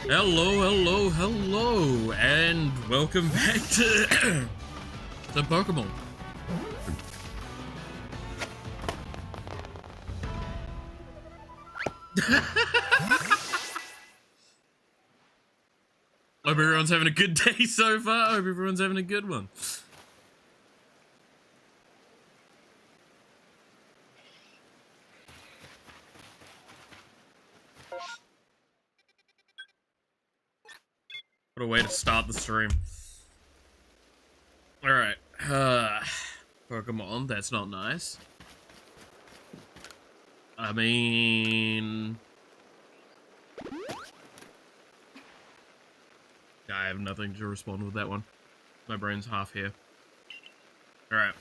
Hello, and welcome back to the Pokemon. Hope everyone's having a good day so far. Hope everyone's having a good one. What a way to start the stream. Alright. Pokemon, that's not nice. I mean... I have nothing to respond with that one. My brain's half here. Alright.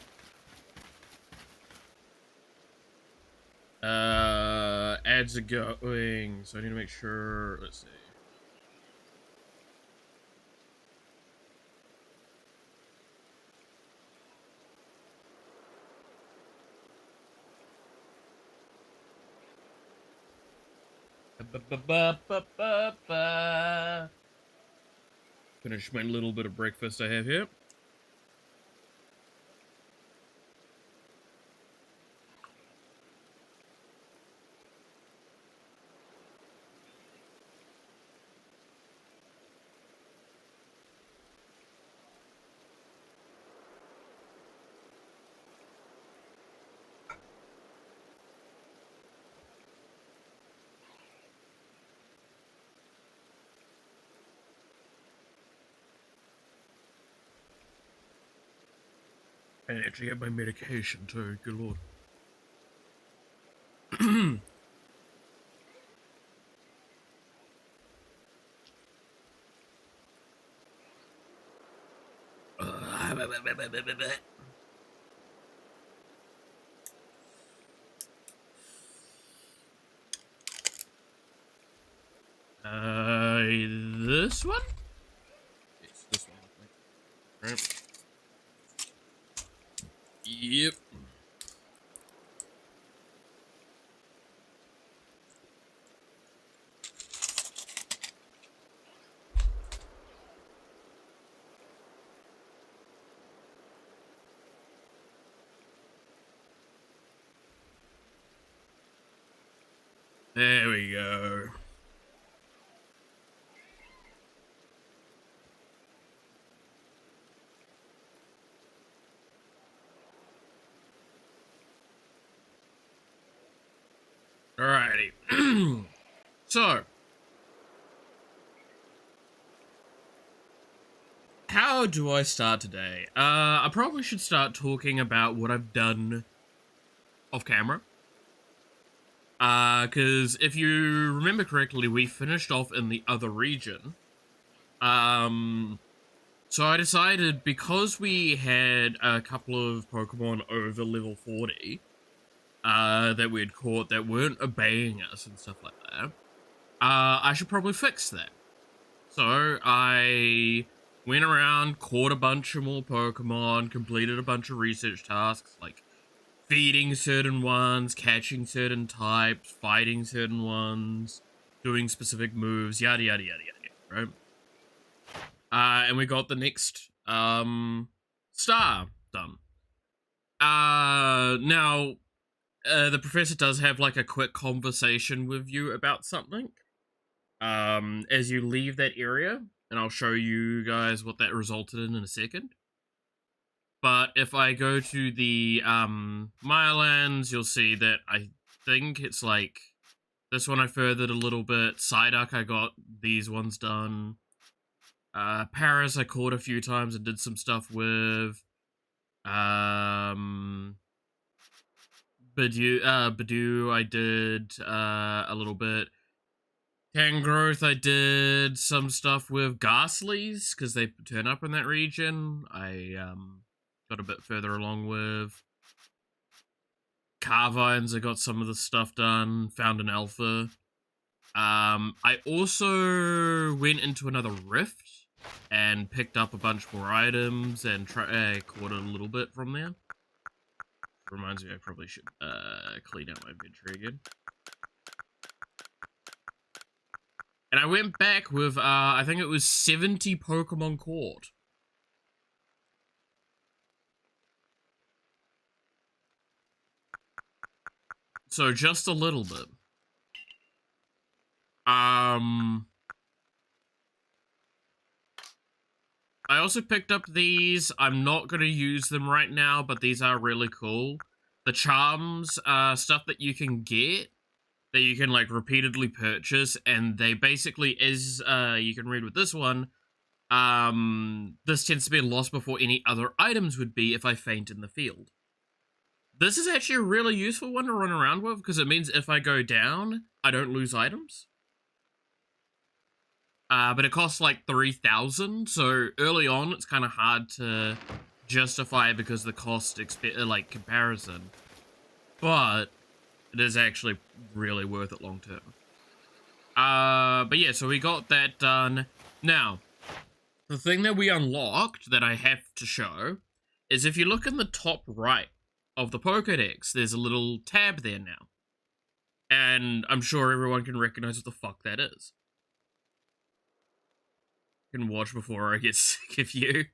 Ads are going, so I need to make sure... Let's see. Finish my little bit of breakfast I have here. I actually have my medication too, good lord. This one? Yes, this one, I think. Alright. Yep. There we go. Alrighty. So, how do I start today? I probably should start talking about what I've done off camera. Because if you remember correctly, we finished off in the other region. So I decided, because we had a couple of Pokemon over level 40, that we had caught that weren't obeying us and stuff like that, I should probably fix that. So I went around, caught a bunch of more Pokemon, completed a bunch of research tasks, like feeding certain ones, catching certain types, fighting certain ones, doing specific moves, yada yada yada yada, right? And we got the next star done. Now the professor does have like a quick conversation with you about something as you leave that area, and I'll show you guys what that resulted in a second. But if I go to the Mirelands, you'll see that I think it's like this one I furthered a little bit. Psyduck, I got these ones done. Paris I caught a few times and did some stuff with. Badoo I did a little bit. Tangrowth I did some stuff with. Ghastlies, because they turn up in that region, I got a bit further along with. Carvines I got some of the stuff done, found an alpha. I also went into another rift and picked up a bunch more items and caught a little bit from there. Reminds me I probably should clean out my inventory again. And I went back with, I think it was 70 Pokemon caught. So just a little bit. I also picked up these. I'm not going to use them right now, but these are really cool. The charms, stuff that you can get, that you can, like, repeatedly purchase, and they basically, as you can read with this one, this tends to be lost before any other items would be if I faint in the field. This is actually a really useful one to run around with, because it means if I go down, I don't lose items. But it costs like 3,000, so early on it's kind of hard to justify because of the cost like comparison. But it is actually really worth it long term. But yeah, so we got that done. Now, the thing that we unlocked that I have to show is if you look in the top right of the Pokédex, there's a little tab there now. And I'm sure everyone can recognize what the fuck that is. Can watch before I get sick of you.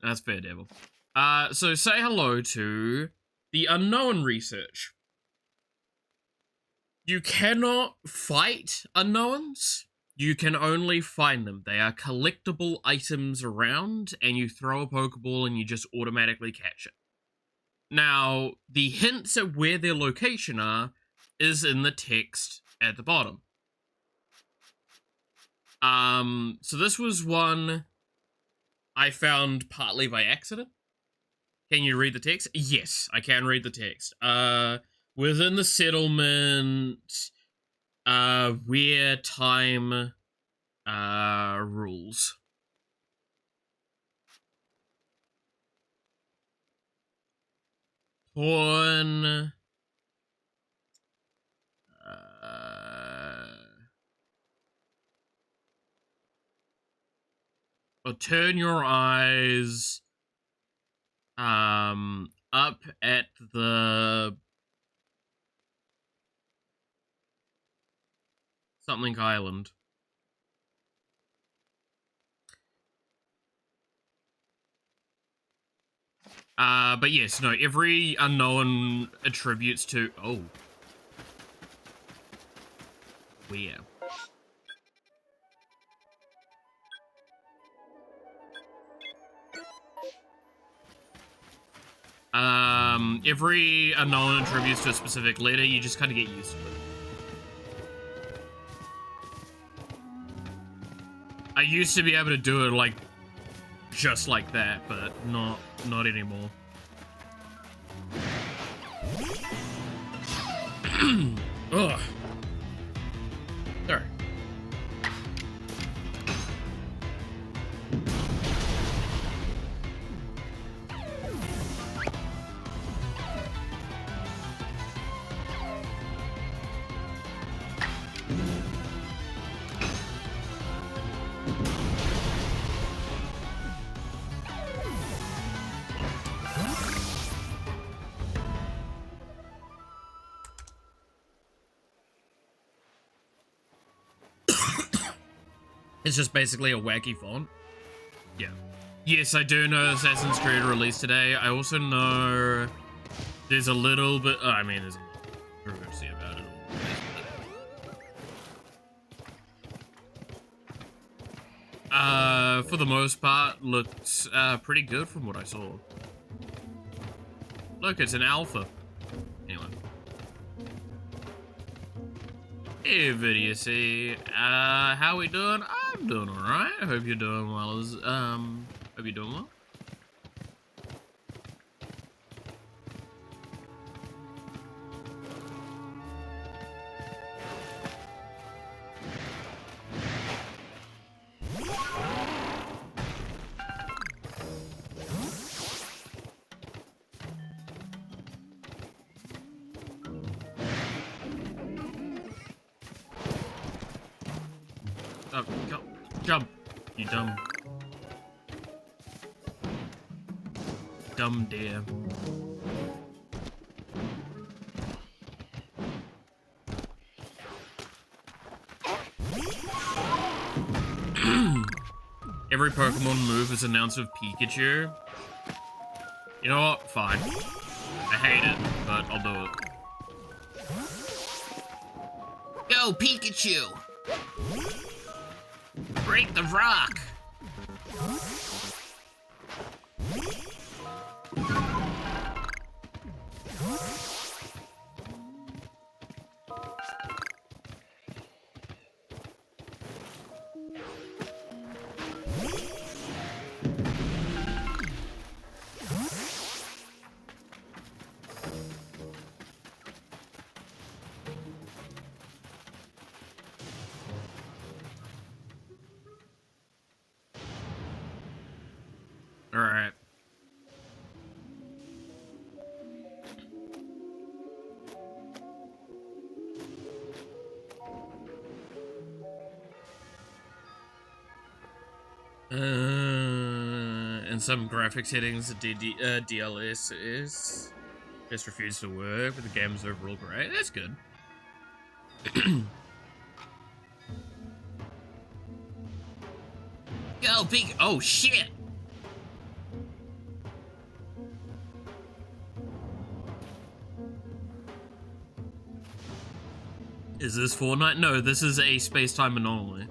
That's fair, devil. So say hello to the unknown research. You cannot fight unknowns. You can only find them. They are collectible items around, and you throw a Pokeball and you just automatically catch it. Now, the hints at where their location are is in the text at the bottom. So this was one I found partly by accident. Can you read the text? Yes, I can read the text. Within the settlement, where time, rules. Porn, or turn your eyes up at the something island. But yes, no, every unknown attributes to where? Every unknown attributes to a specific letter, you just kind of get used to it. I used to be able to do it, like, just like that, but not anymore. Ugh. Sorry. It's just basically a wacky font. Yeah. Yes, I do know Assassin's Creed released today. I also know there's a little bit... I mean, there's a lot of controversy about it all. For the most part, looks pretty good from what I saw. Look, it's an alpha. Anyway. Hey, video C. How we doing? I'm doing alright. I hope you're doing well hope you're doing well. Oh, go, jump, you dumb deer. Every Pokemon move is announced with Pikachu. You know what? Fine. I hate it, but I'll do it. Go, Pikachu! Break the rock! Alright. And some graphic settings, DLS is just refused to work, but the game is overall great. That's good. Go, big. Oh, shit. Is this Fortnite? No, this is a space-time anomaly.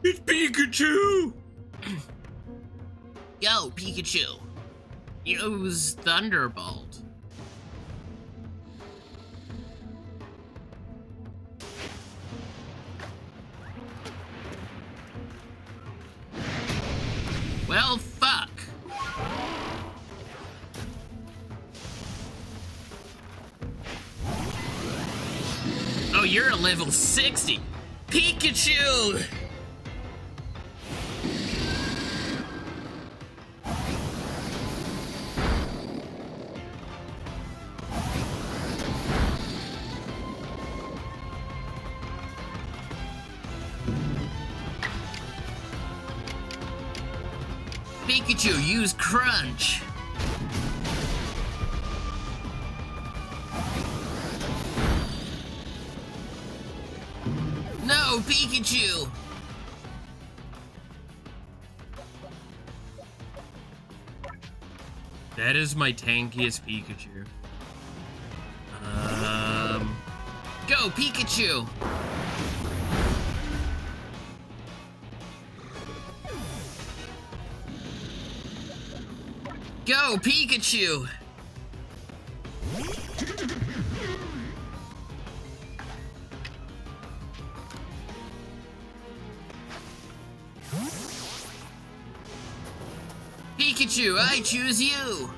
It's Pikachu! Yo, Pikachu. Use Thunderbolt. Well, fuck. Oh, you're a level 60. Pikachu! Pikachu, use Crunch. No, Pikachu. That is my tankiest Pikachu. Go, Pikachu. Go, Pikachu! Pikachu, I choose you!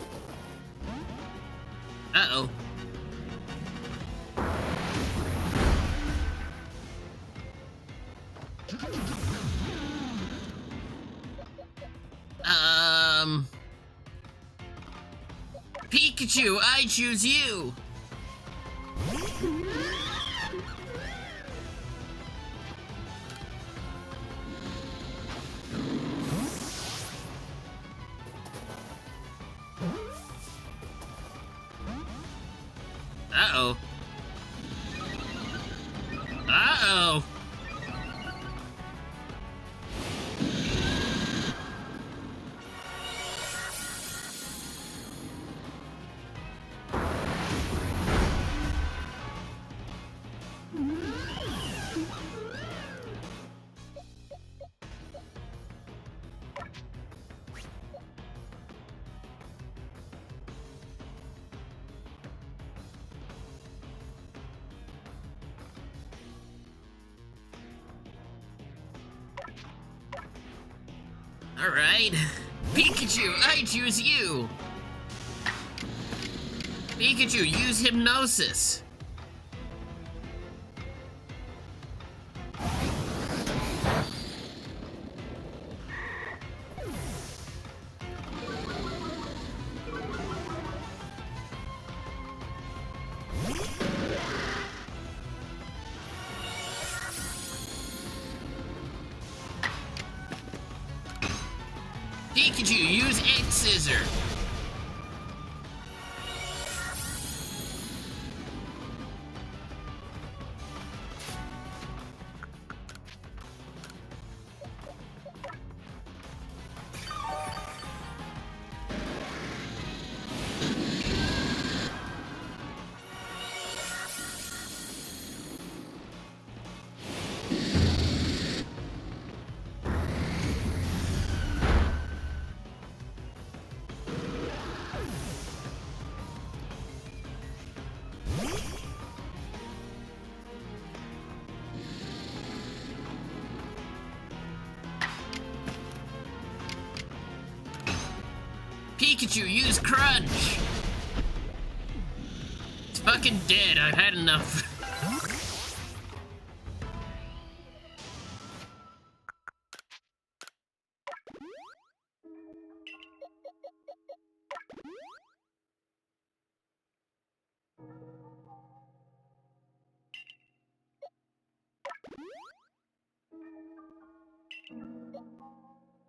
Uh-oh. Pikachu, I choose you! Uh-oh. Uh-oh. Alright. Pikachu, I choose you! Pikachu, use Hypnosis! Pikachu, use Egg Scissor. Pikachu, use Crunch! It's fucking dead, I've had enough.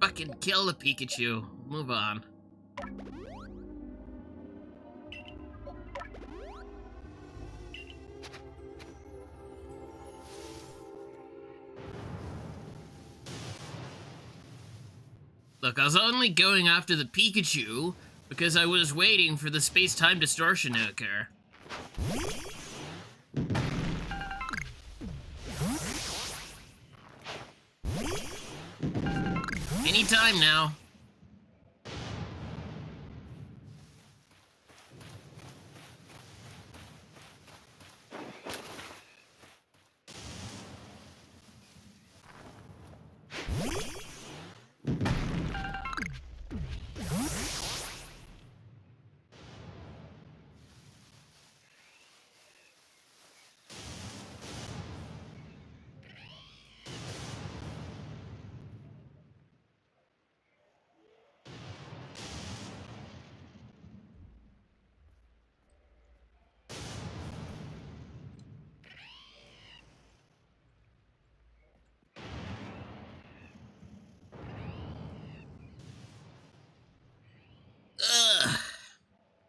Fucking kill the Pikachu. Move on. Look, I was only going after the Pikachu because I was waiting for the space-time distortion to occur. Anytime now.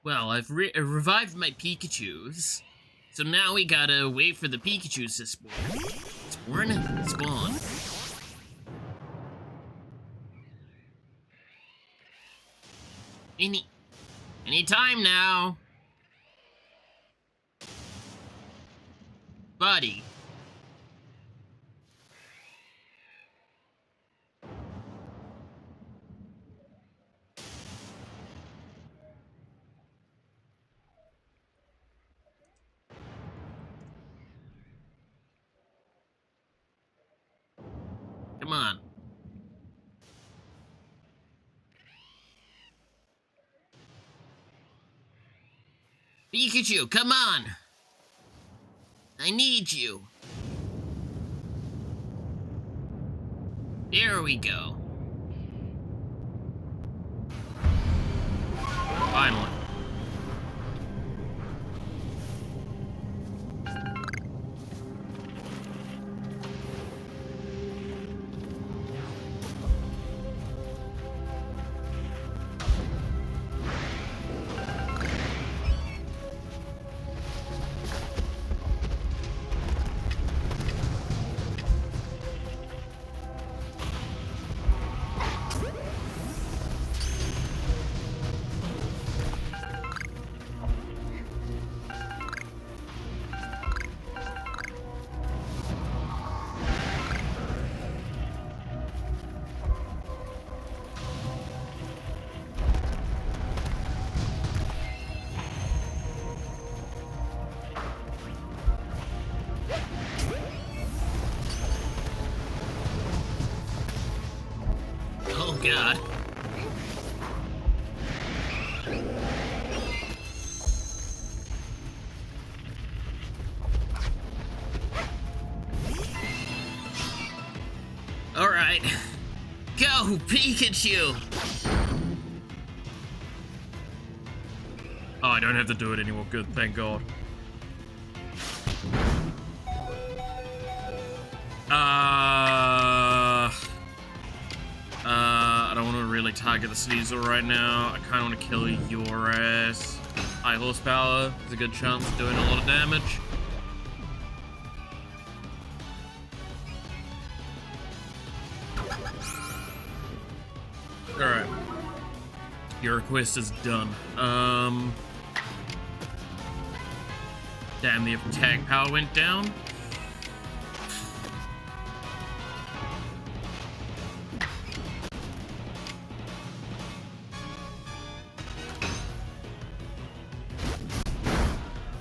Well, I've revived my Pikachus, so now we gotta wait for the Pikachus to spawn. Spawn. Any time now. Buddy. Come on. Pikachu, come on! I need you. There we go. Finally. Oh God. All right. Go, Pikachu! Oh, I don't have to do it anymore. Good, thank God. I don't want to really target the Sneasel right now. I kind of want to kill your ass. High horsepower. There's a good chance of doing a lot of damage. Alright. Your request is done. Damn, the attack power went down.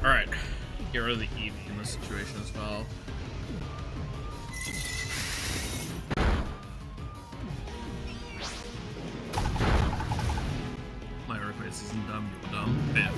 Alright. Get rid of the Eevee in this situation as well. My request isn't dumb, you're dumb. Bam.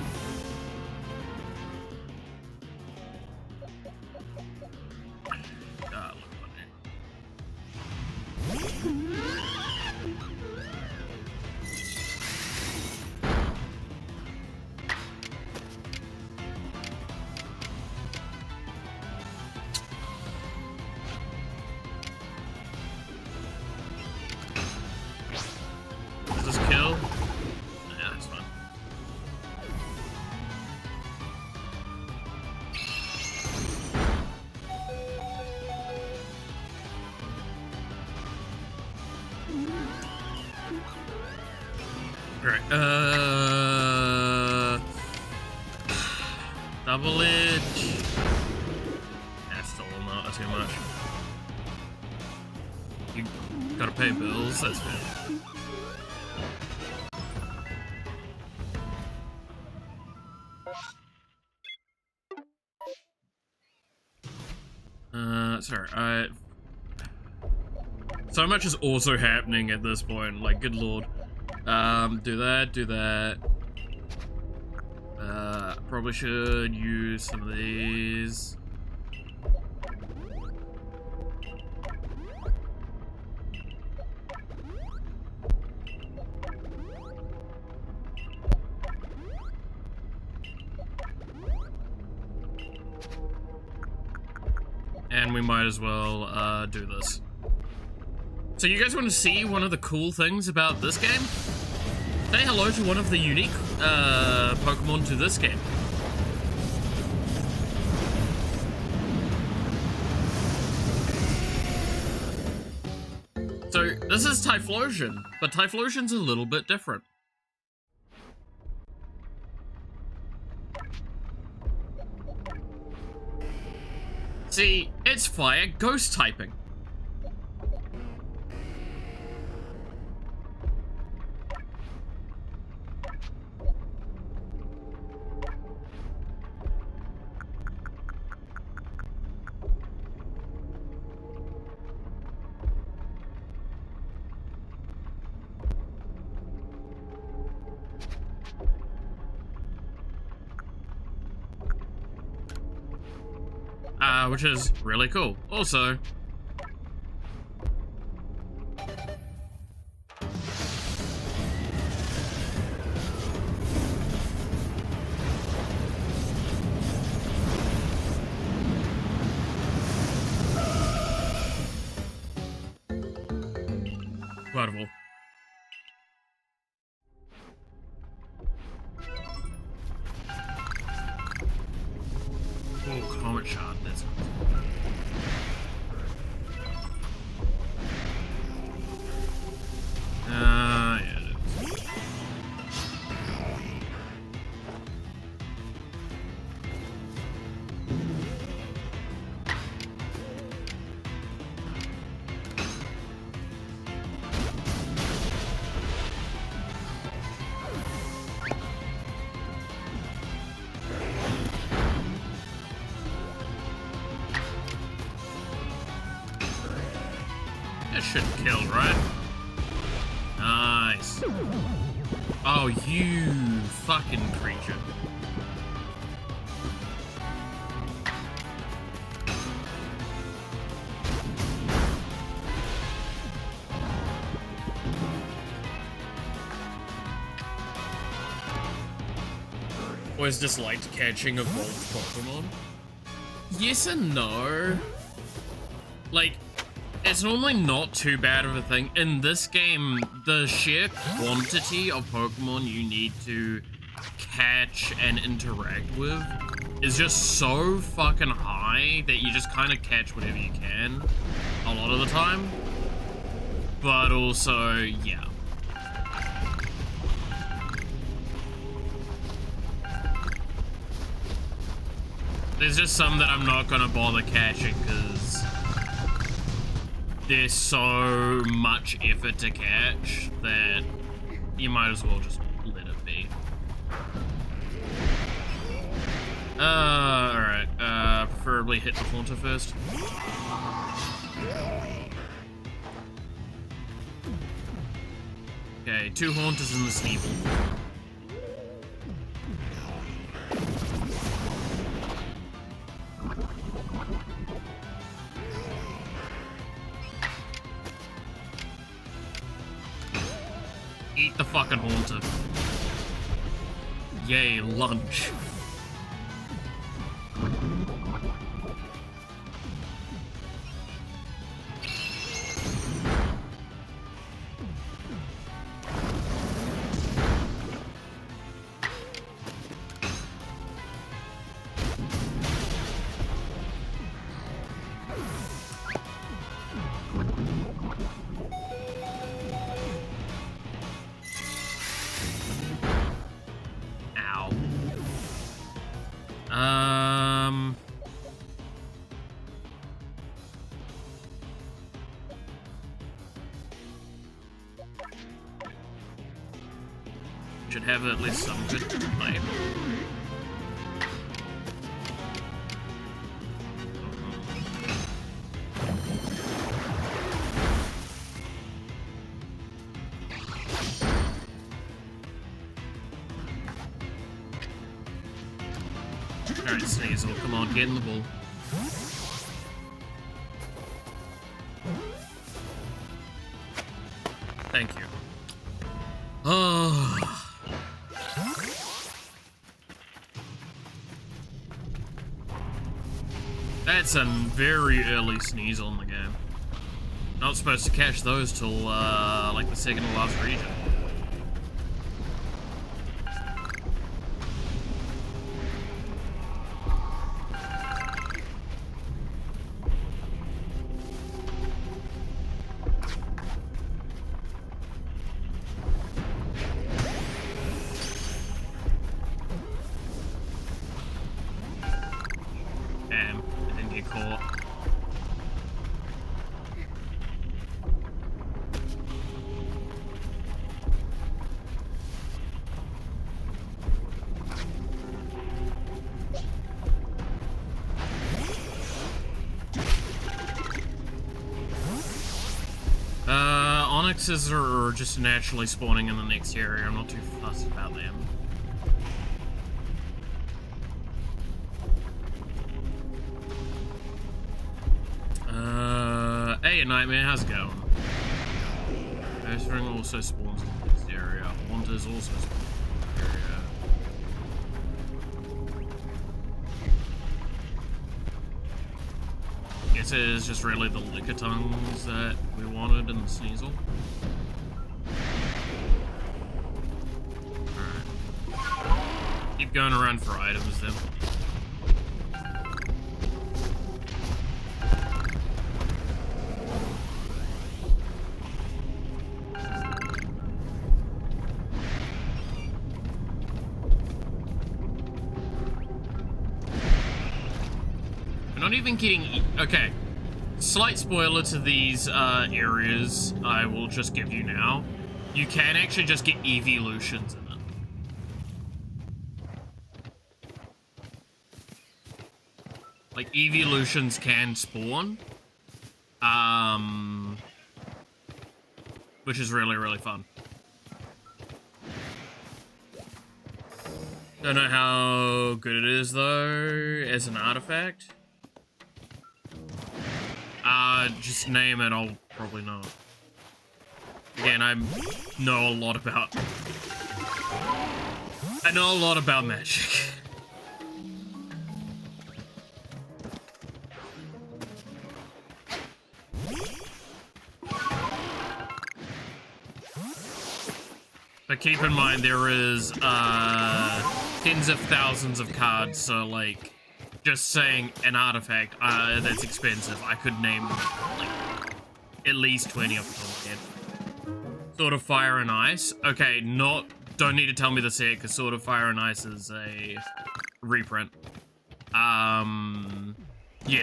Right, double edge. That's still not too much. You gotta pay bills, that's fair. Sorry, so much is also happening at this point, like, good lord. Do that. Probably should use some of these. And we might as well, do this. So you guys want to see one of the cool things about this game? Say hello to one of the unique Pokemon to this game. So this is Typhlosion, but Typhlosion's a little bit different. See, it's fire ghost typing. Which is really cool. Also, wonderful. Oh, Comet Shot, that's yeah, it is. That should kill, right? Nice. Oh, you fucking creature. Always disliked catching evolved Pokemon. Yes and no. Like, It's normally not too bad of a thing. In this game, the sheer quantity of Pokemon you need to catch and interact with is just so fucking high that you just kind of catch whatever you can a lot of the time. But also, yeah. There's just some that I'm not gonna bother catching because there's so much effort to catch that you might as well just let it be. Alright, preferably hit the Haunter first. Okay, 2 Haunters in the Sneasel. Eat the fucking Haunter. Yay, lunch. Should have at least some good play. Alright, Sneasel, come on, get in the ball. Thank you. Oh. That's a very early Sneasel in the game. Not supposed to catch those till, like the second to last region. Onyxes are just naturally spawning in the next area. I'm not too fussed about them. Hey, Nightmare, how's it going? Ghost Ring also spawns in the next area. Haunters also spawns in the area. Guess it is just really the Licker Tongues that we wanted in the Sneasel. Alright. Keep going around for items then. Not even getting... Okay. Slight spoiler to these areas I will just give you now. You can actually just get evolutions in it. Like, evolutions can spawn. Which is really, really fun. Don't know how good it is, though, as an artifact. Just name it, I'll probably know. Again, I know a lot about magic. But keep in mind there is tens of thousands of cards, so like just saying an artifact that's expensive, I could name like at least 20 off the top of my head. Sword of Fire and Ice. Okay, don't need to tell me the set because Sword of Fire and Ice is a reprint. Yeah,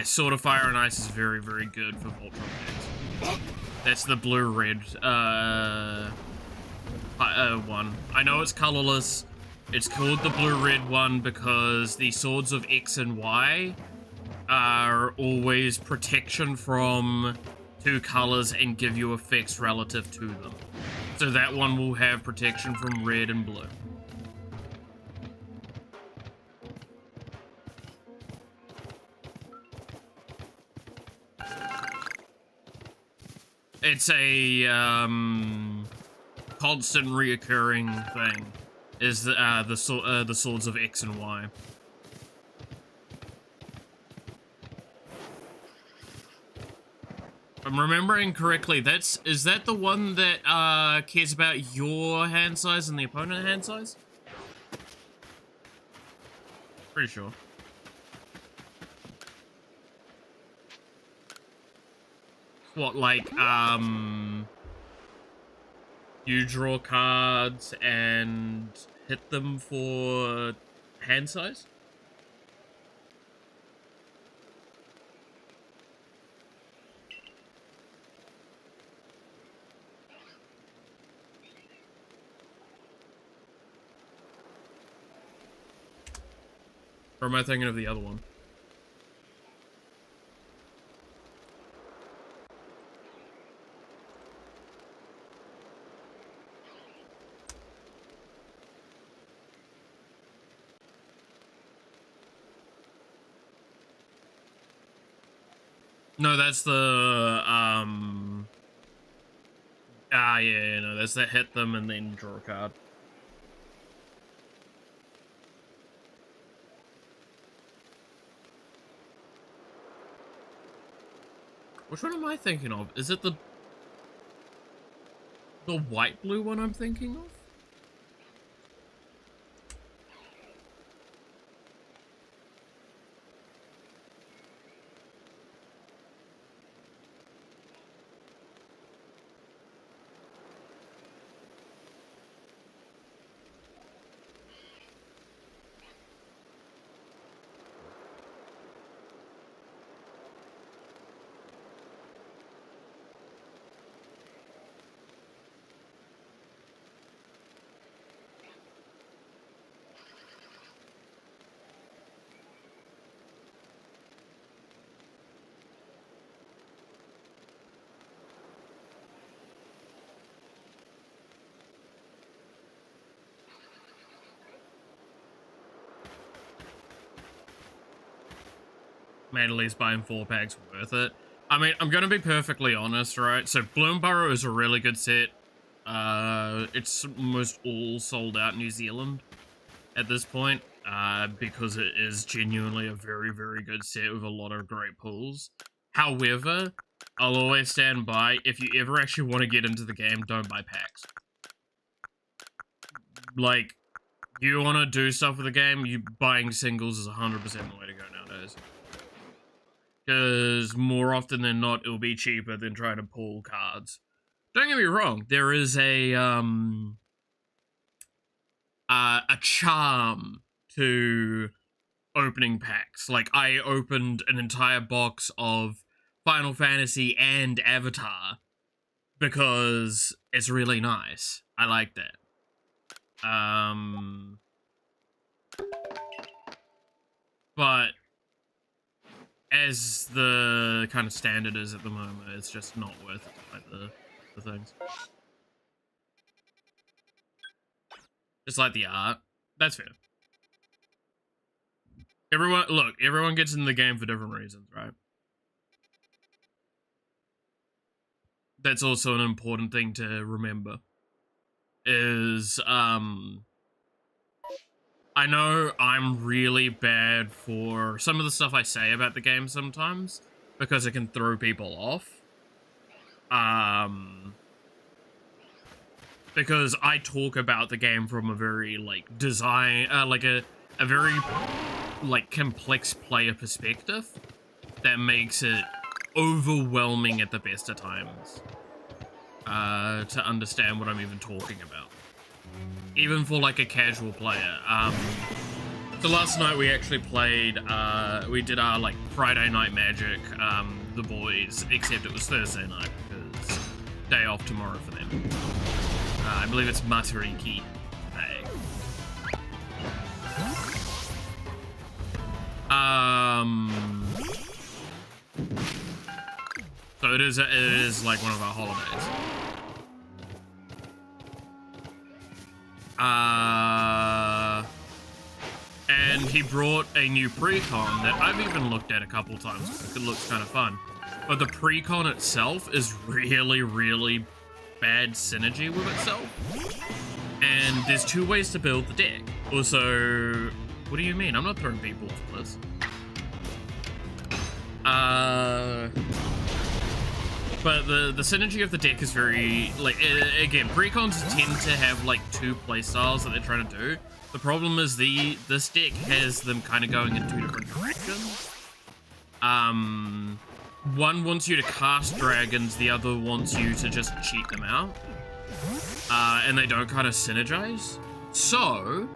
Sword of Fire and Ice is very, very good for Voltron decks. That's the blue-red one. I know it's colorless. It's called the blue-red one because the swords of X and Y are always protection from 2 colors and give you effects relative to them. So that one will have protection from red and blue. It's a constant reoccurring thing. Is the swords of X and Y. If I'm remembering correctly, is that the one that cares about your hand size and the opponent hand size? Pretty sure. What, like, you draw cards and hit them for hand size? Or am I thinking of the other one? No, that's the, yeah, no, that's that hit them and then draw a card. Which one am I thinking of? Is it the white-blue one I'm thinking of? Made at least buying 4 packs worth it. I mean, I'm gonna be perfectly honest, right? So Bloomburrow is a really good set. It's almost all sold out in New Zealand at this point, because it is genuinely a very, very good set with a lot of great pulls. However, I'll always stand by, if you ever actually want to get into the game, don't buy packs. Like, you want to do stuff with the game, buying singles is 100% the way to go nowadays. Because more often than not, it'll be cheaper than trying to pull cards. Don't get me wrong, there is a charm to opening packs. Like, I opened an entire box of Final Fantasy and Avatar because it's really nice. I like that. But as the kind of standard is at the moment, it's just not worth it to buy the things. Just like the art. That's fair. Everyone gets in the game for different reasons, right? That's also an important thing to remember. Is, I know I'm really bad for some of the stuff I say about the game sometimes, because it can throw people off. because I talk about the game from a very, like, design, like a very, like, complex player perspective that makes it overwhelming at the best of times to understand what I'm even talking about. Even for, like, a casual player. So last night we actually played, we did our, like, Friday Night Magic, the boys, except it was Thursday night, because day off tomorrow for them. I believe it's Matariki Day. So it is like one of our holidays. And he brought a new precon that I've even looked at a couple times because it looks kind of fun. But the precon itself is really, really bad synergy with itself. And there's two ways to build the deck. Also, what do you mean? I'm not throwing people off this. But the synergy of the deck is very, like, again, precons tend to have, like, two playstyles that they're trying to do. The problem is this deck has them kind of going in two different directions. One wants you to cast dragons, the other wants you to just cheat them out. And they don't kind of synergize. So,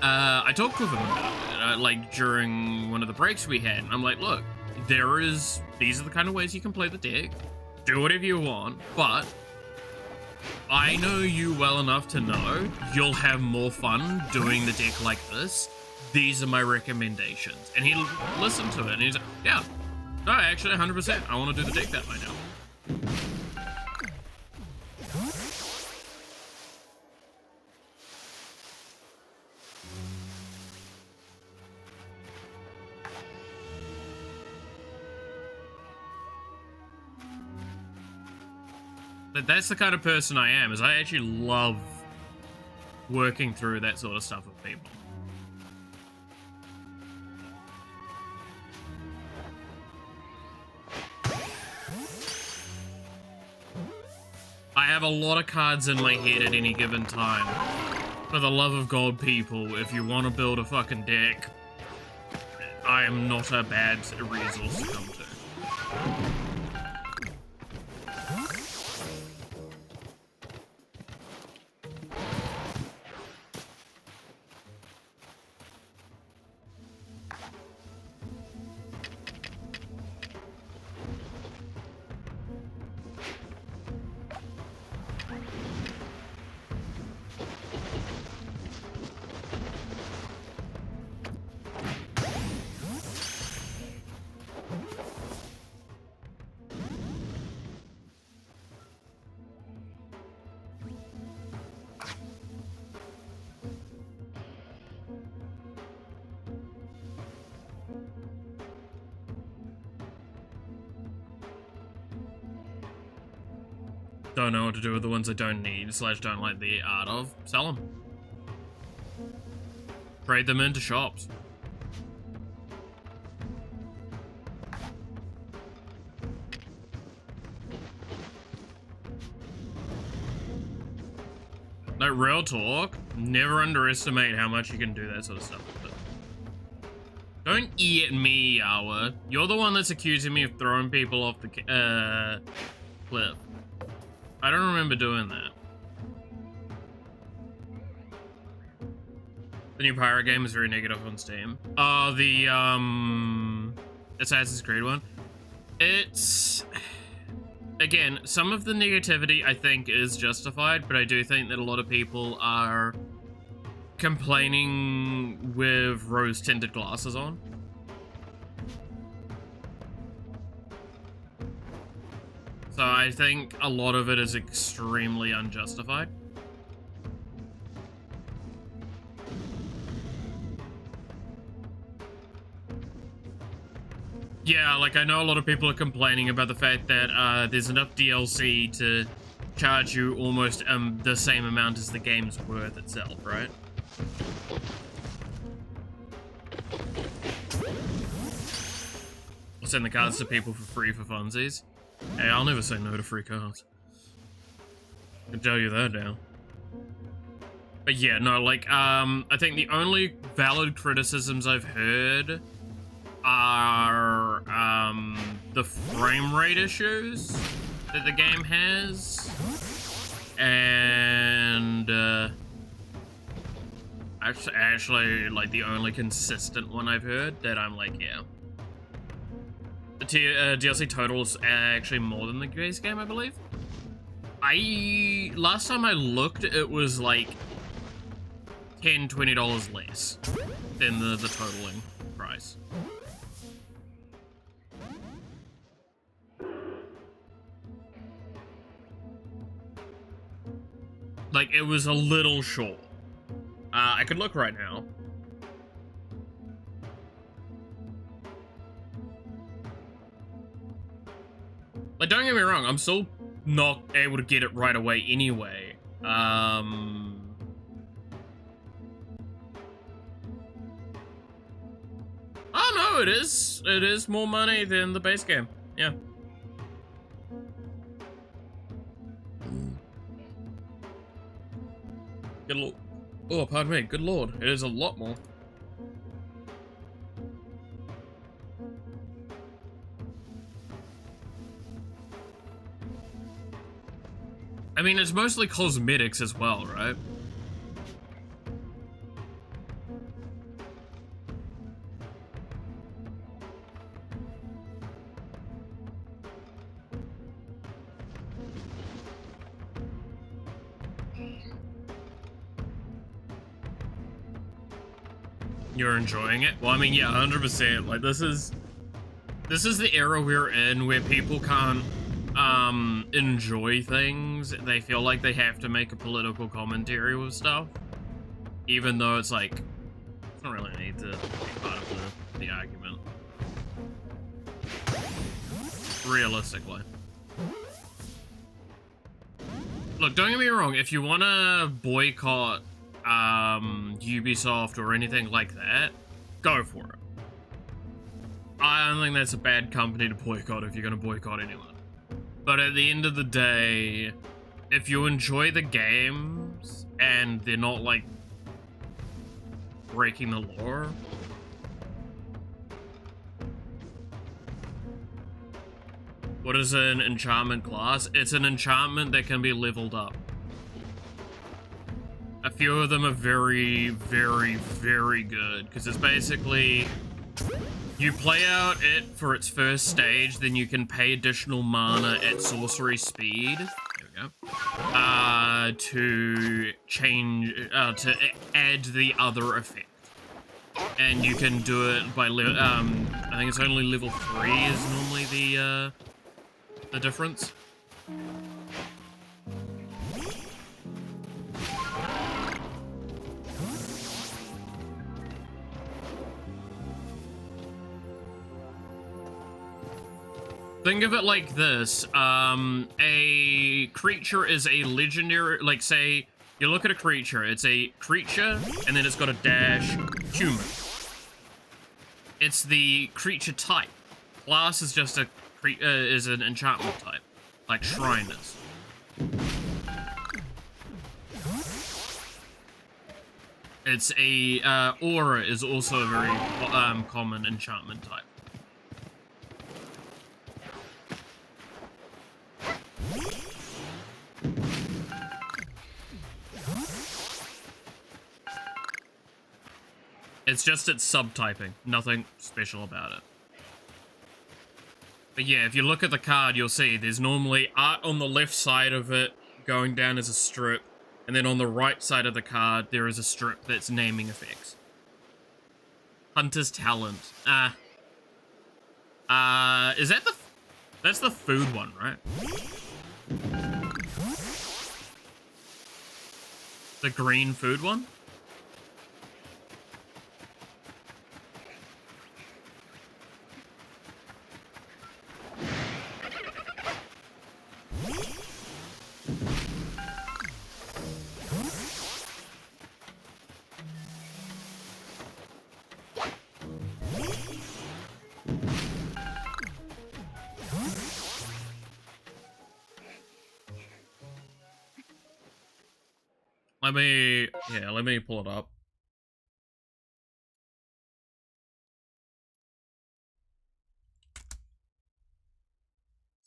I talked with them about it, like, during one of the breaks we had. And I'm like, look, these are the kind of ways you can play the deck. Do whatever you want, but I know you well enough to know you'll have more fun doing the deck like this. These are my recommendations. And he listened to it and he's like, yeah, no, actually 100%. I want to do the deck that way now. That's the kind of person I am, is I actually love working through that sort of stuff with people. I have a lot of cards in my head at any given time. For the love of God, people, if you want to build a fucking deck, I am not a bad resource to come to. Don't know what to do with the ones I don't need / don't like the art of. Sell them. Trade them into shops. No, real talk. Never underestimate how much you can do that sort of stuff with it. Don't eat me, Yawa. You're the one that's accusing me of throwing people off the cliff. I don't remember doing that. The new pirate game is very negative on Steam. Oh, the Assassin's Creed one. It's, again, some of the negativity I think is justified, but I do think that a lot of people are complaining with rose-tinted glasses on. So I think a lot of it is extremely unjustified. Yeah, like, I know a lot of people are complaining about the fact that there's enough DLC to charge you almost the same amount as the game's worth itself, right? I'll send the cards to people for free for funsies. Hey, I'll never say no to free cards. I can tell you that now. But yeah, no, like, I think the only valid criticisms I've heard are, the frame rate issues that the game has. And, actually, like, the only consistent one I've heard that I'm like, yeah. The DLC total is actually more than the base game, I believe. Last time I looked, it was like $10, $20 less than the totaling price. Like, it was a little short. I could look right now. Like, don't get me wrong, I'm still not able to get it right away anyway. Oh no, it is more money than the base game. Yeah. Good lord. Oh, pardon me, good lord. It is a lot more. I mean, it's mostly cosmetics as well, right? You're enjoying it? Well, I mean, yeah, 100%. Like, this is the era we're in where people can't enjoy things. They feel like they have to make a political commentary with stuff, even though it's like, it's not really need to be part of the argument, realistically. Look, don't get me wrong, if you want to boycott Ubisoft or anything like that, go for it. I don't think that's a bad company to boycott if you're going to boycott anyone. But at the end of the day, if you enjoy the games and they're not, like, breaking the law, what is an enchantment class? It's an enchantment that can be leveled up. A few of them are very, very, very good, because it's basically, you play out it for its first stage, then you can pay additional mana at sorcery speed, there we go, to change, to add the other effect. And you can do it by, I think it's only level 3 is normally the difference. Think of it like this, a creature is a legendary, like, say, you look at a creature, it's a creature, and then it's got a dash human. It's the creature type. Class is just is an enchantment type, like Shriners. It's a, aura is also a very, common enchantment type. It's just its subtyping, nothing special about it. But yeah, if you look at the card, you'll see there's normally art on the left side of it going down as a strip, and then on the right side of the card, there is a strip that's naming effects. Hunter's Talent. Is that that's the food one, right? The green food one? Let me pull it up.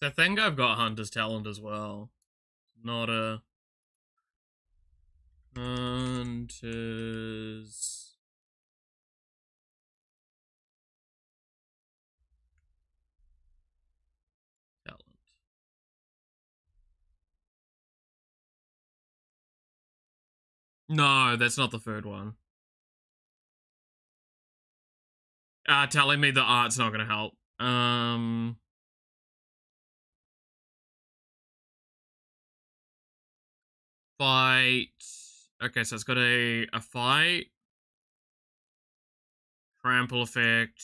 I think I've got Hunter's Talent as well. Not a... Hunter's... Talent. No, that's not the third one. Telling me the art's not gonna help. Fight. Okay, so it's got a fight. Trample effect.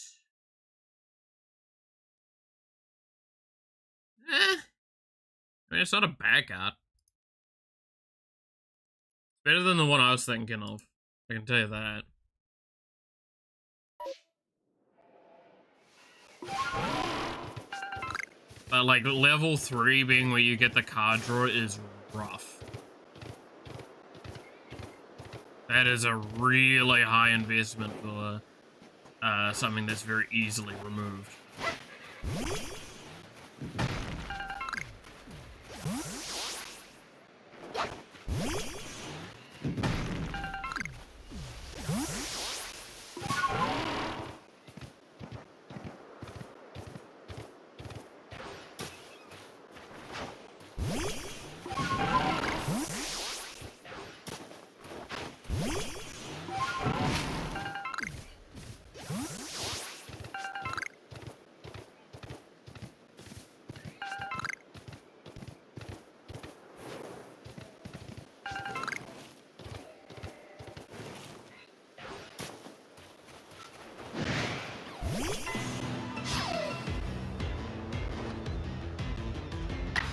I mean, it's not a bad card. It's better than the one I was thinking of. I can tell you that. But, like, level 3 being where you get the card draw is rough. That is a really high investment for something that's very easily removed.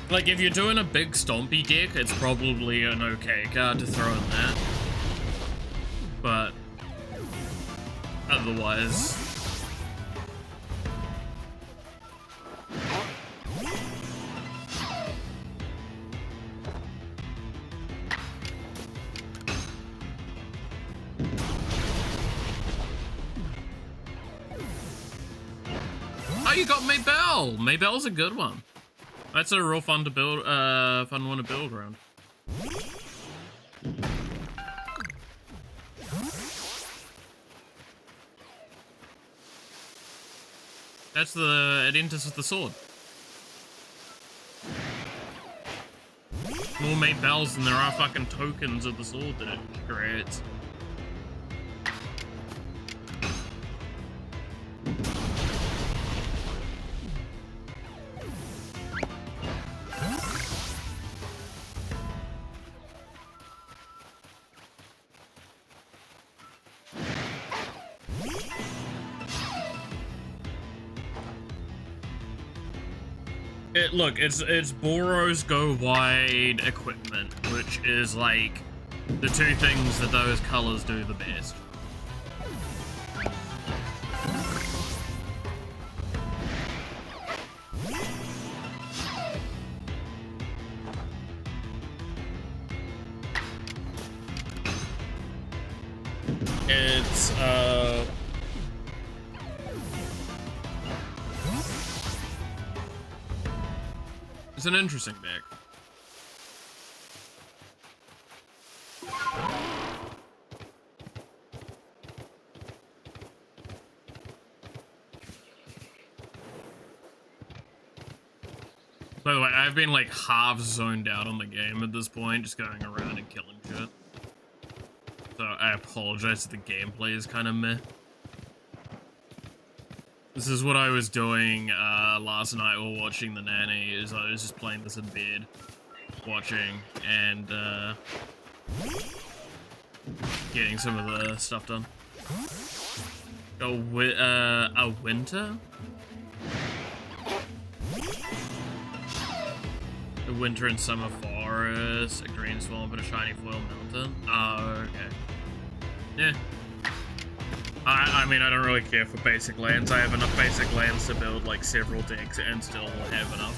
Like, if you're doing a big stompy deck, it's probably an okay card to throw in that. But otherwise... Oh, you got Maybelle! Maybelle's a good one. That's a real fun to build, fun one to build around. That's it enters with the sword. More Maybelles than there are fucking tokens of the sword that it creates. Look, it's Boros Go Wide equipment, which is like the two things that those colors do the best. It's an interesting deck. By the way, I've been like half zoned out on the game at this point, just going around and killing shit. So I apologize if the gameplay is kind of meh. This is what I was doing last night while watching the nanny, is I was just playing this in bed, watching, and getting some of the stuff done. A winter? A winter and summer forest, a green swamp, and a shiny foil mountain. Oh, okay. Yeah. I mean, I don't really care for basic lands. I have enough basic lands to build, like, several decks and still have enough.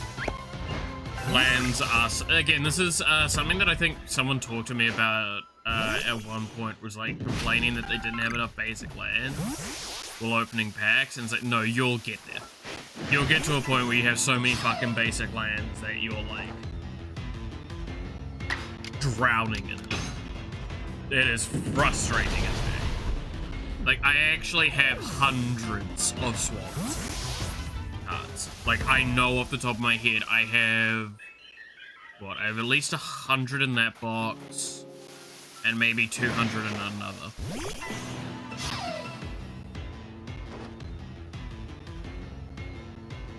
Lands are... Again, this is something that I think someone talked to me about at one point was like complaining that they didn't have enough basic land while opening packs, and it's like, no, you'll get there. You'll get to a point where you have so many fucking basic lands that you're like drowning in them. It is frustrating as heck. Like, I actually have hundreds of swaps cards. Like, I know off the top of my head, I have, what, I have at least 100 in that box, and maybe 200 in another.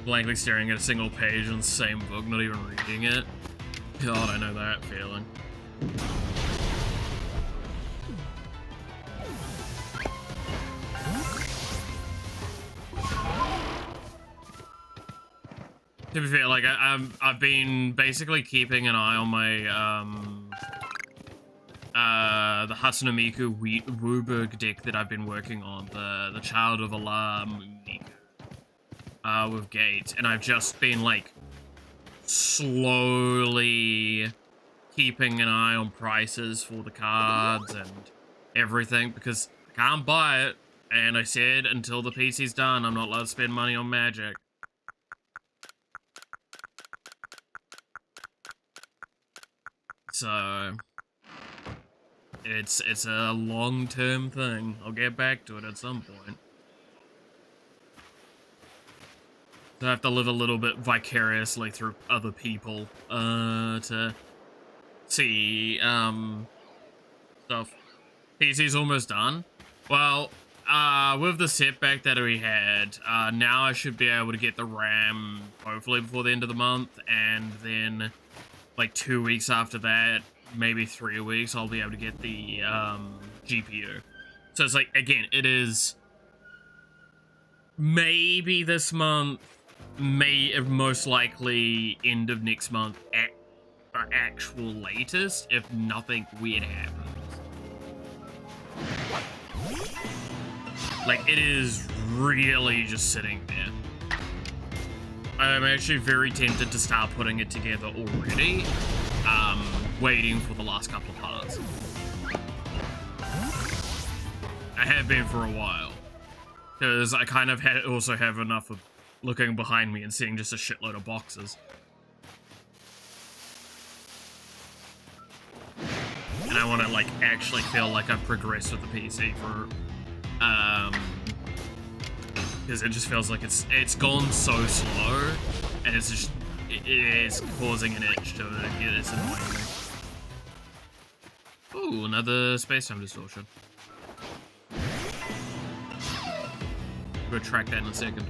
Blankly staring at a single page in the same book, not even reading it. God, I know that feeling. To be fair, like I've been basically keeping an eye on my the Hatsune Wooberg deck that I've been working on, the Child of Alarm with Gate, and I've just been like slowly keeping an eye on prices for the cards and everything, because I can't buy it, and I said until the PC's done, I'm not allowed to spend money on Magic. So it's a long-term thing. I'll get back to it at some point. So I have to live a little bit vicariously through other people to see stuff. PC's almost done. Well, with the setback that we had, now I should be able to get the RAM hopefully before the end of the month, and then like 2 weeks after that, maybe 3 weeks, I'll be able to get the GPU. So it's like, again, it is maybe this month, most likely end of next month at the actual latest, if nothing weird happens. Like, it is really just sitting there. I'm actually very tempted to start putting it together already, waiting for the last couple of parts. I have been for a while, because I kind of also have enough of looking behind me and seeing just a shitload of boxes. And I want to, like, actually feel like I've progressed with the PC for, because it just feels like it's gone so slow, and it's just, it is causing an itch to get this annoying me. Ooh, another space-time distortion. We'll track that in a second.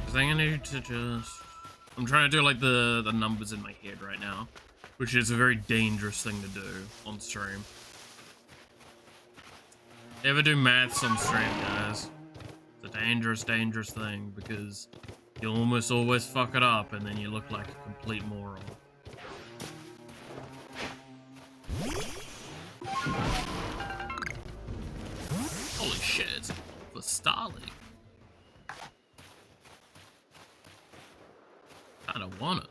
I think I need to just... I'm trying to do like the numbers in my head right now, which is a very dangerous thing to do on stream. Ever do maths on stream, guys? It's a dangerous, dangerous thing, because you'll almost always fuck it up and then you look like a complete moron. Holy shit, it's for Starling. I don't want it.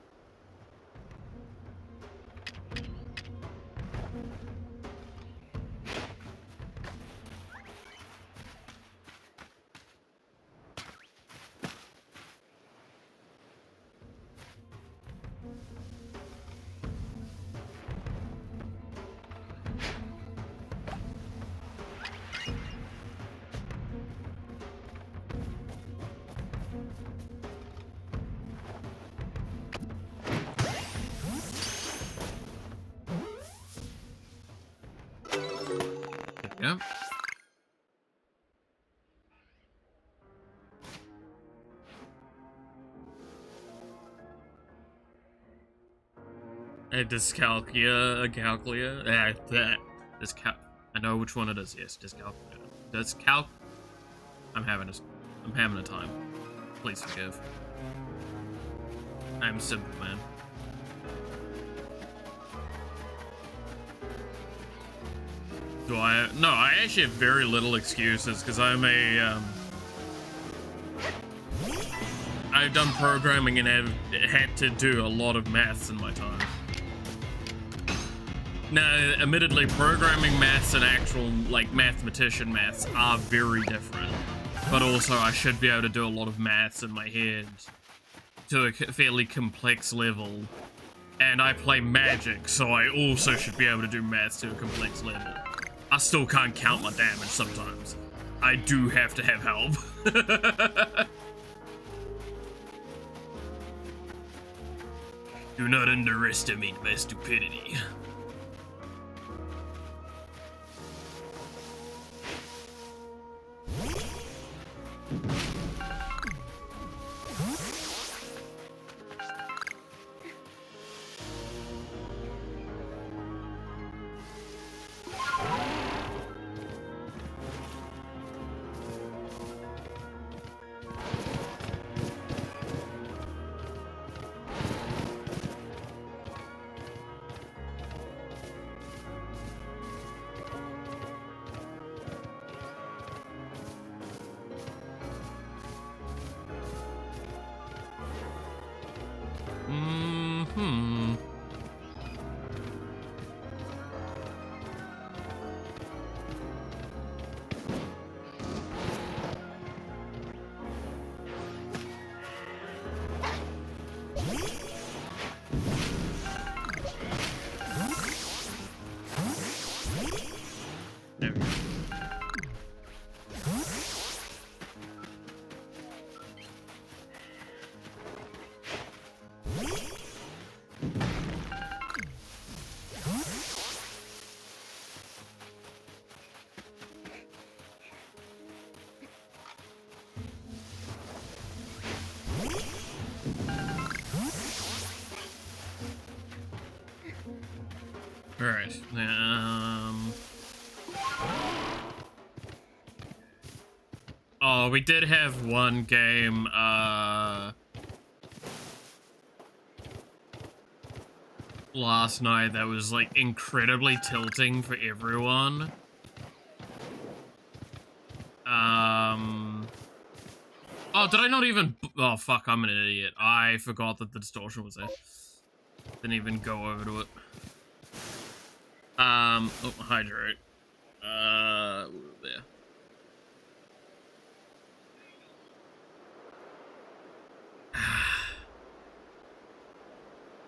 Yep. A dyscalculia. I know which one it is. Yes, dyscalculia. I'm having a time. Please forgive. I'm simple, man. Do I? No, I actually have very little excuses because I'm a, I've done programming and have had to do a lot of maths in my time. Now, admittedly, programming maths and actual, like, mathematician maths are very different. But also, I should be able to do a lot of maths in my head to a fairly complex level. And I play Magic, so I also should be able to do maths to a complex level. I still can't count my damage sometimes. I do have to have help. Do not underestimate my stupidity. Alright, oh, we did have one game, last night that was, like, incredibly tilting for everyone. Oh, did I not even... Oh, fuck, I'm an idiot. I forgot that the distortion was there. Didn't even go over to it. Oh, hydrate. There.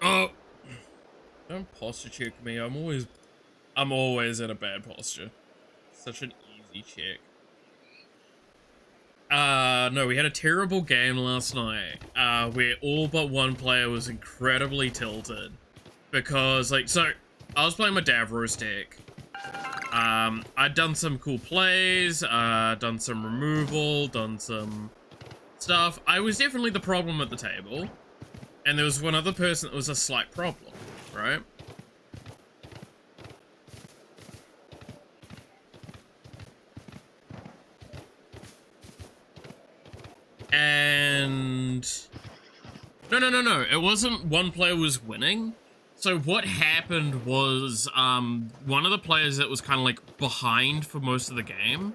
Oh! Don't posture check me. I'm always in a bad posture. Such an easy check. No, we had a terrible game last night, where all but one player was incredibly tilted. Because, like, so, I was playing my Davros deck. I'd done some cool plays, done some removal, done some stuff. I was definitely the problem at the table. And there was one other person that was a slight problem, right? And... No. It wasn't one player was winning. So what happened was, one of the players that was kind of, like, behind for most of the game,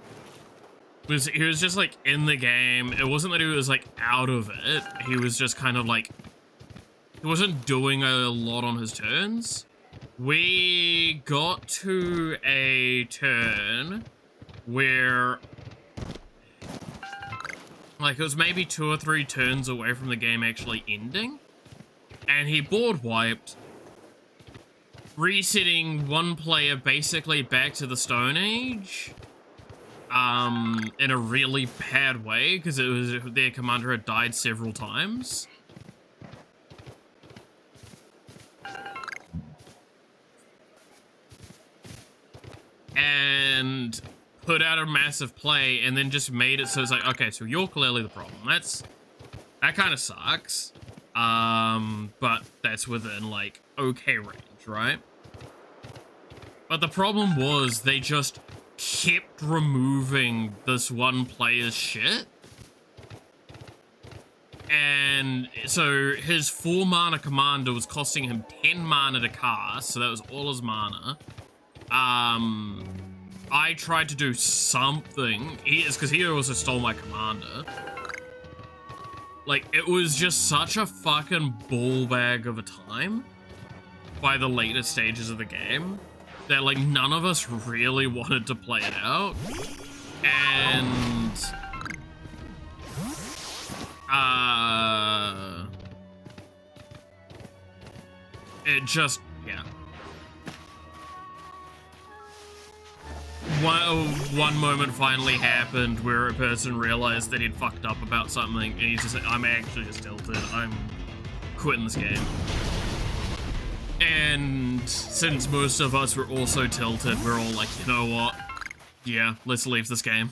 he was just, like, in the game. It wasn't that he was, like, out of it. He was just kind of, like, he wasn't doing a lot on his turns. We got to a turn where... like, it was maybe 2 or 3 turns away from the game actually ending. And he board wiped, resetting one player basically back to the Stone Age. In a really bad way, because it was their commander had died several times. And put out a massive play, and then just made it so it's like, okay, so you're clearly the problem. That kind of sucks. But that's within, like, okay range, right? But the problem was they just kept removing this one player's shit. And so his 4 mana commander was costing him 10 mana to cast, so that was all his mana. I tried to do something. Because he also stole my commander. Like, it was just such a fucking ball bag of a time by the later stages of the game that, like, none of us really wanted to play it out. And it just, yeah. One moment finally happened where a person realized that he'd fucked up about something, and he's just like, I'm actually just tilted, I'm quitting this game. And since most of us were also tilted, we're all like, you know what? Yeah, let's leave this game.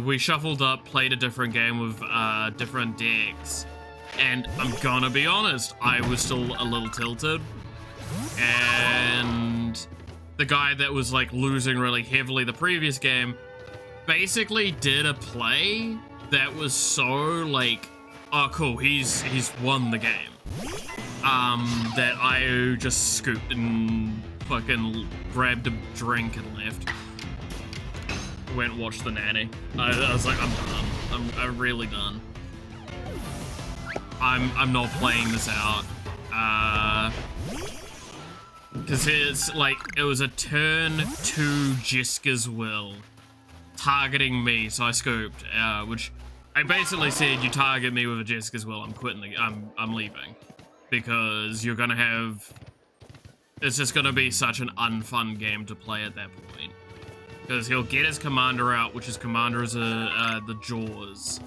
We shuffled up, played a different game with different decks, and I'm gonna be honest, I was still a little tilted. And the guy that was like losing really heavily the previous game basically did a play that was so like, oh cool, he's won the game. That I just scooped and fucking grabbed a drink and left. Went and watched the nanny. I was like, I'm done. I'm really done. I'm not playing this out. Because it's like, it was a turn to Jeska's will targeting me, so I scoped, which I basically said, you target me with a Jeska's will, I'm quitting I'm leaving. Because you're gonna have, it's just gonna be such an unfun game to play at that point. Because he'll get his commander out, which his commander is the Jaws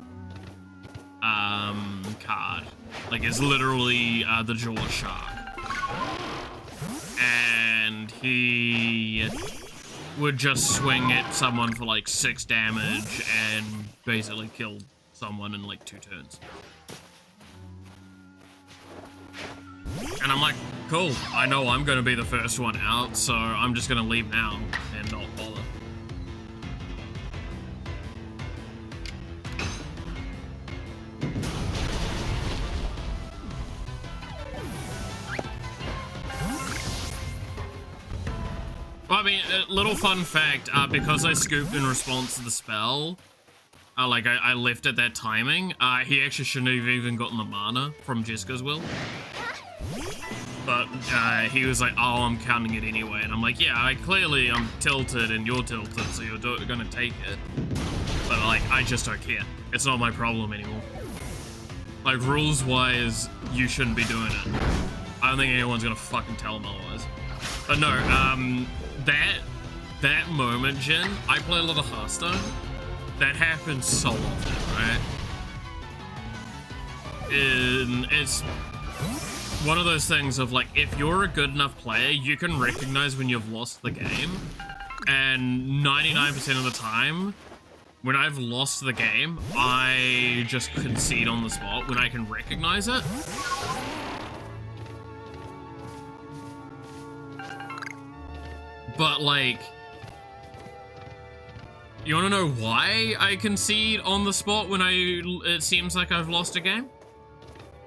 card. Like, it's literally the Jaws shark. And he would just swing at someone for like 6 damage and basically kill someone in like 2 turns. And I'm like, cool, I know I'm gonna be the first one out, so I'm just gonna leave now and not bother. Well, I mean, a little fun fact, because I scooped in response to the spell, I left at that timing, he actually shouldn't have even gotten the mana from Jeska's will. But he was like, oh, I'm counting it anyway. And I'm like, yeah, I'm tilted and you're tilted, so you're gonna take it. But like, I just don't care. It's not my problem anymore. Like, rules-wise, you shouldn't be doing it. I don't think anyone's gonna fucking tell him otherwise. But no, that moment, Jin, I play a lot of Hearthstone. That happens so often, right? It's one of those things of like, if you're a good enough player, you can recognize when you've lost the game. And 99% of the time, when I've lost the game, I just concede on the spot when I can recognize it. But like, you wanna know why I concede on the spot when it seems like I've lost a game?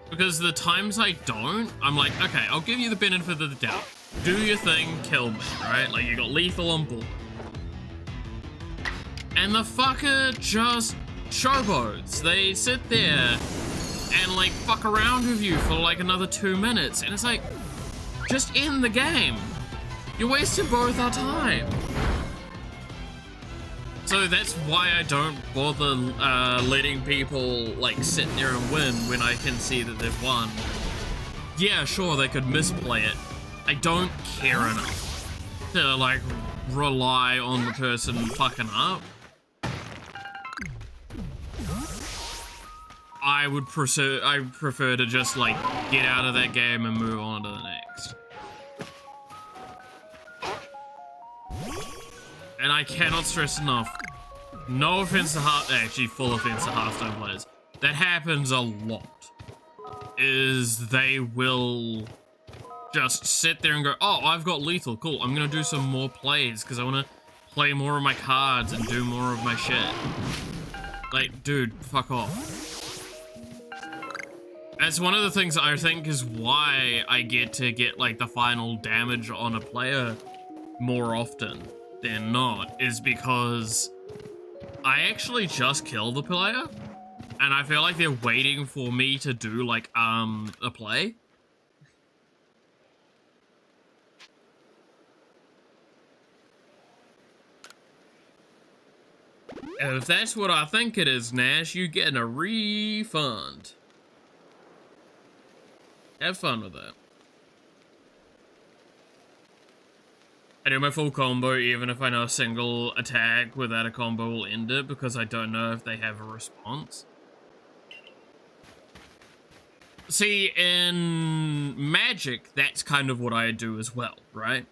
Because the times I don't, I'm like, okay, I'll give you the benefit of the doubt. Do your thing, kill me, right? Like, you got lethal on board. And the fucker just showboats. They sit there and, like, fuck around with you for, like, another 2 minutes. And it's like, just end the game. You're wasting both our time. So that's why I don't bother letting people like sit there and win when I can see that they've won. Yeah, sure, they could misplay it. I don't care enough to like rely on the person fucking up. I prefer to just like get out of that game and move on to the next. And I cannot stress enough, no offense to actually full offense to Hearthstone players, that happens a lot, is they will just sit there and go, oh, I've got lethal, cool, I'm gonna do some more plays because I want to play more of my cards and do more of my shit. Like, dude, fuck off. That's one of the things I think is why I get to get like the final damage on a player more often than not, is because I actually just kill the player and I feel like they're waiting for me to do like a play. And if that's what I think it is, Nash, you getting a refund. Have fun with that. I do my full combo even if I know a single attack without a combo will end it, because I don't know if they have a response. See, in Magic, that's kind of what I do as well, right?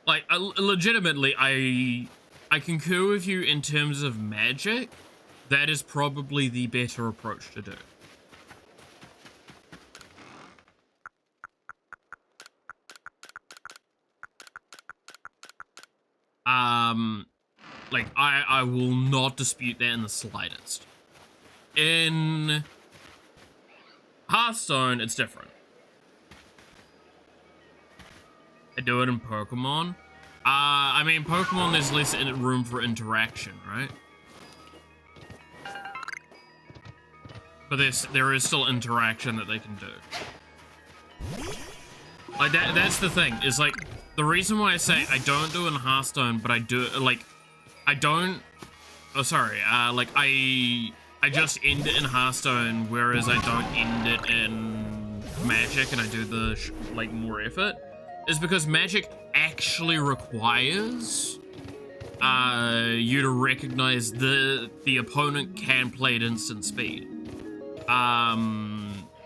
Like, legitimately, I concur with you in terms of Magic. That is probably the better approach to do. Like, I will not dispute that in the slightest. In Hearthstone, it's different. I do it in Pokemon. I mean, Pokemon, there's less room for interaction, right? But there is still interaction that they can do. Like, that's the thing, is like, the reason why I say I don't do it in Hearthstone, but I do, like, I don't, oh, sorry, like, I just end it in Hearthstone, whereas I don't end it in Magic, and I do the, like, more effort, is because Magic actually requires you to recognize the opponent can play at instant speed.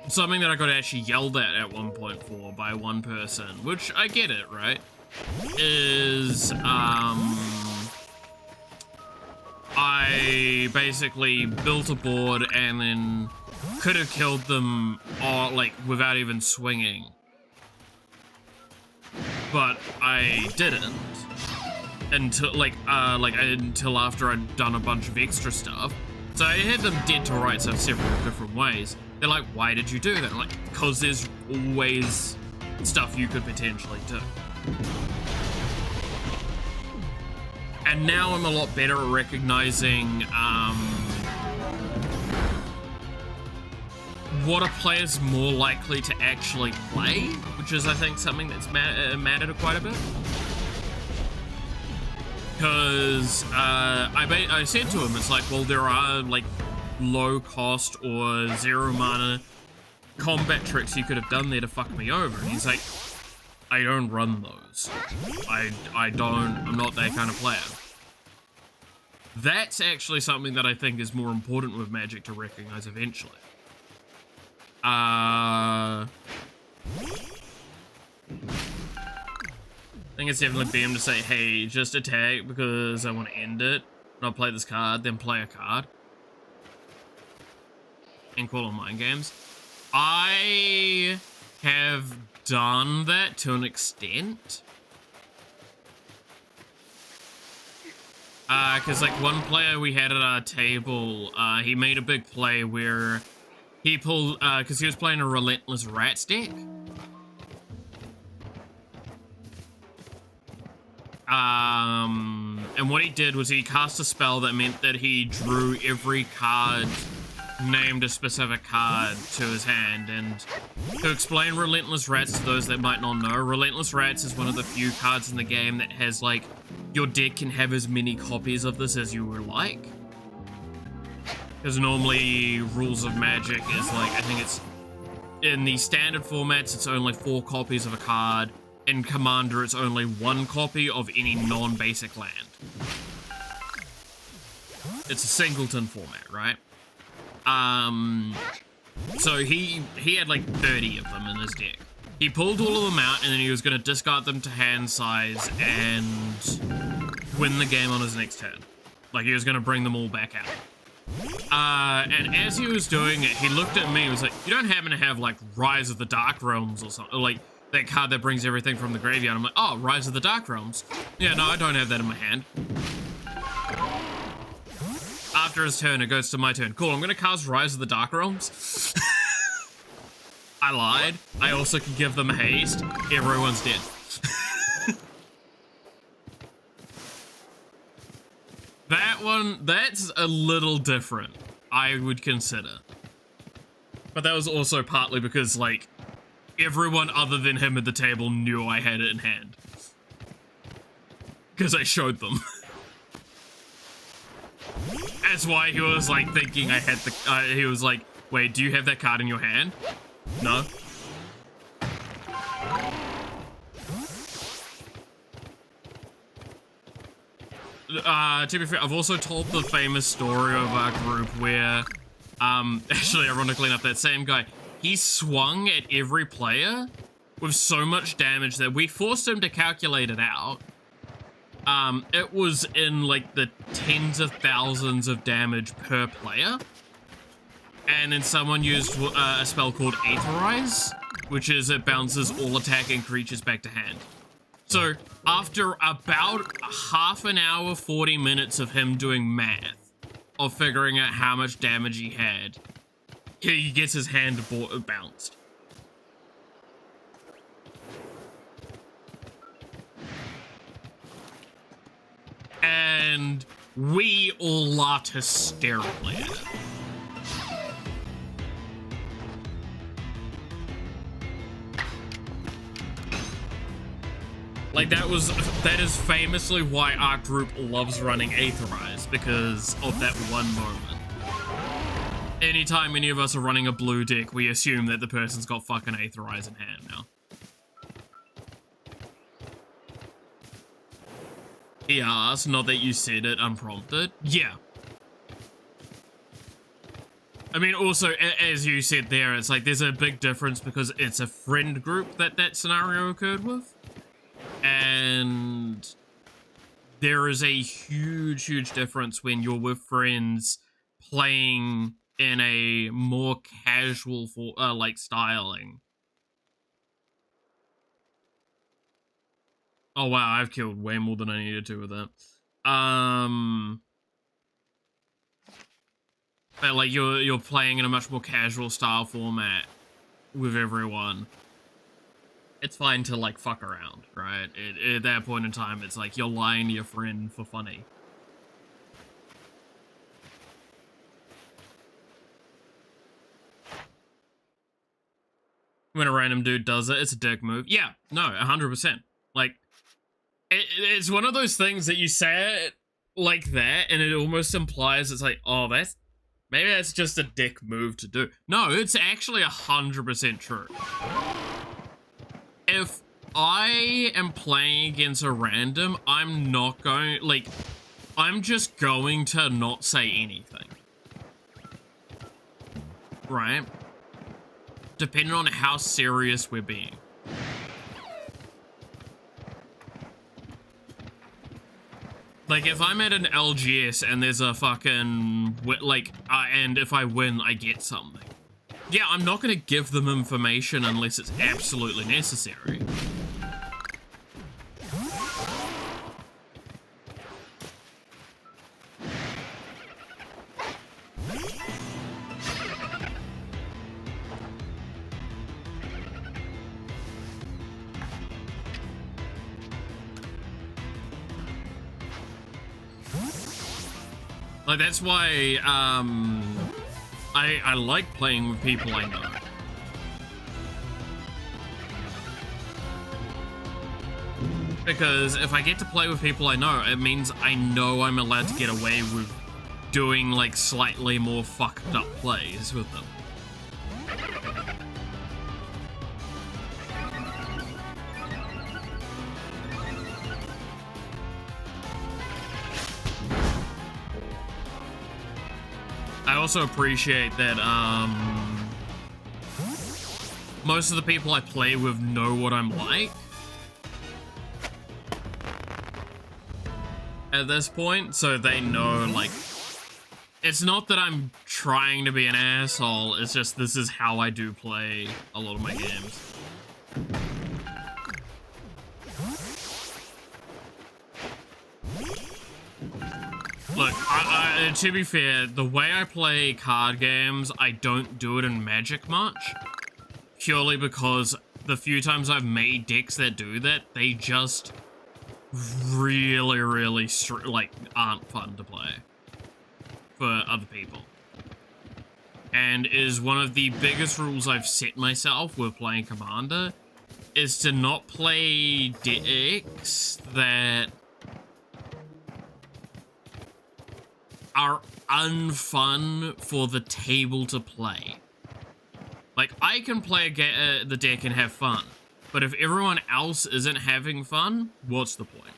Something that I got actually yelled at one point for by one person, which I get it, right? Is, I basically built a board and then could have killed them all, like, without even swinging. But I didn't. Until, until after I'd done a bunch of extra stuff. So I had them dead to rights of several different ways. They're like, why did you do that? I'm like, because there's always stuff you could potentially do. And now I'm a lot better at recognizing what a player's more likely to actually play, which is, I think, something that's mattered quite a bit. Because I said to him, it's like, well, there are like low cost or zero mana combat tricks you could have done there to fuck me over. And he's like, I don't run those. I'm not that kind of player. That's actually something that I think is more important with Magic to recognize eventually. I think it's definitely BM to say, hey, just attack because I want to end it, not play this card, then play a card. And call on mind games. I have done that to an extent. Because like one player we had at our table, he made a big play where he pulled, because he was playing a Relentless Rats deck. And what he did was he cast a spell that meant that he drew every card named a specific card to his hand. And to explain Relentless Rats to those that might not know, Relentless Rats is one of the few cards in the game that has like, your deck can have as many copies of this as you would like. Because normally Rules of Magic is like, I think it's, in the standard formats, it's only 4 copies of a card. In Commander, it's only 1 copy of any non-basic land. It's a singleton format, right? So he had like 30 of them in his deck. He pulled all of them out and then he was going to discard them to hand size and win the game on his next turn. Like he was going to bring them all back out. And as he was doing it, he looked at me and was like, you don't happen to have like Rise of the Dark Realms or something, or like that card that brings everything from the graveyard. I'm like, oh, Rise of the Dark Realms. Yeah, no, I don't have that in my hand. after his turn, it goes to my turn. Cool, I'm gonna cast Rise of the Dark Realms. I lied. I also can give them haste. Everyone's dead. That one, that's a little different, I would consider. But that was also partly because, like, everyone other than him at the table knew I had it in hand. Because I showed them. That's why he was, like, thinking I had the... he was like, wait, do you have that card in your hand? No? To be fair, I've also told the famous story of our group where, actually, ironically enough, that same guy, he swung at every player with so much damage that we forced him to calculate it out. It was in, like, the tens of thousands of damage per player. And then someone used a spell called Aetherize, which is it bounces all attacking creatures back to hand. So, after about half an hour, 40 minutes of him doing math, of figuring out how much damage he had, he gets his hand bounced. And we all laughed hysterically at it. Like, that is famously why our group loves running Aetherize, because of that one moment. Anytime any of us are running a blue deck, we assume that the person's got fucking Aetherize in hand now. He asked, not that you said it unprompted. Yeah. I mean, also, as you said there, it's like there's a big difference because it's a friend group that scenario occurred with. And there is a huge, huge difference when you're with friends playing in a more casual, like, styling. Oh, wow, I've killed way more than I needed to with that. But, like, you're playing in a much more casual style format with everyone. It's fine to, like, fuck around, right? At that point in time, it's like you're lying to your friend for funny. When a random dude does it, it's a dick move. Yeah, no, 100%. Like, it's one of those things that you say it like that, and it almost implies it's like, oh, maybe that's just a dick move to do. No, it's actually 100% true. If I am playing against a random, I'm not going, like, I'm just going to not say anything. Right? Depending on how serious we're being. Like, if I'm at an LGS and there's a fucking, like, and if I win, I get something. Yeah, I'm not going to give them information unless it's absolutely necessary. Like, that's why, I like playing with people I know. Because if I get to play with people I know, it means I know I'm allowed to get away with doing, like, slightly more fucked up plays with them. I also appreciate that, most of the people I play with know what I'm like. At this point, so they know, like, it's not that I'm trying to be an asshole, it's just this is how I do play a lot of my games. Look, to be fair, the way I play card games, I don't do it in Magic much. Purely because the few times I've made decks that do that, they just really, really, like, aren't fun to play for other people. And is one of the biggest rules I've set myself with playing Commander is to not play decks that are unfun for the table to play. Like, I can play the deck and have fun, but if everyone else isn't having fun, what's the point?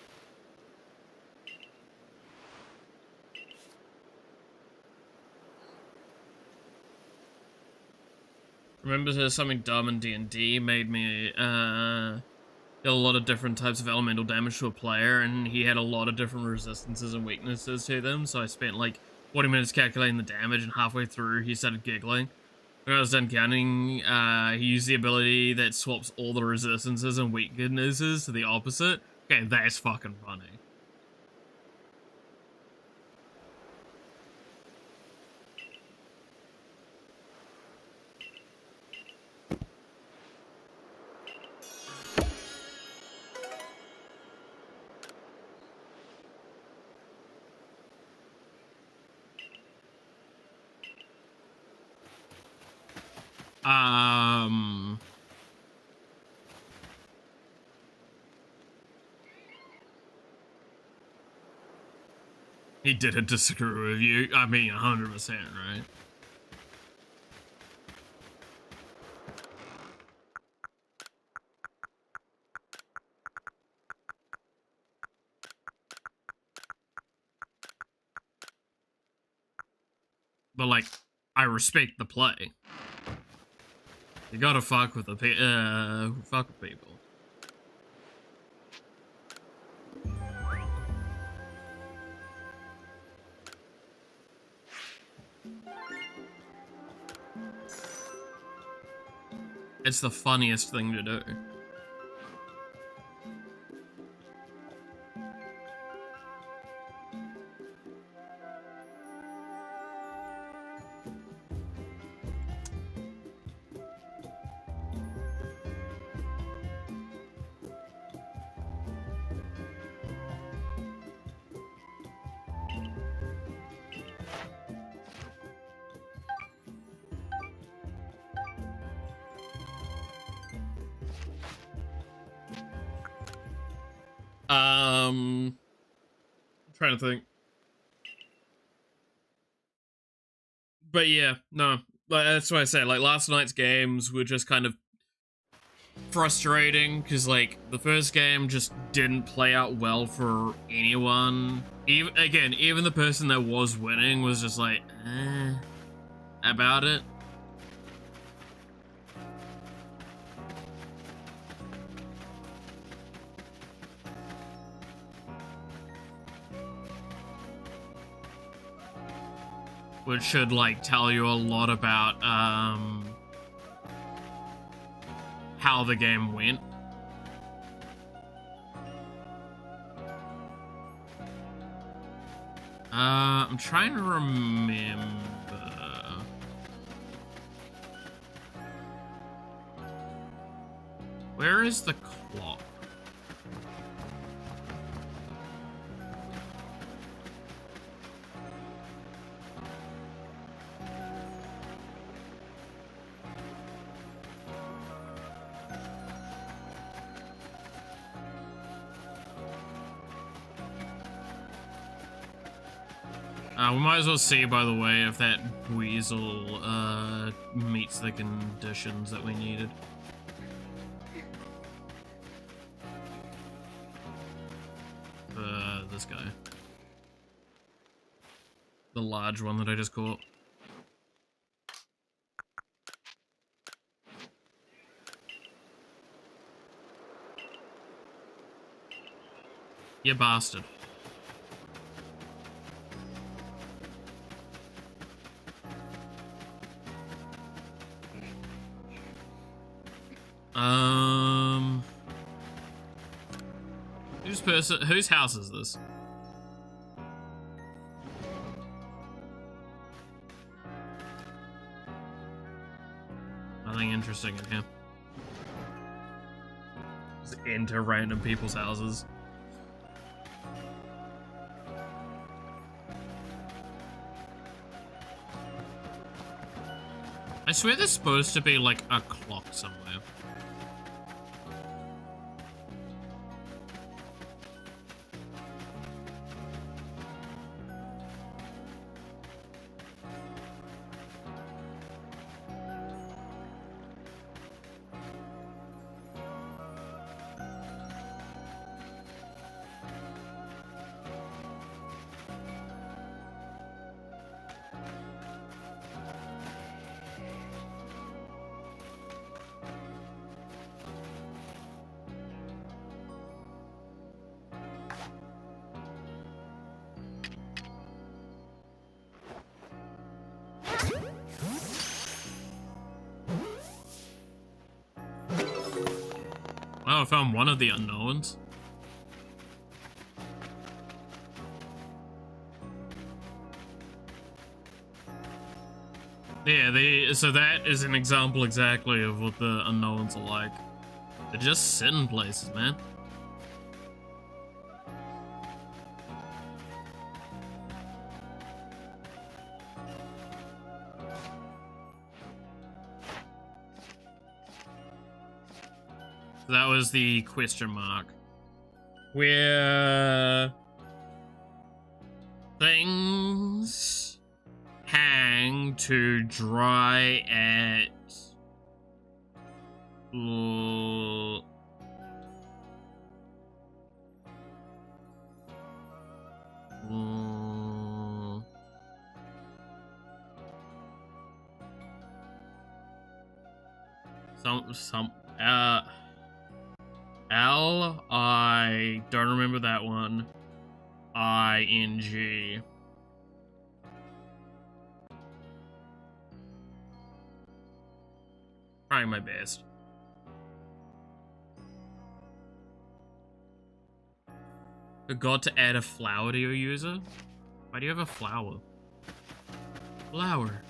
Remember something dumb in D&D made me get a lot of different types of elemental damage to a player, and he had a lot of different resistances and weaknesses to them, so I spent like 40 minutes calculating the damage, and halfway through he started giggling. When I was done counting, he used the ability that swaps all the resistances and weaknesses to the opposite. Okay, that's fucking funny. He didn't disagree with you. I mean, 100%, right? But, like, I respect the play. You gotta fuck with the fuck with people. It's the funniest thing to do. I'm trying to think. But yeah, no, that's what I say. Like, last night's games were just kind of frustrating because, like, the first game just didn't play out well for anyone. Even the person that was winning was just like, about it. Which should, like, tell you a lot about, how the game went. I'm trying to remember. Where is the clock? We might as well see, by the way, if that weasel meets the conditions that we needed. This guy. The large one that I just caught. You bastard. Whose house is this? Nothing interesting in here. Just enter random people's houses. I swear there's supposed to be like a clock somewhere. Oh, I found one of the unknowns. Yeah, so that is an example exactly of what the unknowns are like. They're just sitting places, man. That was the question mark. Where things hang to dry at L, I don't remember that one. ING. Trying my best. Forgot to add a flower to your user? Why do you have a flower? Flower.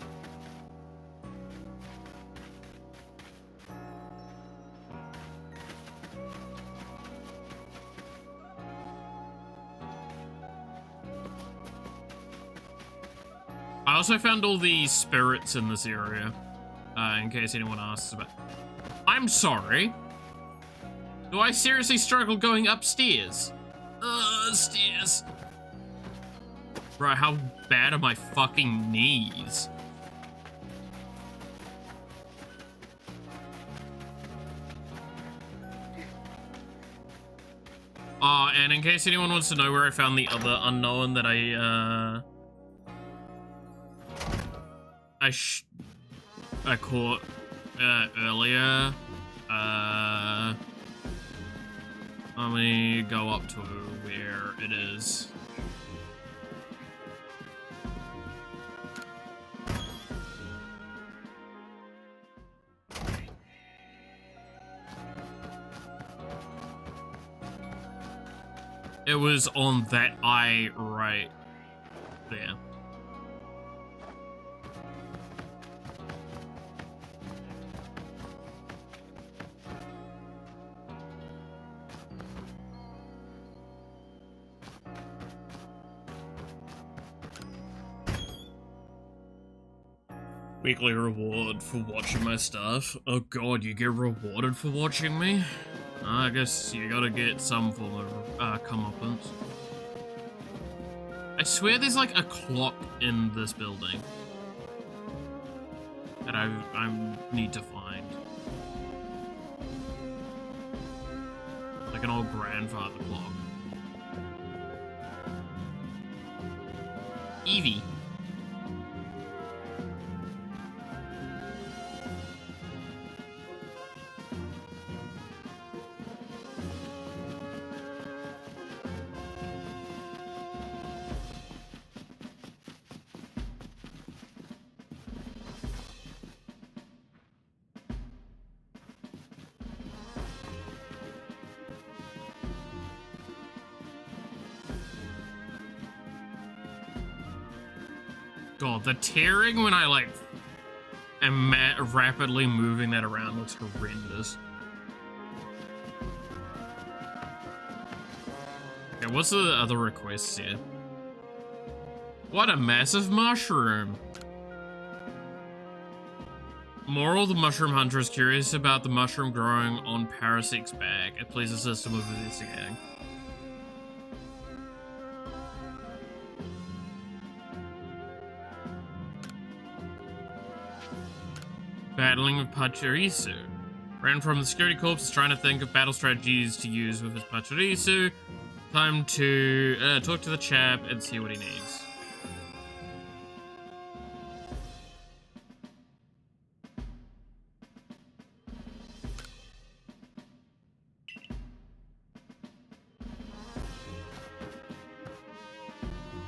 I also found all the spirits in this area, in case anyone asks about. I'm sorry. Do I seriously struggle going upstairs? Stairs. Bro, how bad are my fucking knees? And in case anyone wants to know where I found the other unknown that I caught earlier. Let me go up to where it is. It was on that eye right there. Weekly reward for watching my stuff. Oh god, you get rewarded for watching me? I guess you gotta get some form of comeuppance. I swear there's like a clock in this building that I need to find. Like an old grandfather clock. Evie. God, the tearing when I, like, And rapidly moving that around looks horrendous. Okay, what's the other requests here? What a massive mushroom! Moral, the mushroom hunter is curious about the mushroom growing on Parasik's back. It please assist him with investigating. Battling with Pachirisu. Ran from the security corps is trying to think of battle strategies to use with his Pachirisu. Time to talk to the chap and see what he needs.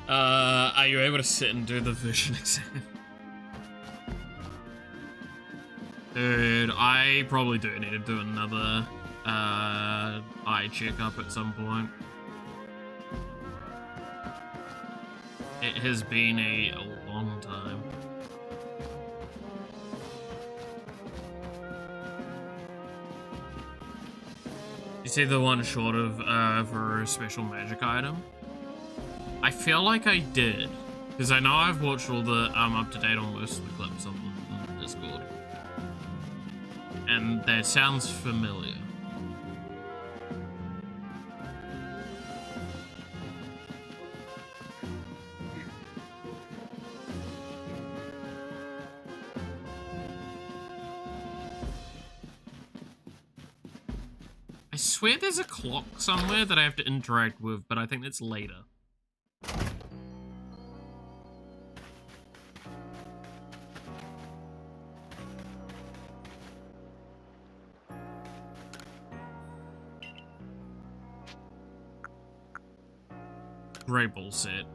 Are you able to sit and do the vision exam? Dude, I probably do need to do another eye checkup at some point. It has been a long time. You see the one short of for a special magic item? I feel like I did, because I know I've watched all the up to date on most of the clips on Discord, and that sounds familiar. I swear there's a clock somewhere that I have to interact with, but I think that's later. Great bullshit.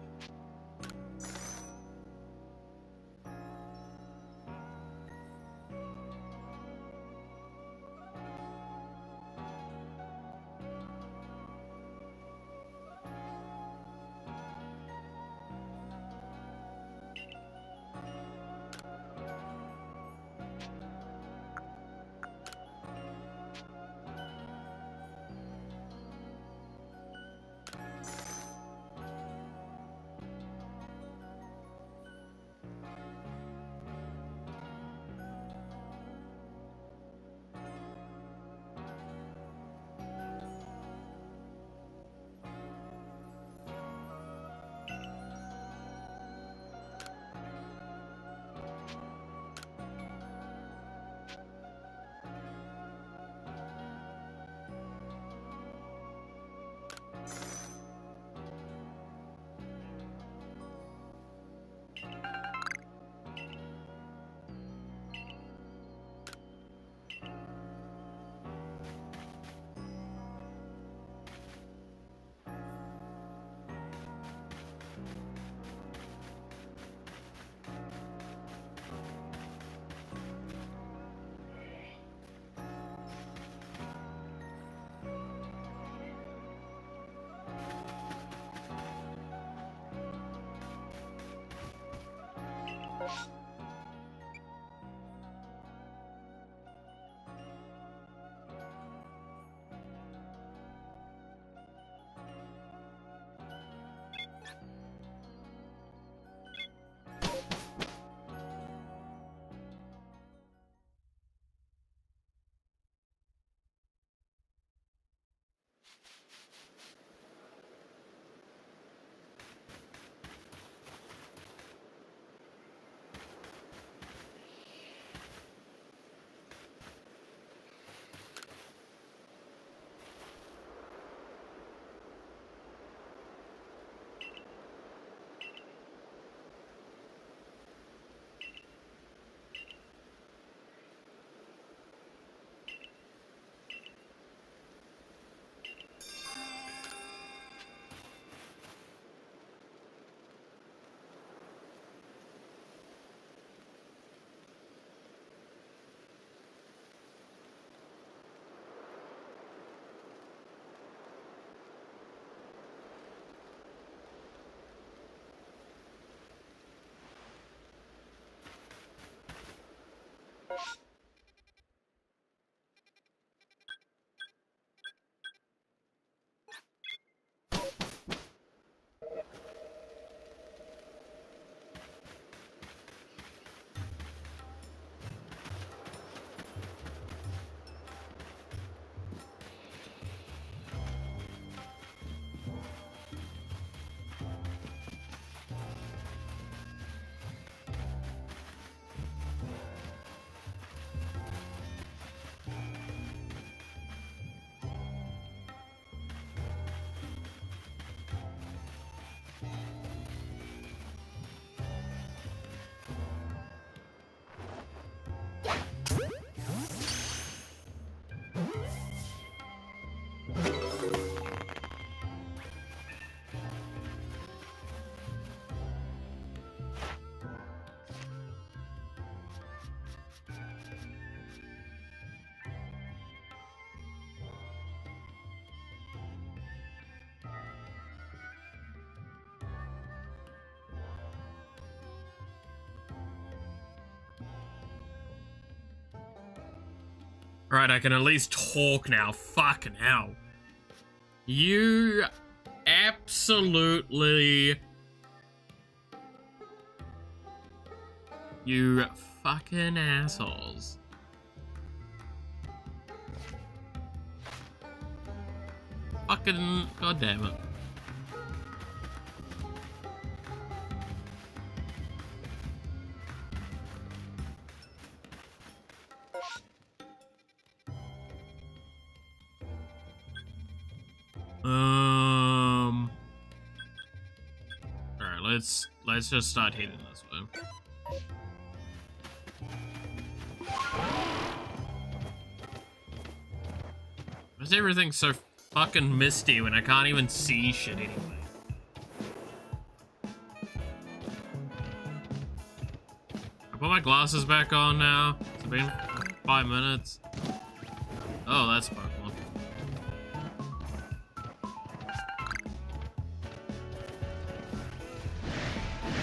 Right, I can at least talk now. Fucking hell. You absolutely... You fucking assholes. Fucking goddamn it. Alright, let's just start hitting this one. Why is everything so fucking misty when I can't even see shit anyway? I put my glasses back on now. It's been 5 minutes. Oh, that's a Pokemon.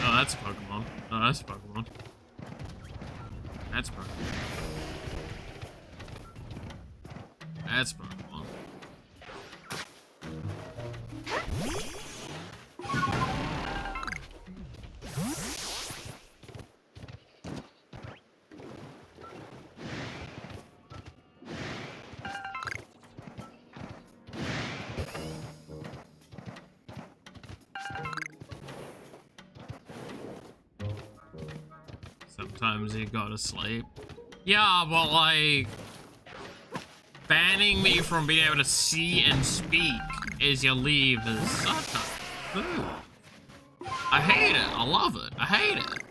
Oh, that's a Pokemon. Oh, that's a Pokemon. That's a Pokemon. That's a Pokemon. Sometimes you gotta sleep. Yeah, but like... banning me from being able to see and speak as you leave is such a food. I hate it. I love it. I hate it.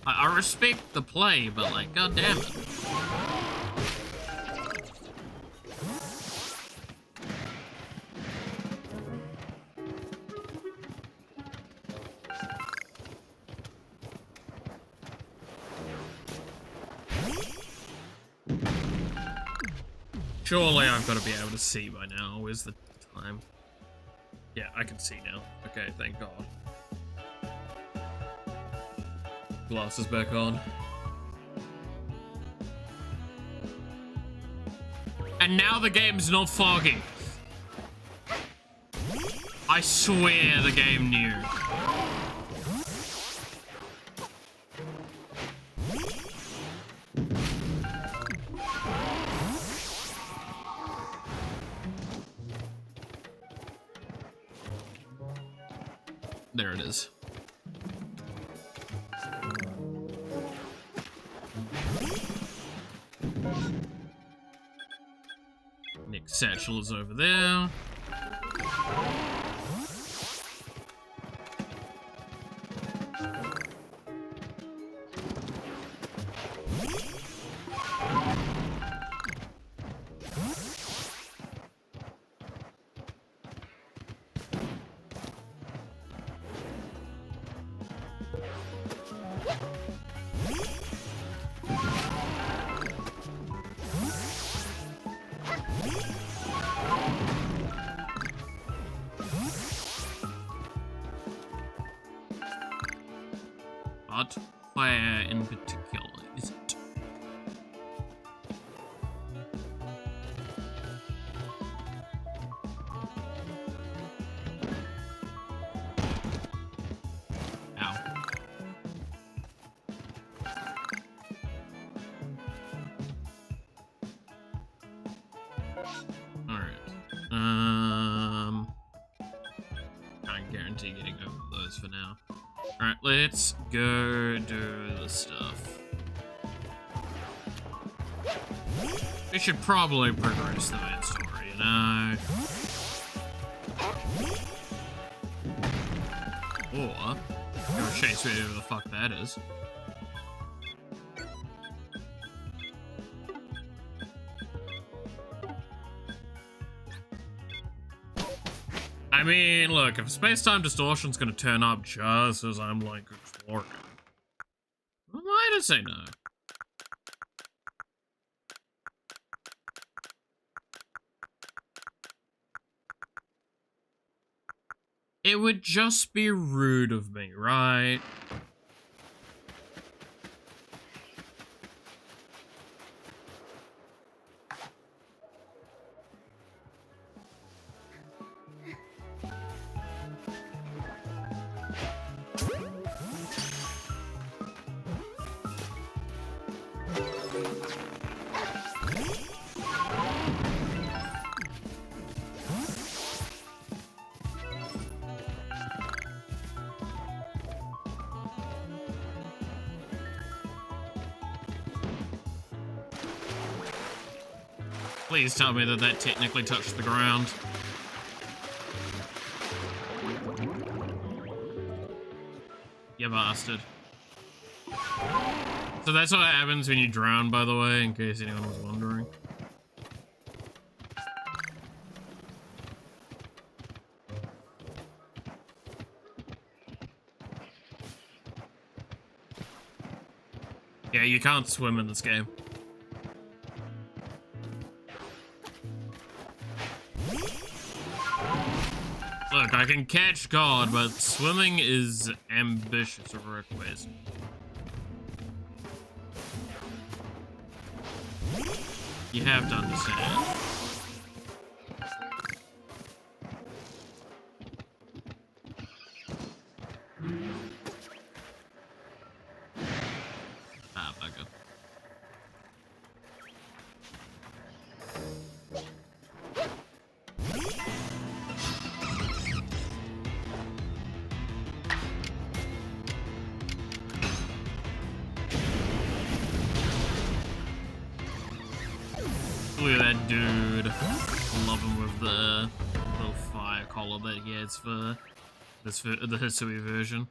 I respect the play, but like, god damn it. Surely I've got to be able to see by now. Where's the time? Yeah, I can see now. Okay, thank God. Glasses back on. And now the game's not foggy. I swear the game knew. There it is. Nick's satchel is over there. But where in particular is it? Ow. Alright. Can't guarantee getting over those for now. Alright, let's go do the stuff. We should probably progress the main story, you know? Or, go chase whatever the fuck that is. I mean, look, if space-time distortion's gonna turn up just as I'm, like, exploring, who am I to say no? It would just be rude of me, right? Please tell me that that technically touched the ground. You bastard. So that's what happens when you drown, by the way, in case anyone was wondering. Yeah, you can't swim in this game. Look, I can catch God, but swimming is ambitious of a request. You have to understand. Ah, bugger. Look at that dude. I love him with the little fire collar that he has for this the Hisui version.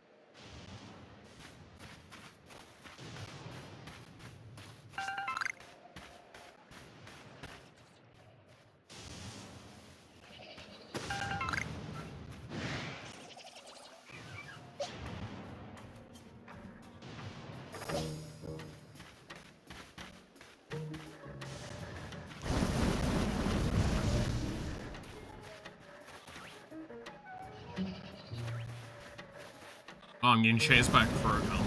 Oh, I'm getting chased by a crocodile.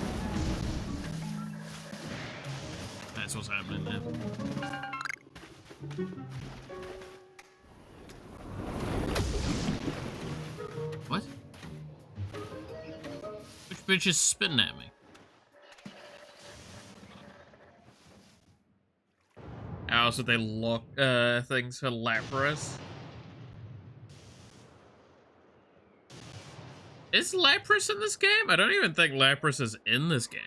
That's what's happening there. What? Which bitch is spitting at me? How else would they lock things for Lapras? Is Lapras in this game? I don't even think Lapras is in this game.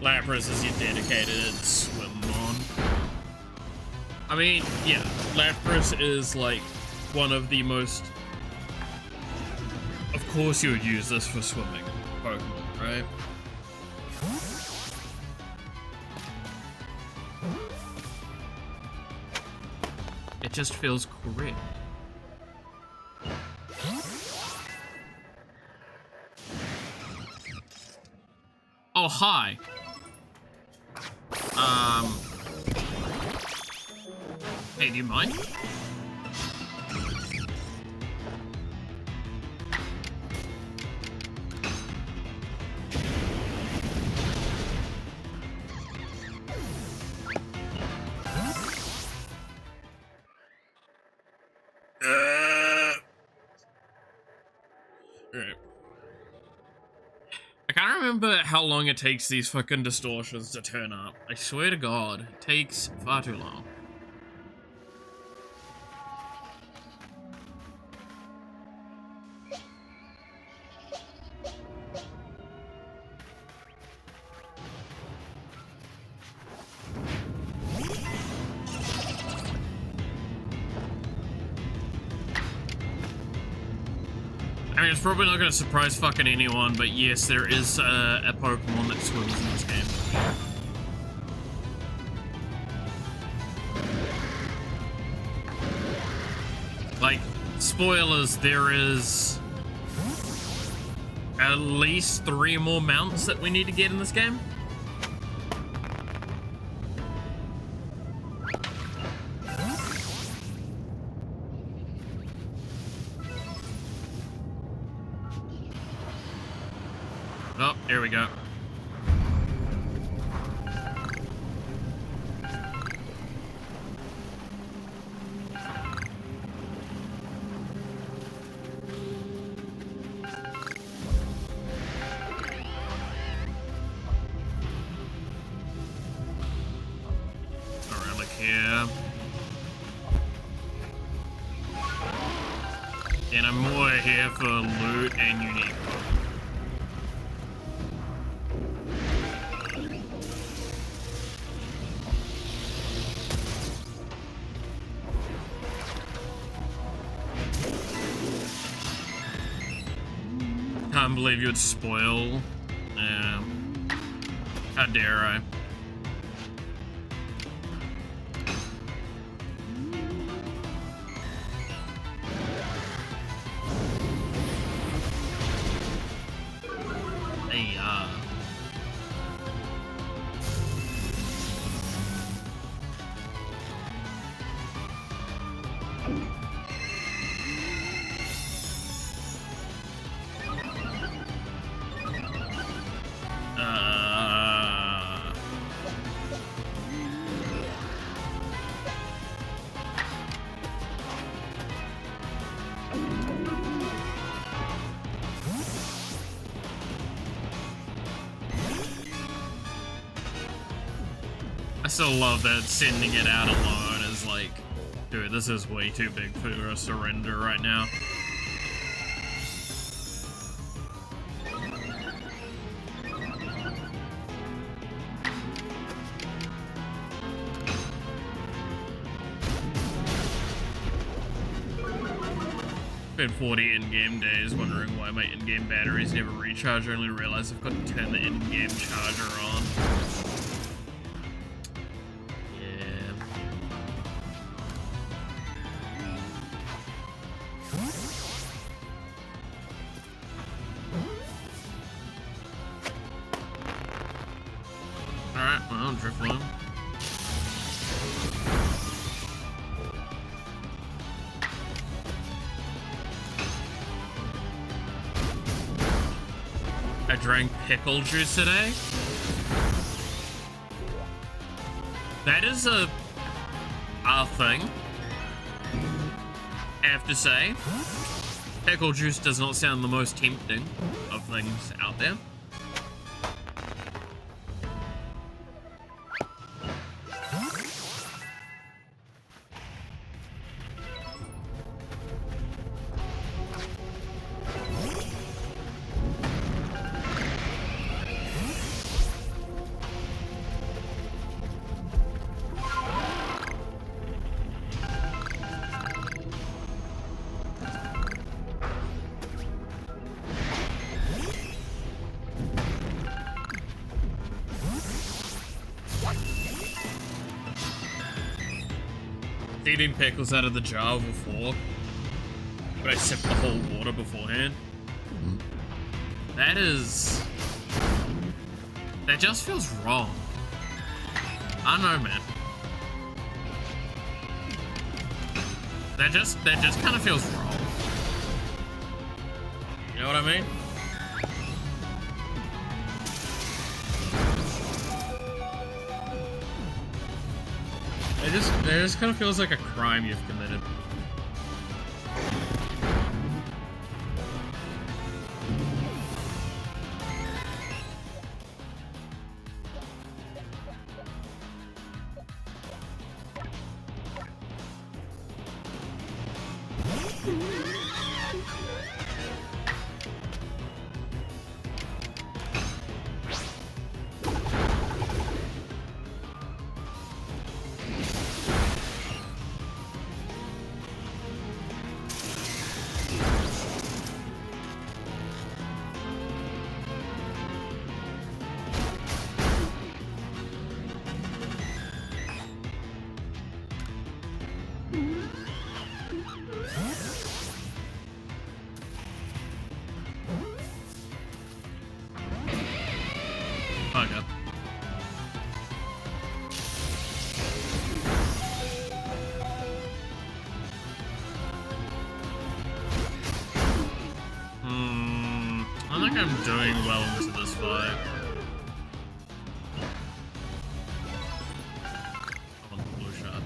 Lapras is your dedicated swim mon. I mean, yeah, Lapras is like one of the most... Of course you would use this for swimming Pokemon, right? It just feels correct. Oh, hi. Hey, do you mind? Alright. I can't remember how long it takes these fucking distortions to turn up. I swear to God, it takes far too long. I mean, it's probably not going to surprise fucking anyone, but yes, there is a Pokemon that swims in this game. Like, spoilers, there is at least 3 more mounts that we need to get in this game. Oh, here we go. Around like here. And I'm more here for loot and unique. Can't believe you would spoil. Yeah. How dare I? Hey, I still love that sending it out alone is like, dude, this is way too big for a surrender right now. Been 40 in-game days, wondering why my in-game batteries never recharge. I only realized I've got to turn the in-game charger on. Alright, well, drift loom. I drank pickle juice today. That is a thing. I have to say, pickle juice does not sound the most tempting of things out there. Eating pickles out of the jar before, but I sipped the whole water beforehand. That just feels wrong. I don't know, man. That just kind of feels wrong. You know what I mean? It just kind of feels like a crime you've committed. I'm doing well into this fight. I want the blue shot.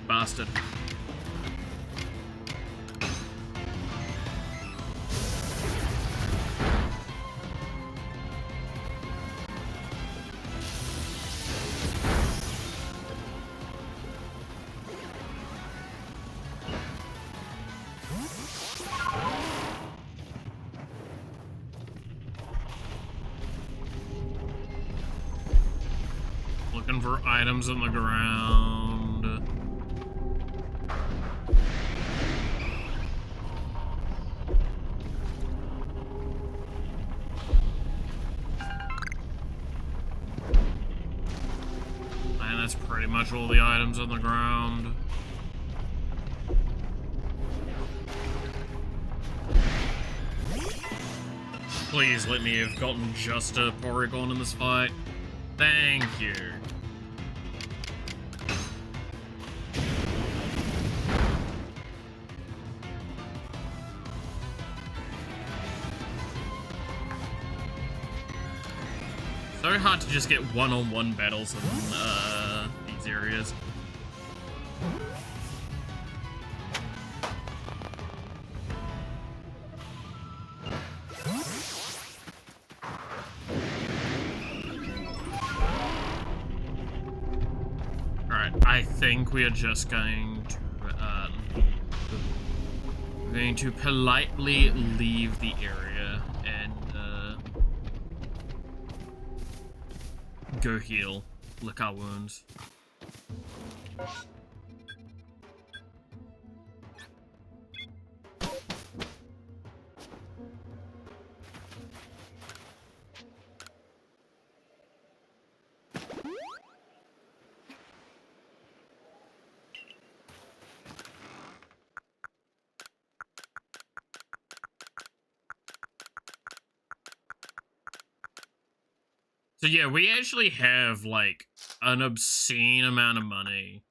Bastard. Looking for items on the ground. And that's pretty much all the items on the ground. Please let me have gotten just a Porygon in this fight. Thank you. So hard to just get one-on-one battles in these areas. Alright, I think we are just going to we're going to politely leave the area and go heal, lick our wounds. So yeah, we actually have, like, an obscene amount of money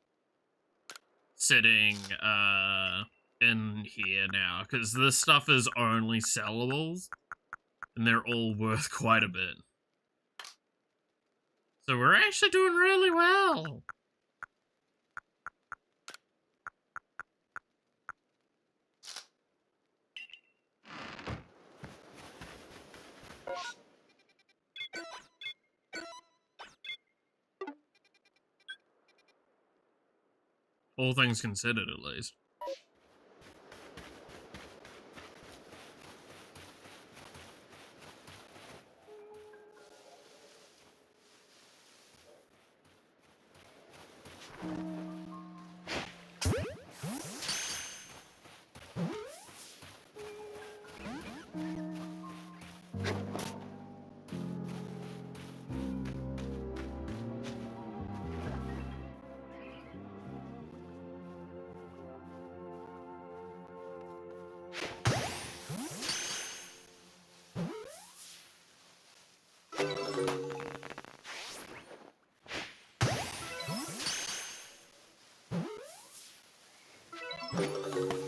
sitting, in here now, because this stuff is only sellables, and they're all worth quite a bit. So we're actually doing really well. All things considered, at least.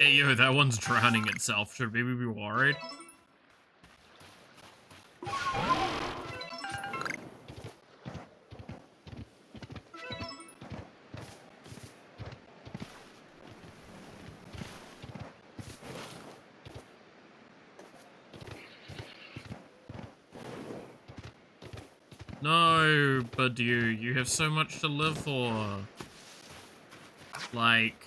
Hey, yo, that one's drowning itself. Should we be worried? No, but you have so much to live for. Like...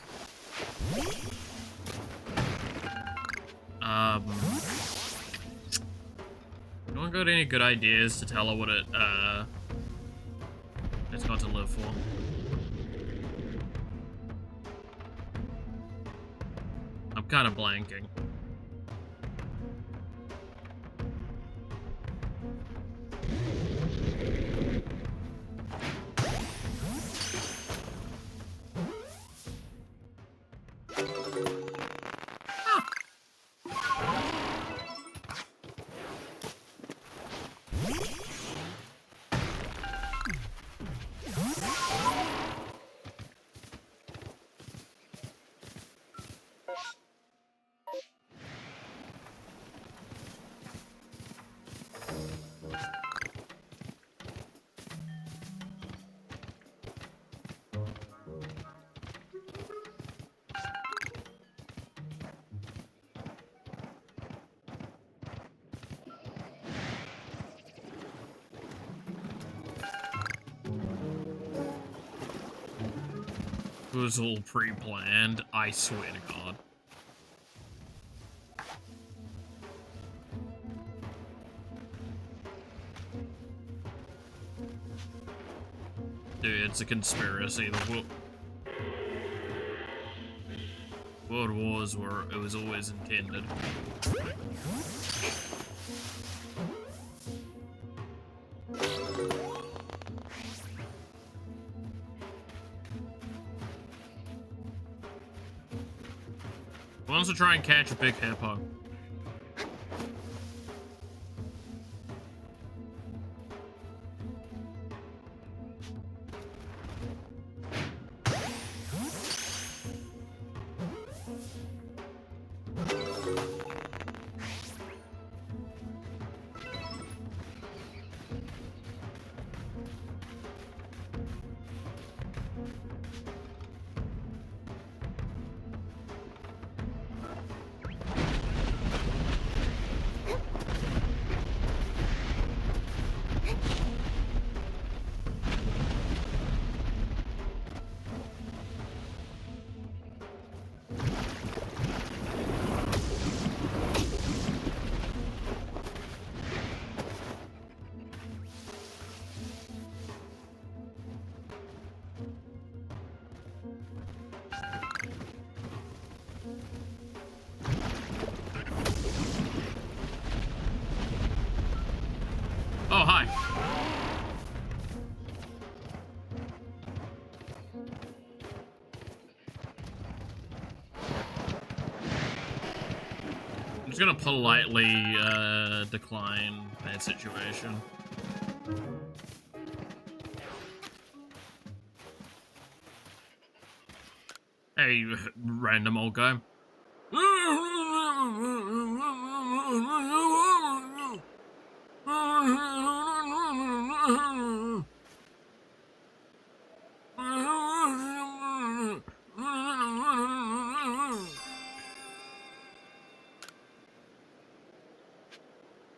No one got any good ideas to tell her what it's got to live for. I'm kind of blanking. It was all pre-planned, I swear to God. Dude, it's a conspiracy. The World Wars were, it was always intended. Who wants to try and catch a big hippo? Oh, hi. I'm just gonna politely decline that situation. Hey, random old guy.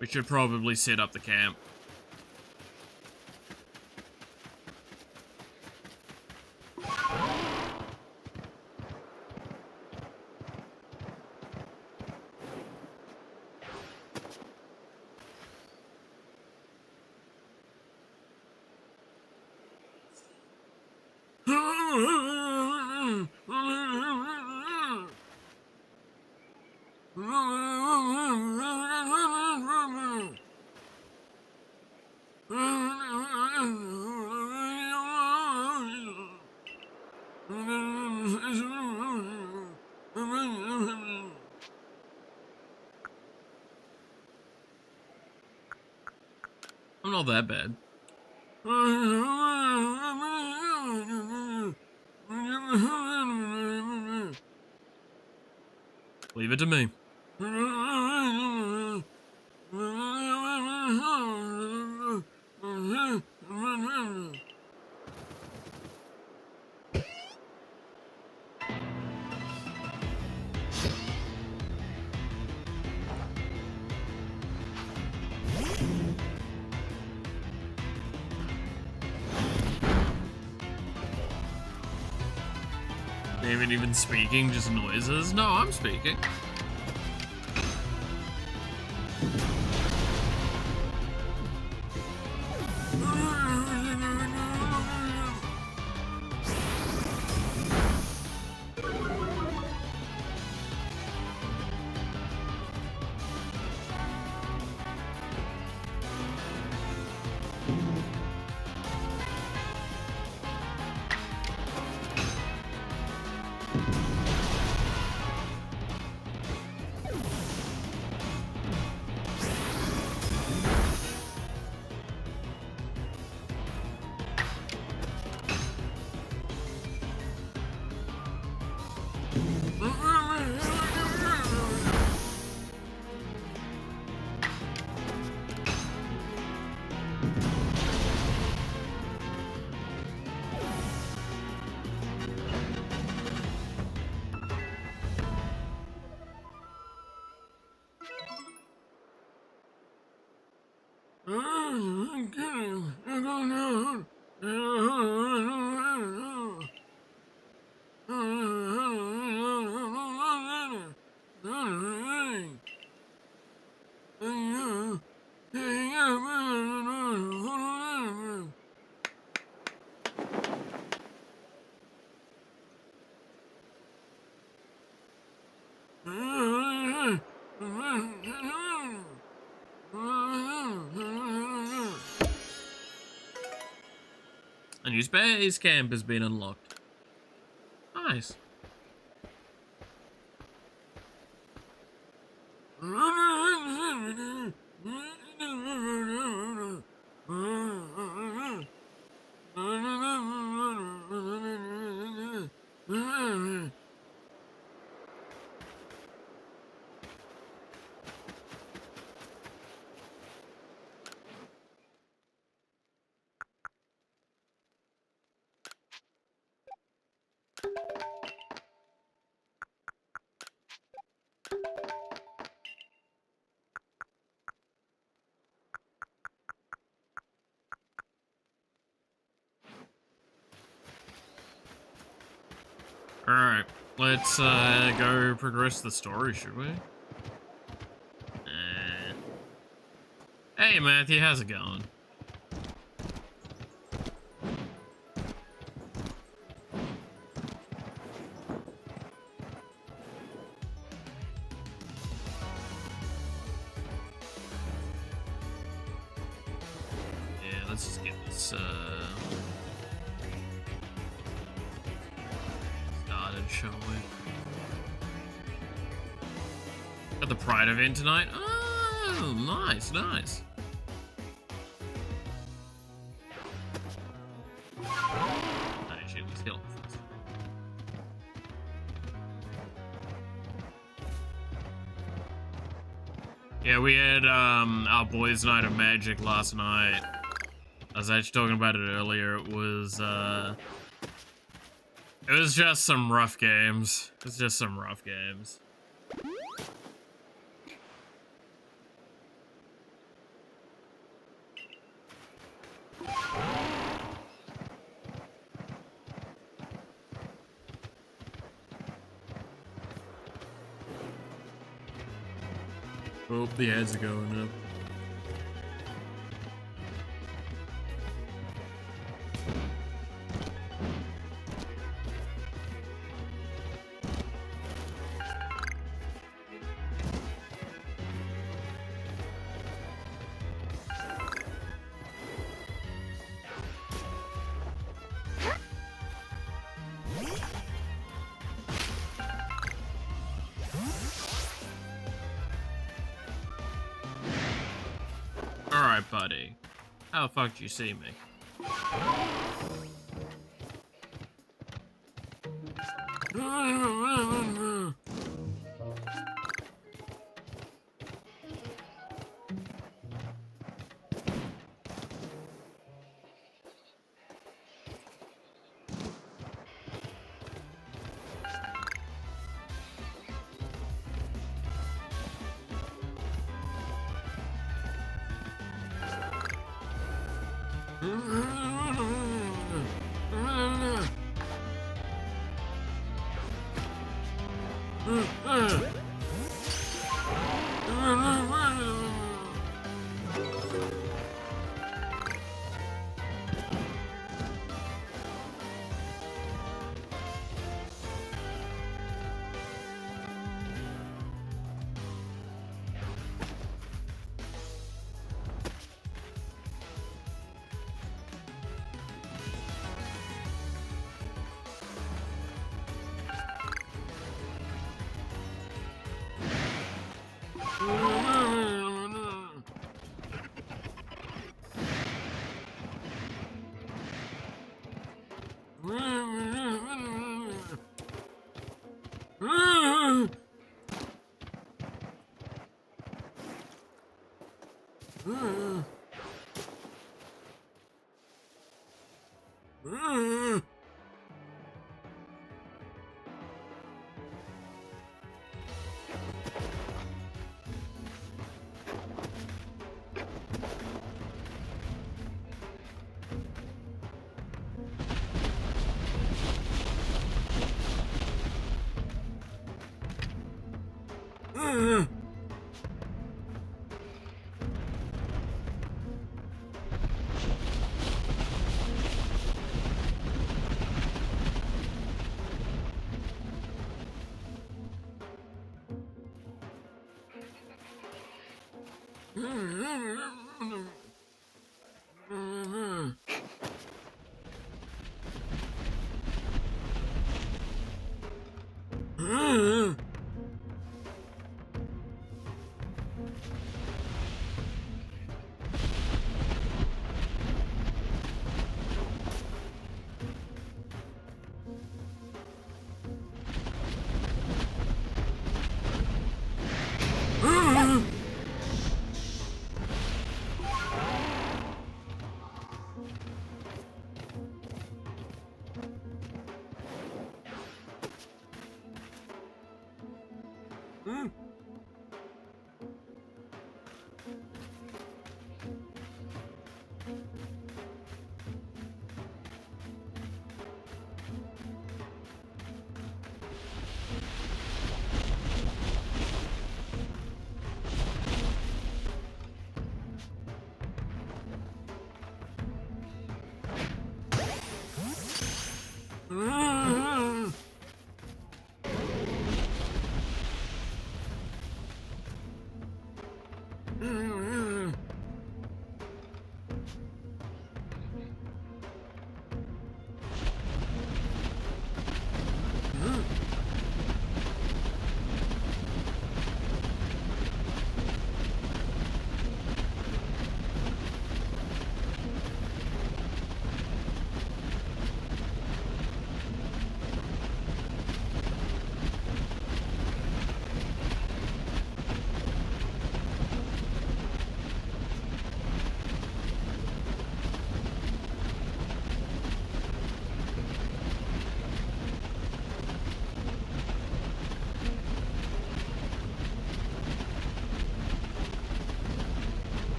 We should probably set up the camp. I'm not that bad. Leave it to me. David even speaking, just noises? No, I'm speaking. A new space camp has been unlocked. Nice. Alright, let's go progress the story, should we? Hey Matthew, how's it going? Yeah, let's just get this started, shall we? Got the Pride event tonight? Oh, nice, nice. Shit, let's get on first. Yeah, we had our boys' night of magic last night. I was actually talking about it earlier. It was just some rough games. It's just some rough games. Oh, the ads are going up. Alright, buddy. How the fuck do you see me?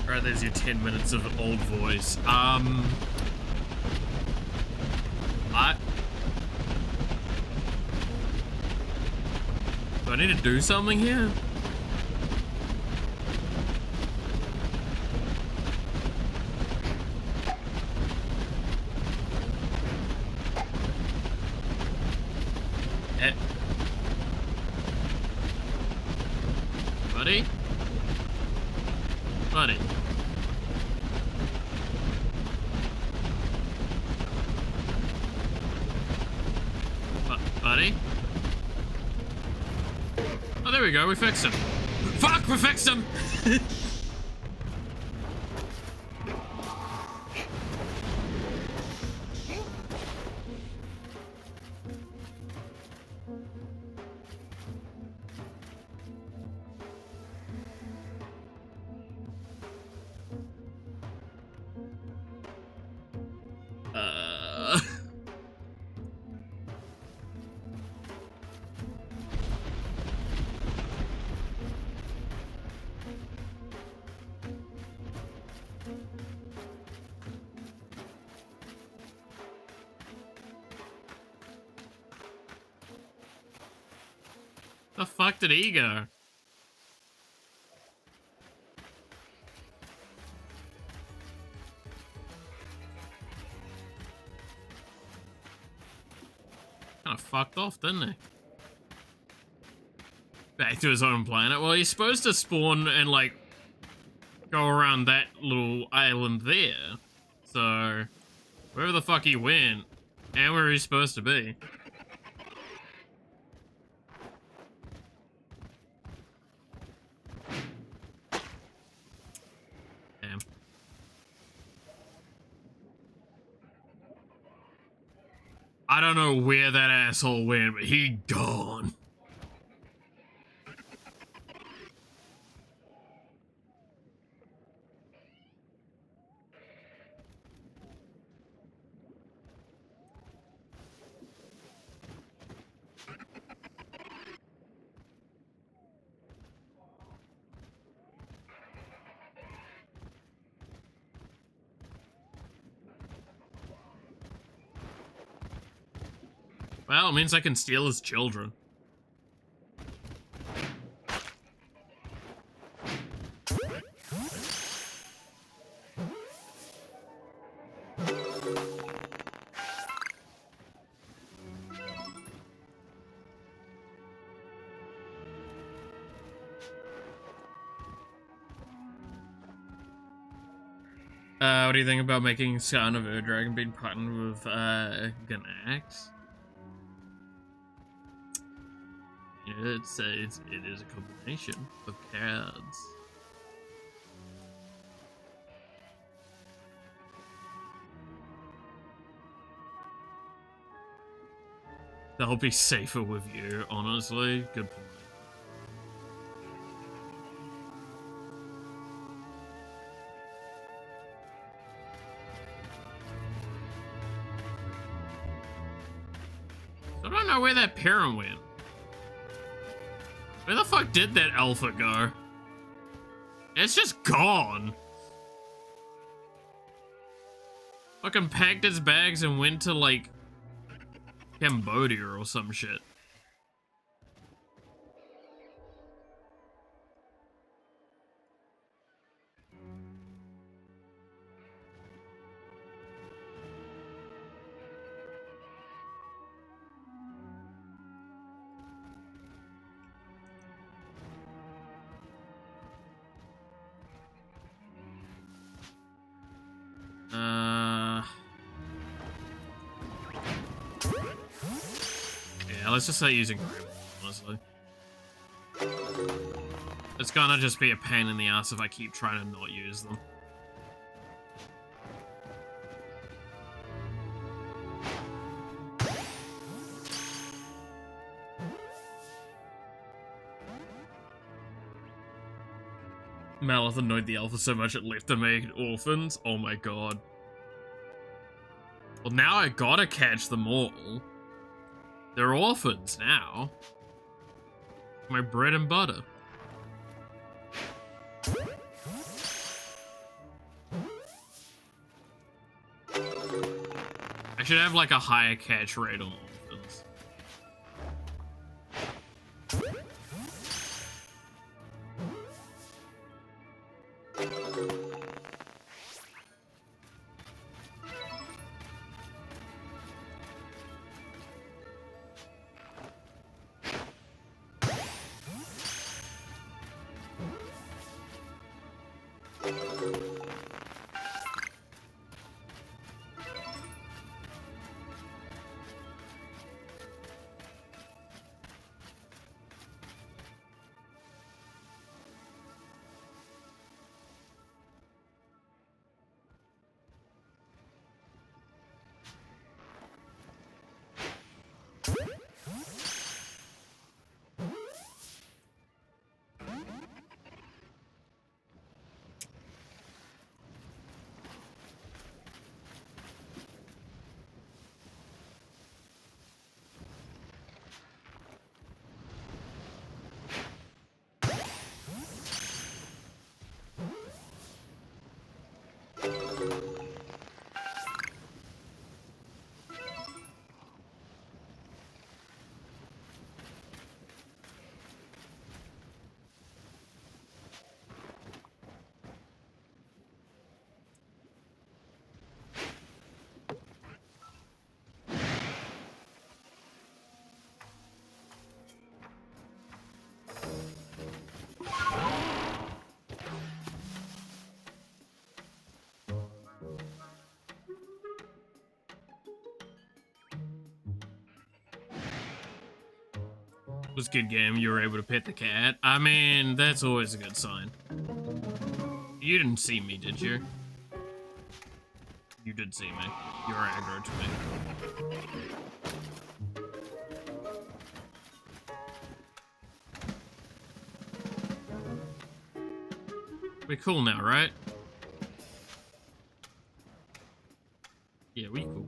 Alright, there's your 10 minutes of old voice. Do I need to do something here? Buddy? Buddy. Buddy? Oh, there we go, we fixed him. Fuck, we fixed him! The fuck did he go? Kinda fucked off, didn't he? Back to his own planet. Well, he's supposed to spawn and, like, go around that little island there. So, wherever the fuck he went, and where he's supposed to be. Damn. I don't know where that asshole went, but he gone. Well, it means I can steal his children. What do you think about making Son of a Dragon being partnered with, Ganax? Yeah, it is a combination of cards. That'll be safer with you, honestly. Good point. I don't know where that parent went. Where the fuck did that alpha go? It's just gone. Fucking packed its bags and went to, like, Cambodia or some shit. Yeah, let's just start using gramps, honestly. It's gonna just be a pain in the ass if I keep trying to not use them. Malith annoyed the alpha so much it left them make orphans. Oh my god. Well, now I gotta catch them all. They're orphans now. My bread and butter. I should have like a higher catch rate on orphans. It was a good game. You were able to pet the cat. I mean, that's always a good sign. You didn't see me, did you? You did see me. You were aggro to me. We're cool now, right? Yeah, we cool.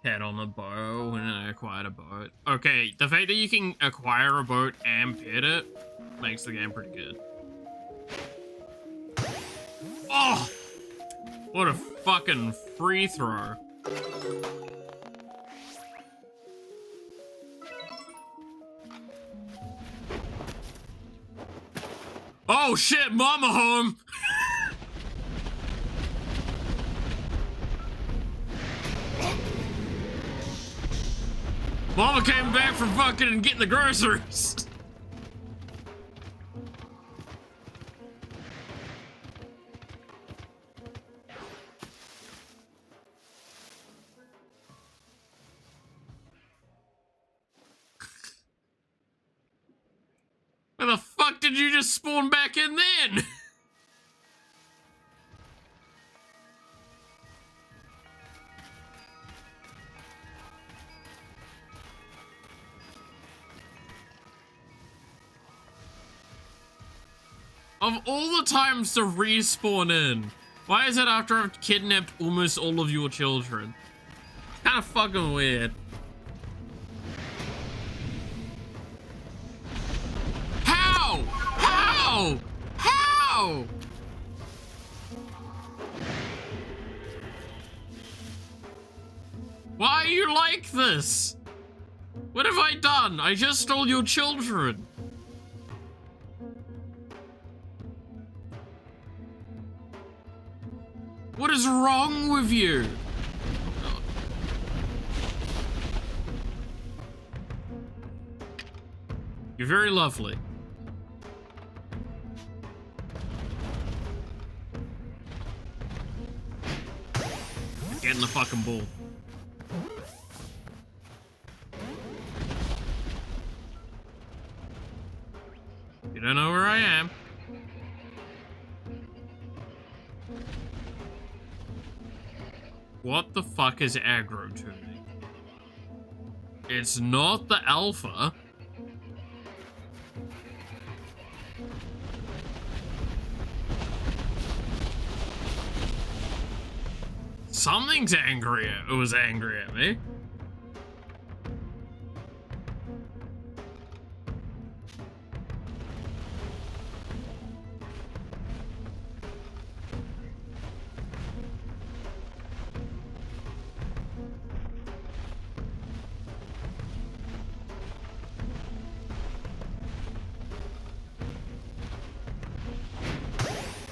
Head on a bow and I acquired a boat. Okay, the fact that you can acquire a boat and pet it makes the game pretty good. Oh! What a fucking free throw. Oh shit, mama home! Mama came back from fucking getting the groceries. Where the fuck did you just spawn back in then? Of all the times to respawn in, why is it after I've kidnapped almost all of your children? Kind of fucking weird. How? How? How? Why are you like this? What have I done? I just stole your children. What is wrong with you? You're very lovely. Get in the fucking ball. You don't know where I am. What the fuck is aggro to me? It's not the alpha. Something's angry at, was angry at me.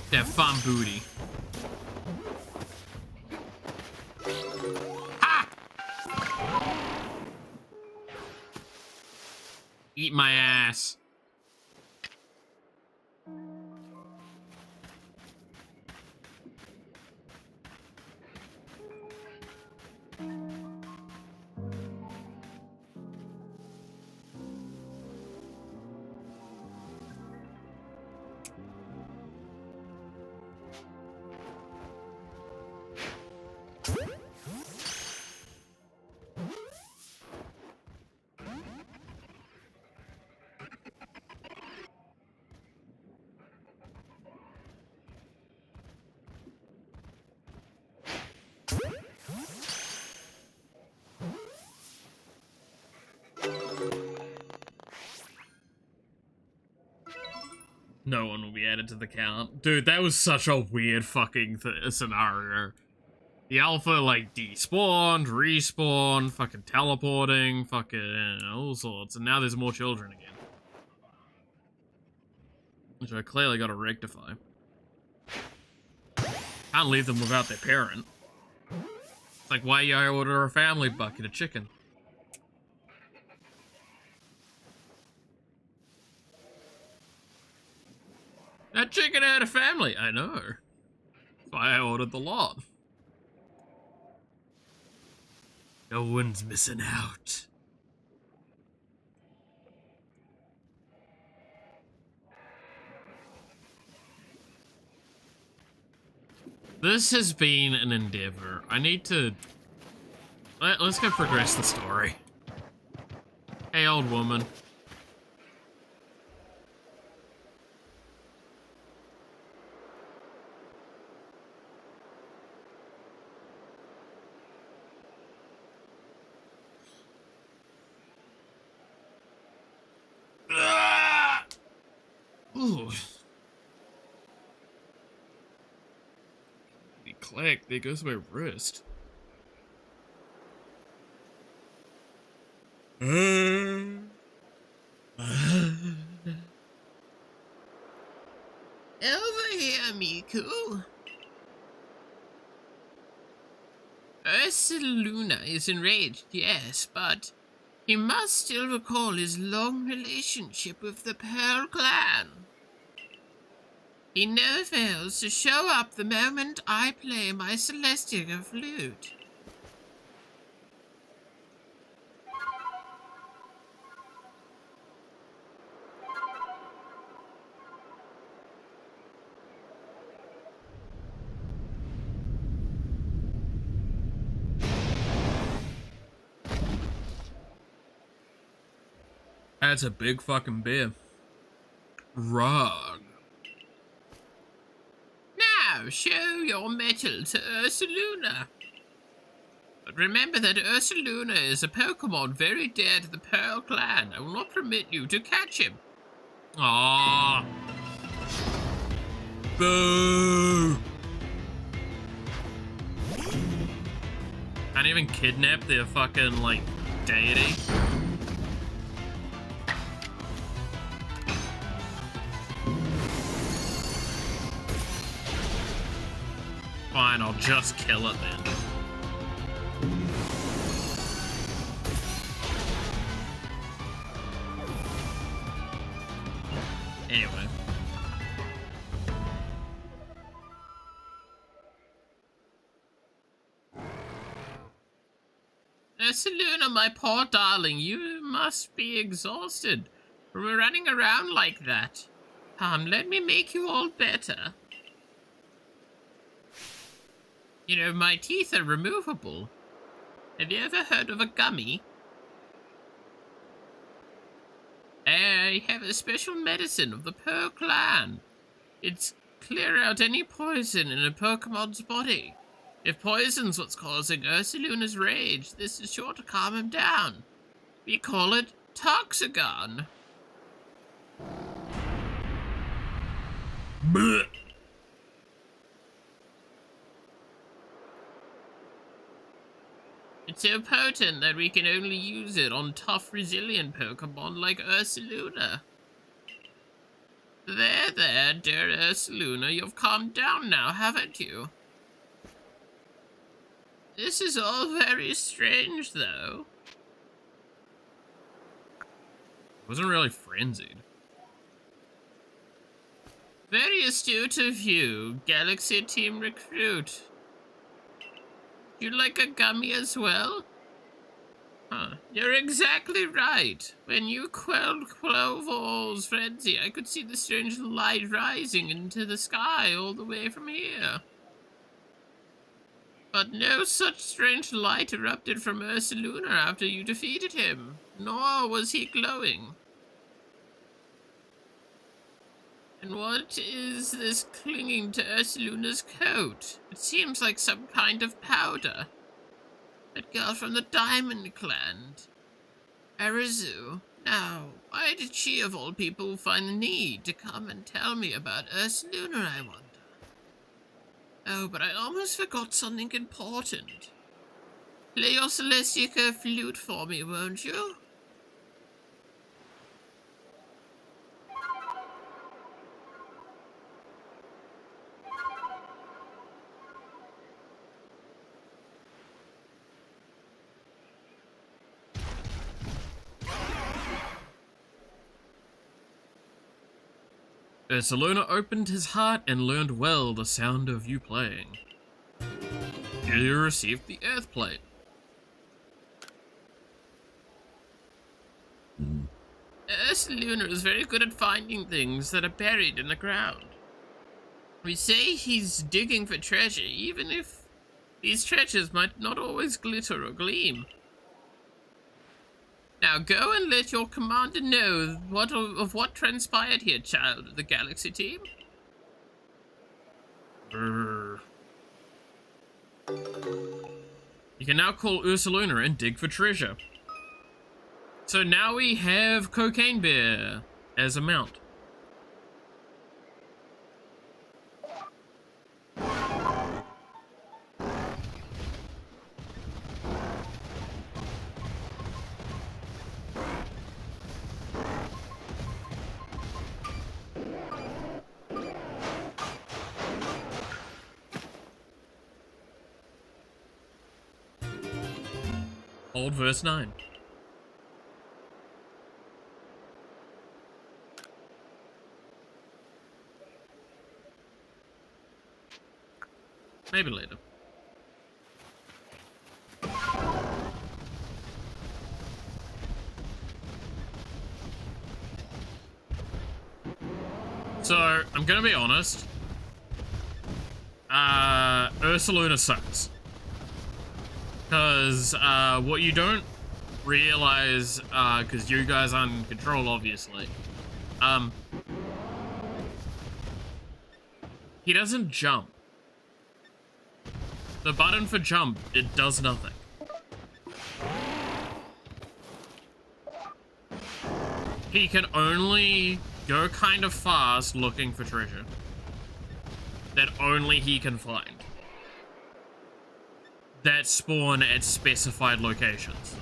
That fun booty. Ah! Eat my ass. No one will be added to the count. Dude, that was such a weird fucking scenario. The alpha, like, despawned, respawned, fucking teleporting, fucking all sorts. And now there's more children again. Which I clearly gotta rectify. Can't leave them without their parent. It's like, why you order a family bucket of chicken? That chicken had a family, I know. That's why I ordered the lot. No one's missing out. This has been an endeavor. I need to... Let's go progress the story. Hey, old woman. click, there goes my wrist. Over here, Miku. Ursaluna is enraged, yes, but he must still recall his long relationship with the Pearl Clan. He never fails to show up the moment I play my celestial flute. That's a big fucking beer. Rug. Now, show your mettle to Ursaluna. But remember that Ursaluna is a Pokemon very dear to the Pearl Clan. I will not permit you to catch him. Aww. Boo! Can't even kidnap their fucking, like, deity. Fine, I'll just kill it then. Anyway. Ursaluna, my poor darling, you must be exhausted from running around like that. Come, let me make you all better. You know, my teeth are removable. Have you ever heard of a gummy? I have a special medicine of the Pearl Clan. It's clear out any poison in a Pokemon's body. If poison's what's causing Ursaluna's rage, this is sure to calm him down. We call it Toxagon. Blech. It's so potent that we can only use it on tough, resilient Pokemon like Ursaluna. There, dear Ursaluna, you've calmed down now, haven't you? This is all very strange, though. Wasn't really frenzied. Very astute of you, Galaxy Team Recruit. You'd like a gummy as well? Huh, you're exactly right. When you quelled Clover's frenzy, I could see the strange light rising into the sky all the way from here. But no such strange light erupted from Ursaluna after you defeated him, nor was he glowing. And what is this clinging to Ursaluna's coat? It seems like some kind of powder. That girl from the Diamond Clan, Arizu. Now, why did she of all people find the need to come and tell me about Ursaluna, I wonder? Oh, but I almost forgot something important. Play your Celestica flute for me, won't you? Ursaluna opened his heart and learned well the sound of you playing. You received the Earth Plate. Ursaluna is very good at finding things that are buried in the ground. We say he's digging for treasure, even if these treasures might not always glitter or gleam. Now go and let your commander know of what transpired here, child of the Galaxy Team. Brr. You can now call Ursaluna and dig for treasure. So now we have Cocaine Bear as a mount. Old verse 9. Maybe later. So, I'm gonna be honest. Ursaluna sucks. Because, what you don't realize, because you guys aren't in control, obviously. He doesn't jump. The button for jump, it does nothing. He can only go kind of fast looking for treasure that only he can find, that spawn at specified locations.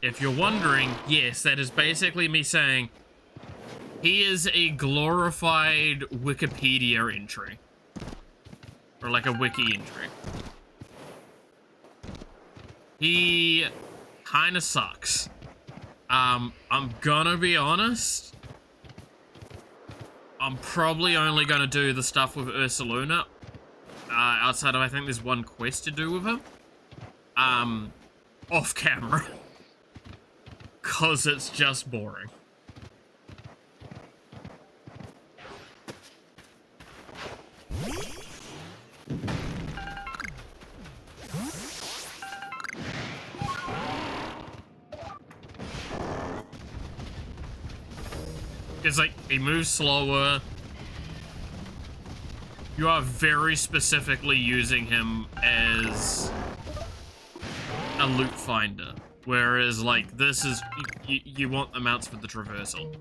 If you're wondering, yes, that is basically me saying he is a glorified Wikipedia entry. Or like a wiki entry. He kinda sucks. I'm gonna be honest. I'm probably only gonna do the stuff with Ursaluna. Outside of, I think there's one quest to do with him. Off camera. 'Cause it's just boring. It's like, he moves slower. You are very specifically using him as a loot finder. Whereas, like, this is, you want the mounts for the traversal.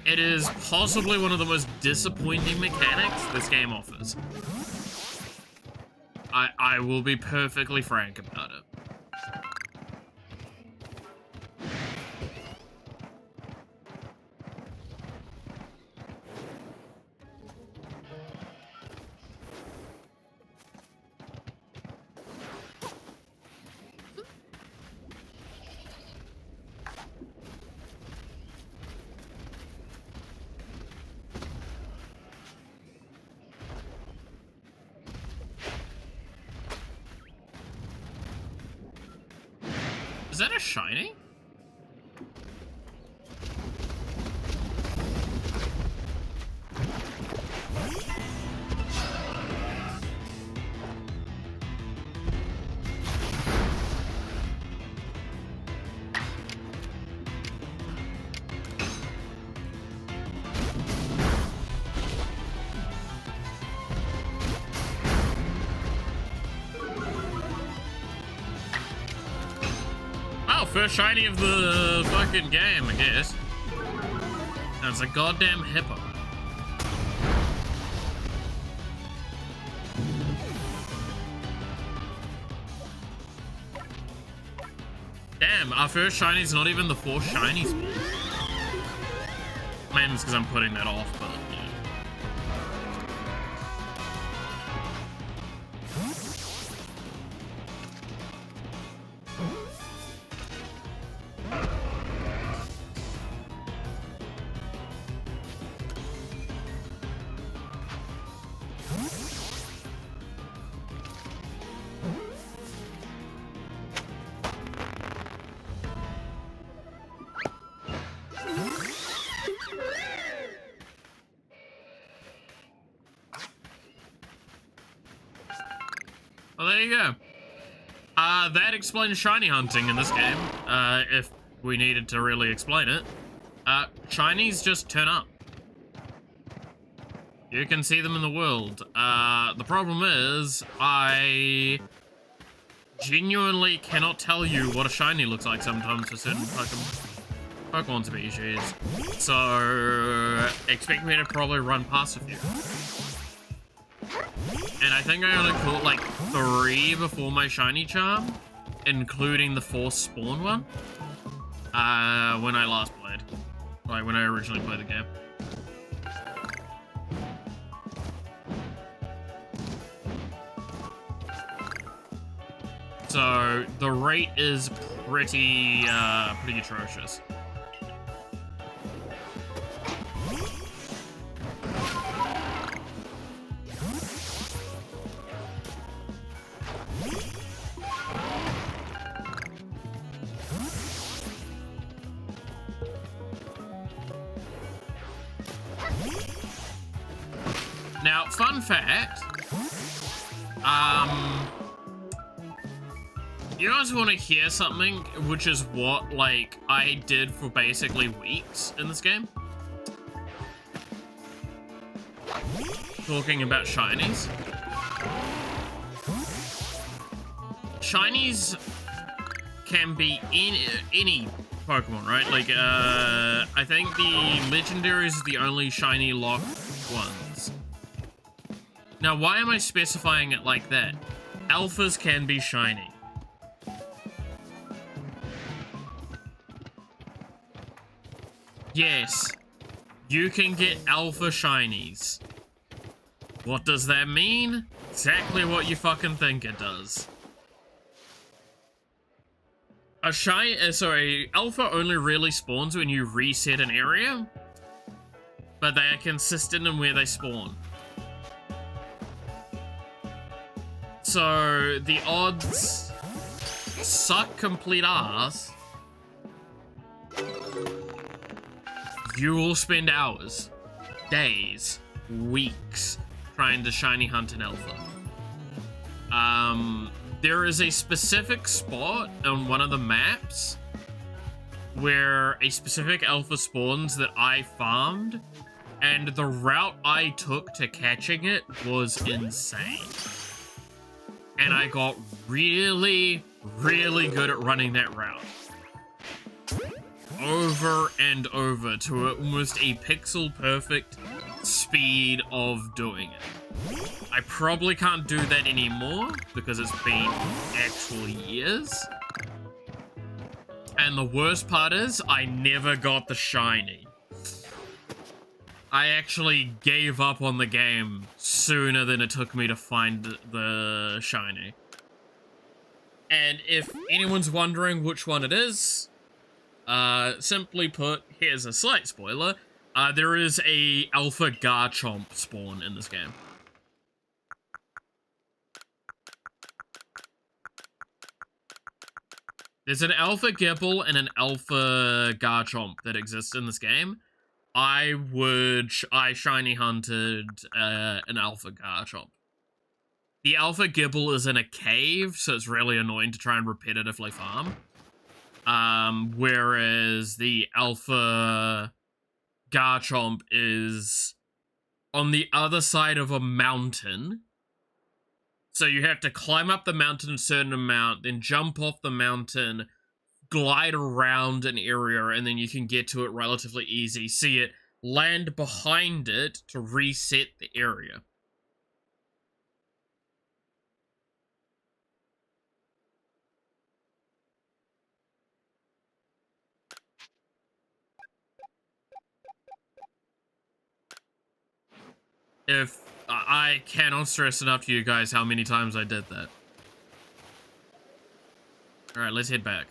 It is possibly one of the most disappointing mechanics this game offers. I will be perfectly frank about it. Is that a shiny? First shiny of the fucking game, I guess. That's a goddamn hippo. Damn, our first shiny is not even the fourth shiny spawn. Maybe it's because I'm putting that off, but yeah. Well, there you go. That explains shiny hunting in this game, if we needed to really explain it. Shinies just turn up. You can see them in the world. The problem is, I genuinely cannot tell you what a shiny looks like sometimes for certain Pokemon species. So, expect me to probably run past a few. And I think I only caught like 3 before my shiny charm, including the 4th spawn one, when I last played. Like, when I originally played the game. So the rate is pretty atrocious. Now, fun fact, you guys want to hear something, which is what, like, I did for basically weeks in this game? Talking about shinies. Shinies can be in any Pokemon, right? Like, I think the legendaries is the only shiny lock ones. Now, why am I specifying it like that? Alphas can be shiny. Yes, you can get alpha shinies. What does that mean? Exactly what you fucking think it does. Alpha only really spawns when you reset an area, but they are consistent in where they spawn. So the odds suck complete ass. You will spend hours, days, weeks trying to shiny hunt an alpha. There is a specific spot on one of the maps where a specific alpha spawns that I farmed, and the route I took to catching it was insane. And I got really, really good at running that route. Over and over to almost a pixel perfect speed of doing it. I probably can't do that anymore because it's been actual years. And the worst part is I never got the shiny. I actually gave up on the game sooner than it took me to find the shiny. And if anyone's wondering which one it is, simply put, here's a slight spoiler. There is a alpha Garchomp spawn in this game. There's an alpha Gibble and an alpha Garchomp that exists in this game. I shiny hunted an alpha Garchomp. The alpha Gibble is in a cave, so it's really annoying to try and repetitively farm. Whereas the alpha Garchomp is on the other side of a mountain. So you have to climb up the mountain a certain amount, then jump off the mountain, glide around an area, and then you can get to it relatively easy. See it, land behind it to reset the area. If I cannot stress enough to you guys how many times I did that. Alright, let's head back.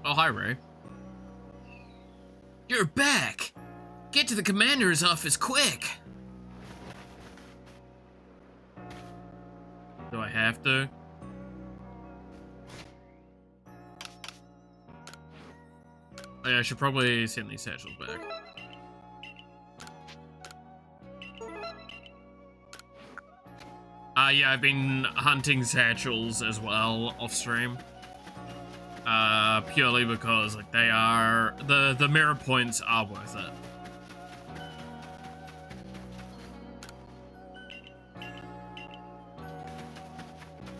Oh, hi, Ray. You're back! Get to the commander's office quick! Do I have to? Oh, yeah, I should probably send these satchels back. Yeah, I've been hunting satchels as well off stream. Purely because like they are the mirror points are worth it.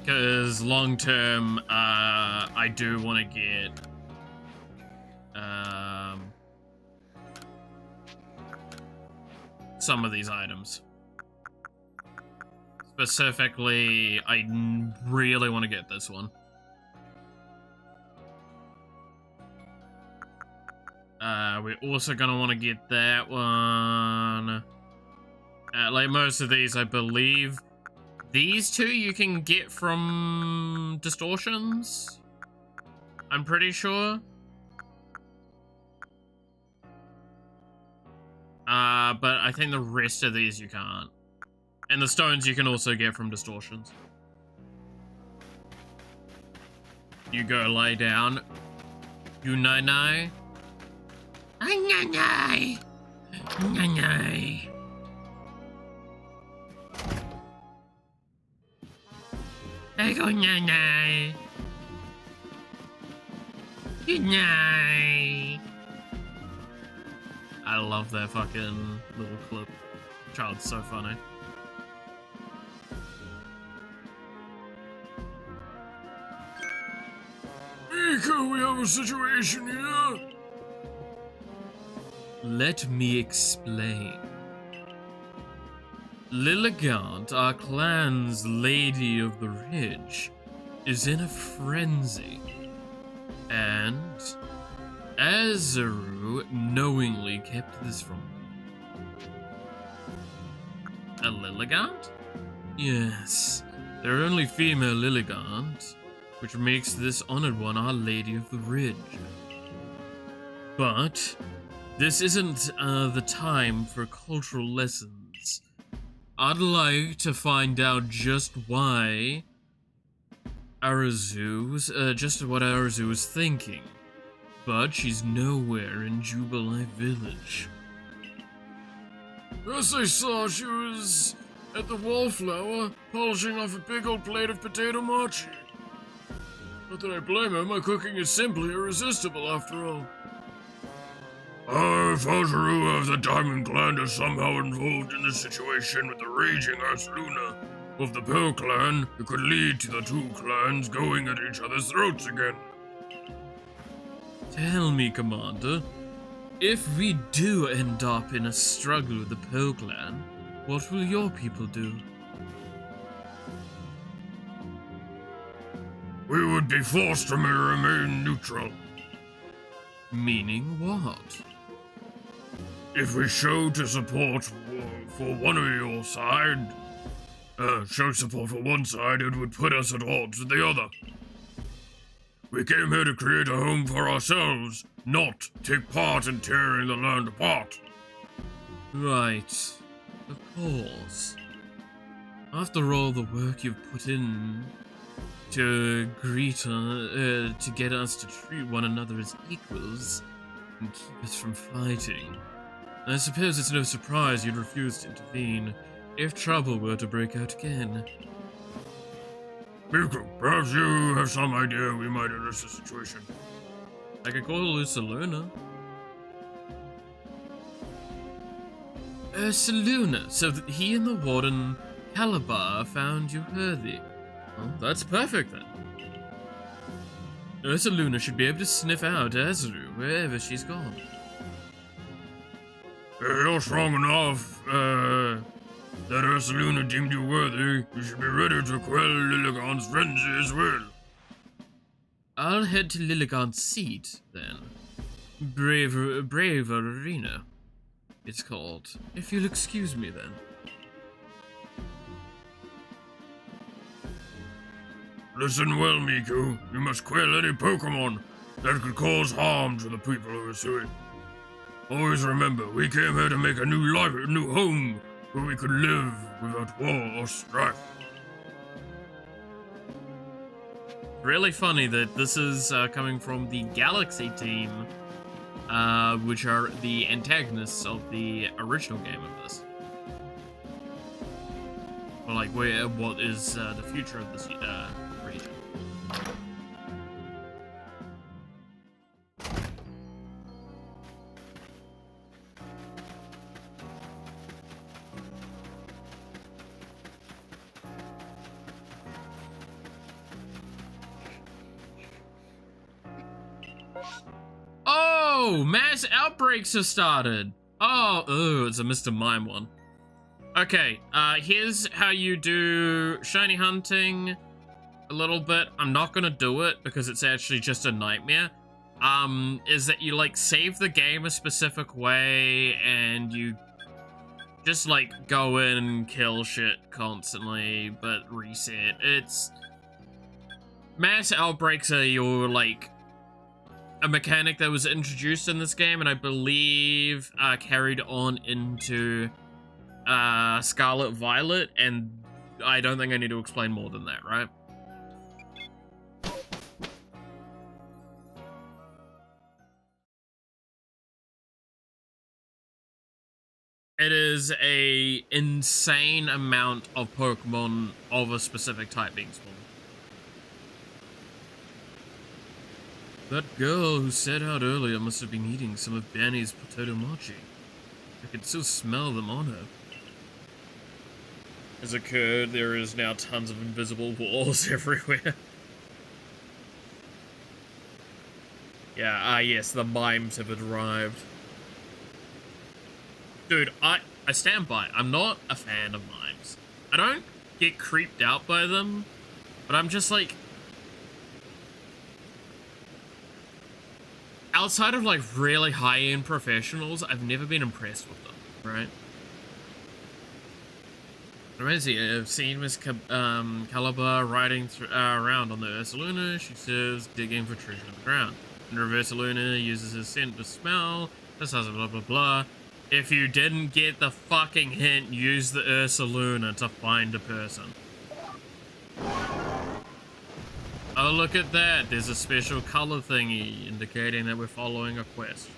Because long term, I do want to get some of these items. Specifically, I really want to get this one. We're also gonna want to get that one. Like most of these, I believe. These two you can get from distortions. I'm pretty sure. But I think the rest of these you can't. And the stones you can also get from distortions. You go lay down. You nai-nai. Nai-nai. Nai-nai. I go nai-nai. Good night. I love that fucking little clip. Child's so funny. Miko, we have a situation here. Let me explain. Lilligant, our clan's Lady of the Ridge, is in a frenzy. And Azaru knowingly kept this from me. A Lilligant? Yes, there are only female Lilligant, which makes this honored one our Lady of the Ridge. But this isn't the time for cultural lessons. I'd like to find out just why just what Arazu was thinking. But she's nowhere in Jubilee Village. As I saw, she was at the Wallflower, polishing off a big old plate of potato mochi. Not that I blame her, my cooking is simply irresistible after all. If Azaru of the Diamond Clan is somehow involved in this situation with the raging Ursaluna of the Pearl Clan, it could lead to the two clans going at each other's throats again. Tell me, Commander, if we do end up in a struggle with the Pearl Clan, what will your people do? We would be forced to remain neutral. Meaning what? If we show support for one of your side, show support for one side, it would put us at odds with the other. We came here to create a home for ourselves, not take part in tearing the land apart. Right. Of course. After all the work you've put in to get us to treat one another as equals and keep us from fighting, I suppose it's no surprise you'd refuse to intervene if trouble were to break out again. Miko, perhaps you have some idea we might address the situation. I could call Ursaluna. Ursaluna, so that he and the Warden Calabar found you worthy. Oh, that's perfect then. Ursaluna should be able to sniff out Azaru wherever she's gone. You're strong enough, that Ursaluna deemed you worthy. You should be ready to quell Lilligant's frenzy as well. I'll head to Lilligant's seat, then. Brave Arena, it's called. If you'll excuse me, then. Listen well, Miku. You must quell any Pokemon that could cause harm to the people who pursue it. Always remember, we came here to make a new life, a new home, where we could live without war or strife. Really funny that this is coming from the Galaxy team, which are the antagonists of the original game of this. Or like what is the future of this region. Oh, mass outbreaks have started. Oh, it's a Mr. Mime one. Okay, here's how you do shiny hunting a little bit. I'm not gonna do it because it's actually just a nightmare. Is that you like save the game a specific way and you just like go in and kill shit constantly, but reset. It's mass outbreaks are your like a mechanic that was introduced in this game and I believe carried on into Scarlet Violet, and I don't think I need to explain more than that, right? It is a insane amount of Pokemon of a specific type being spawned. That girl who set out earlier must have been eating some of Banny's potato mochi. I could still smell them on her. Has occurred, there is now tons of invisible walls everywhere. Yeah, yes, the mimes have arrived. Dude, I stand by. I'm not a fan of mimes. I don't get creeped out by them, but I'm just like... outside of like really high-end professionals, I've never been impressed with them, right? I've seen Miss Caliber riding around on the Ursaluna. She serves digging for treasure on the ground. And Ursaluna uses his scent to smell. This has a blah blah blah. If you didn't get the fucking hint, use the Ursaluna to find a person. Oh, look at that. There's a special color thingy indicating that we're following a quest.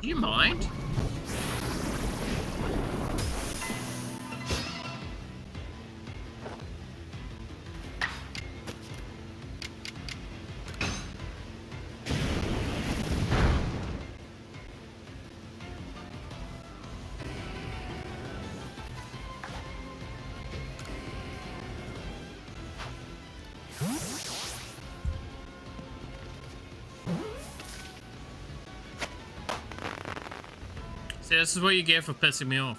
Do you mind? See, this is what you get for pissing me off.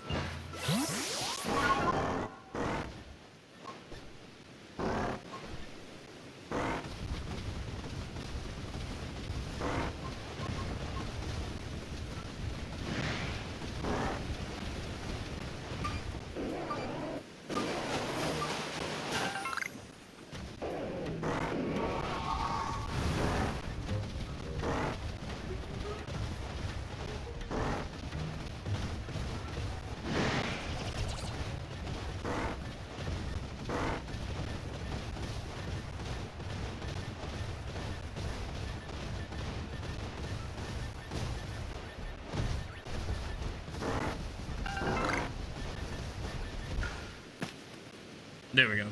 There we go.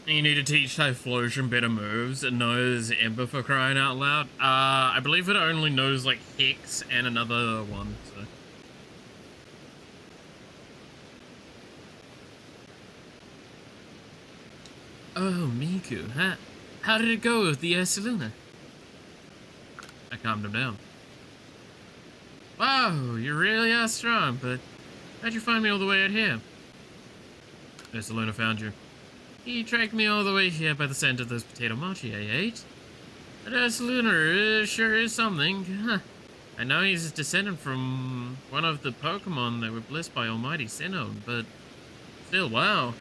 You need to teach Typhlosion better moves. It knows Ember for crying out loud. I believe it only knows like Hex and another one, so. Oh, Miku, how did it go with the Ursaluna? I calmed him down. Wow, you really are strong, but how'd you find me all the way out here? Ursaluna found you. He dragged me all the way here by the scent of those potato mochi I ate. But Ursaluna sure is something. Huh. I know he's descended from one of the Pokemon that were blessed by Almighty Sinnoh, but still, wow.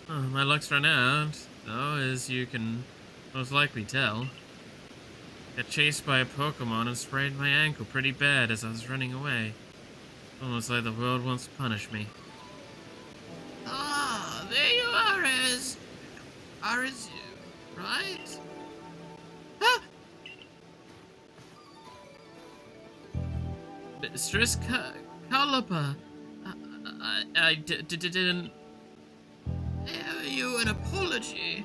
Oh, my luck's run out, though, as you can most likely tell. Got chased by a Pokemon and sprained my ankle pretty bad as I was running away. Almost like the world wants to punish me. Ah, there you are, Arzu, right? Ah! Mistress Caliber, I didn't... Owe you an apology.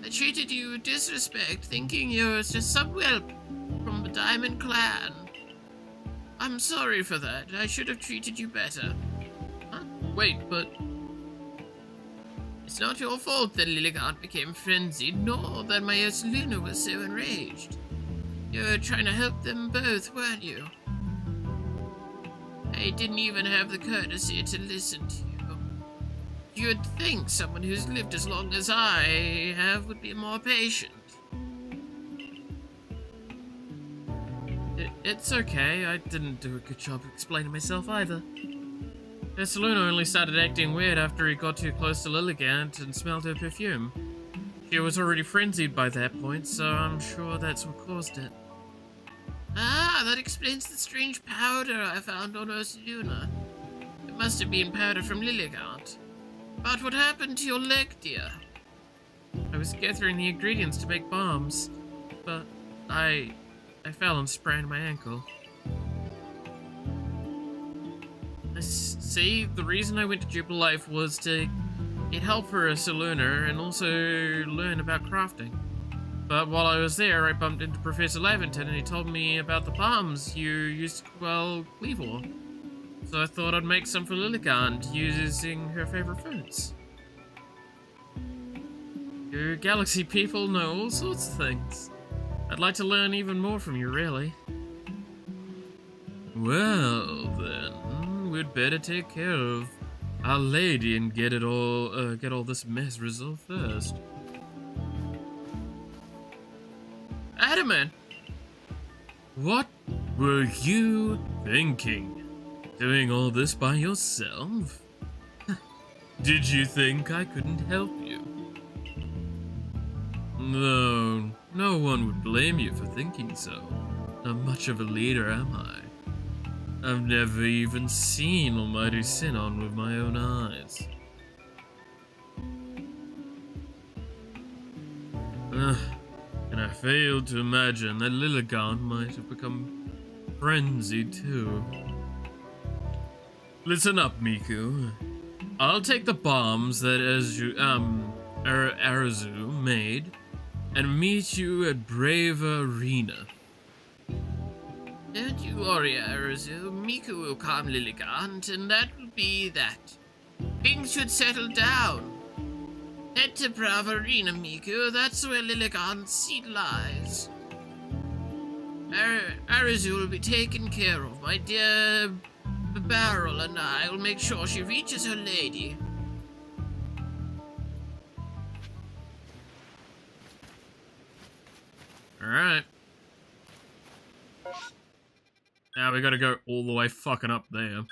I treated you with disrespect, thinking you were just some whelp from the Diamond Clan. I'm sorry for that. I should have treated you better. Huh? Wait, but... It's not your fault that Lilligant became frenzied, nor that my Ursaluna was so enraged. You were trying to help them both, weren't you? I didn't even have the courtesy to listen to you. You'd think someone who's lived as long as I have would be more patient. It's okay. I didn't do a good job explaining myself either. Ursaluna only started acting weird after he got too close to Lilligant and smelled her perfume. She was already frenzied by that point, so I'm sure that's what caused it. Ah, that explains the strange powder I found on Ursaluna. It must have been powder from Lilligant. But what happened to your leg, dear? I was gathering the ingredients to make bombs, but I fell and sprained my ankle. See, the reason I went to Jubilife was to get help for Ursaluna and also learn about crafting. But while I was there, I bumped into Professor Laventon and he told me about the bombs you used to quell Cleavor. So I thought I'd make some for Lilligant using her favorite foods. You galaxy people know all sorts of things. I'd like to learn even more from you, really. Well, then, we'd better take care of Our Lady and get all this mess resolved first. Adamant, what were you thinking? Doing all this by yourself? Did you think I couldn't help you? No, no one would blame you for thinking so. Not much of a leader, am I? I've never even seen Almighty Sinnoh with my own eyes. And I failed to imagine that Lilligant might have become frenzied too. Listen up, Miku. I'll take the bombs that Arzu made and meet you at Brave Arena. Don't you worry, Arzu. Miku will calm Lilligant, and that will be that. Things should settle down. Head to Brave Arena, Miku. That's where Lilligant's seat lies. Arzu will be taken care of. My dear Barrel and I will make sure she reaches her lady. Alright. Now we gotta go all the way fucking up there.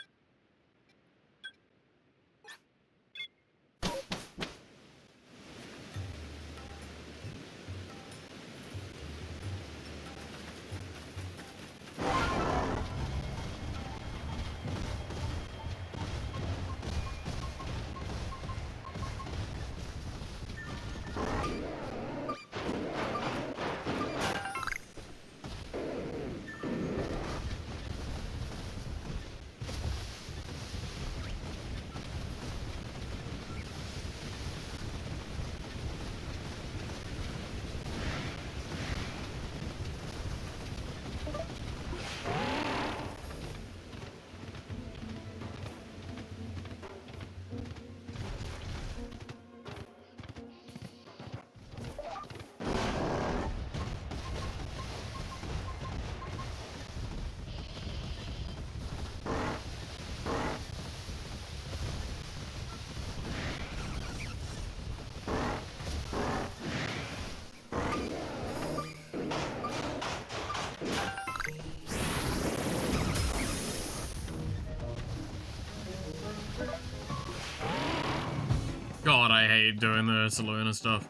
God, I hate doing the Saluna stuff.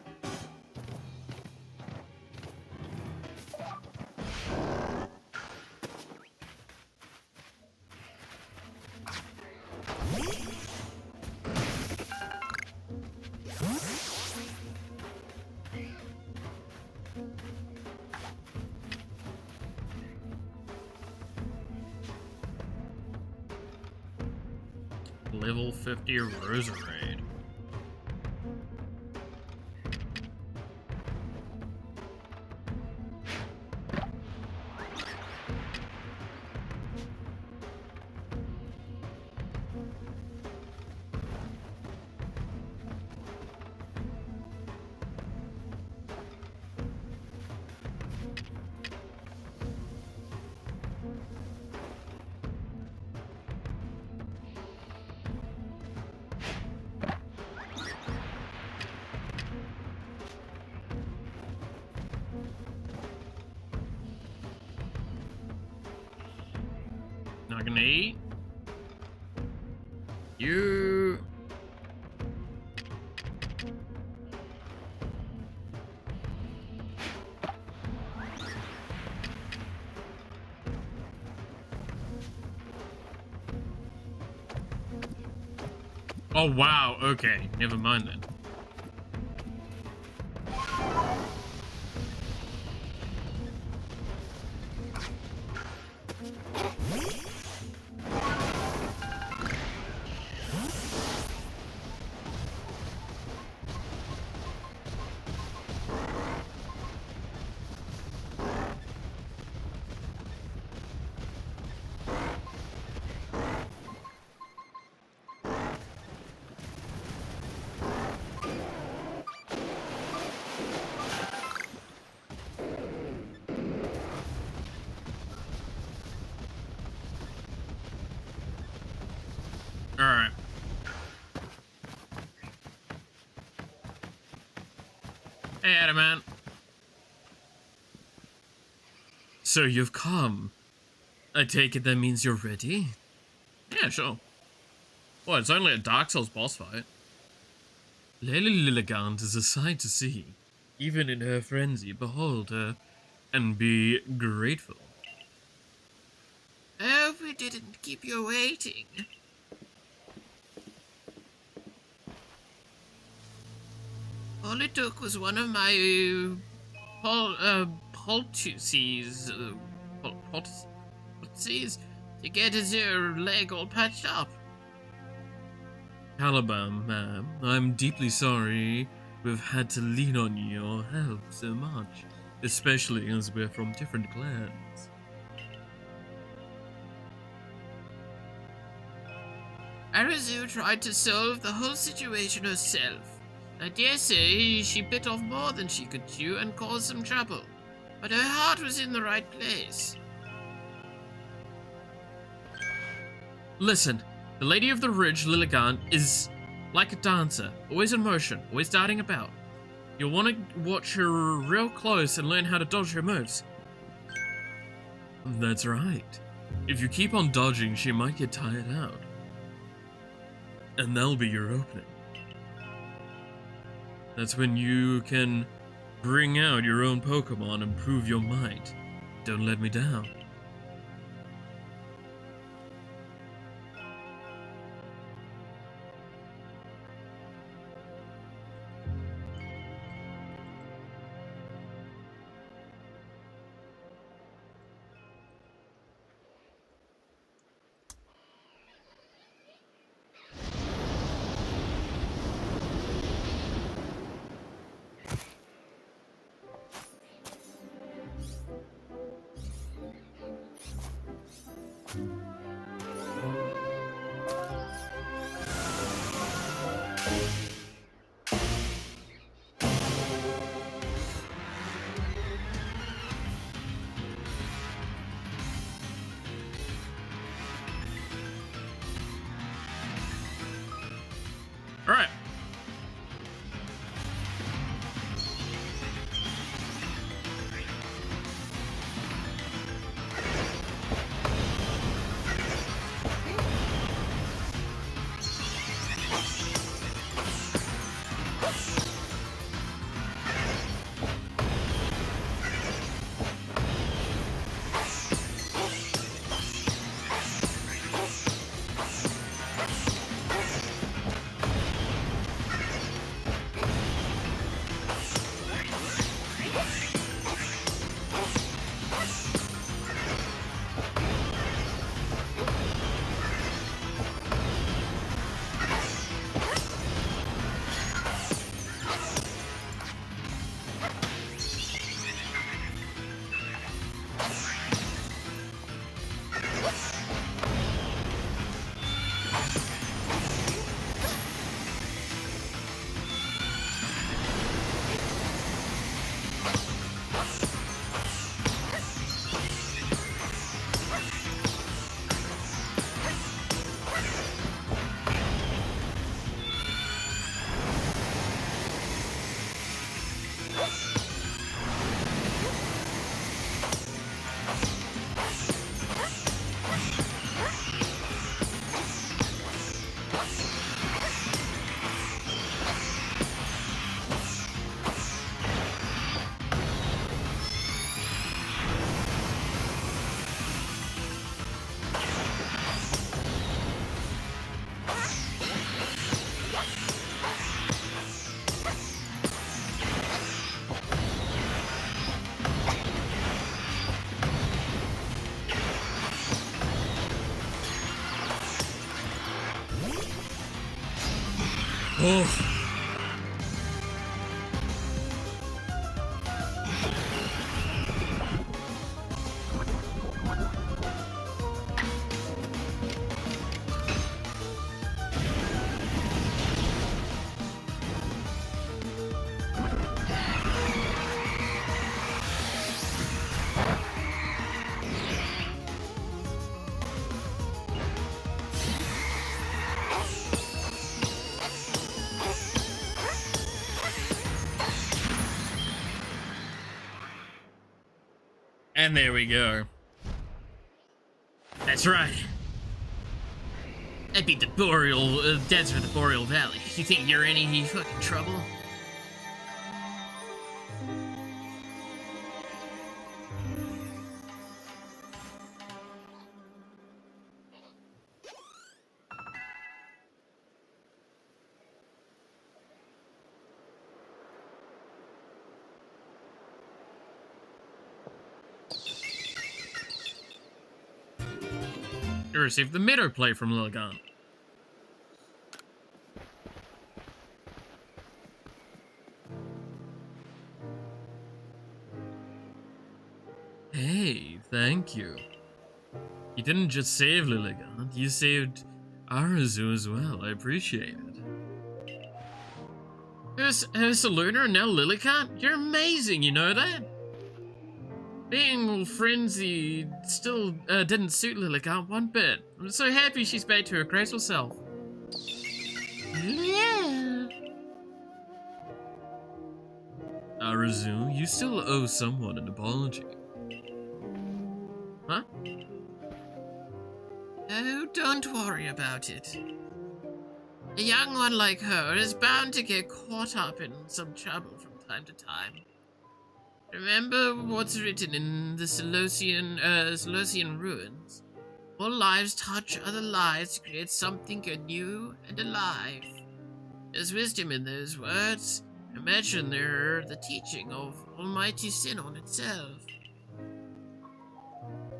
Level 50 Roserade. Not gonna eat. You. Oh wow, okay, never mind then. Alright. Hey, Adamant. So you've come. I take it that means you're ready? Yeah, sure. Well, it's only a Dark Souls boss fight. Lady Lilligant is a sight to see. Even in her frenzy, behold her and be grateful. I hope we didn't keep you waiting. All it took was one of my poultices to get your leg all patched up. Caliban, ma'am, I'm deeply sorry we've had to lean on your help so much, especially as we're from different clans. Arizu tried to solve the whole situation herself. I dare say she bit off more than she could chew and caused some trouble, but her heart was in the right place. Listen, the Lady of the Ridge, Lilligant, is like a dancer, always in motion, always darting about. You'll want to watch her real close and learn how to dodge her moves. That's right. If you keep on dodging, she might get tired out. And that'll be your opening. That's when you can bring out your own Pokemon and prove your might. Don't let me down. Alright. Oh. And there we go. That's right. I beat the Boreal Desert of the Boreal Valley. You think you're any fucking trouble? You received the Meadow Play from Lilligan. Hey, thank you. You didn't just save Lilligan, you saved Arazu as well. I appreciate it. There's Luna and now Lillican? You're amazing, you know that? Being all frenzy still didn't suit Lilligan one bit. I'm so happy she's back to her graceful self. Yeah. Arazu, you still owe someone an apology. Huh? Oh, don't worry about it. A young one like her is bound to get caught up in some trouble from time to time. Remember what's written in the Seleucian ruins. All lives touch other lives to create something new and alive. There's wisdom in those words. Imagine they're the teaching of Almighty Sinon itself.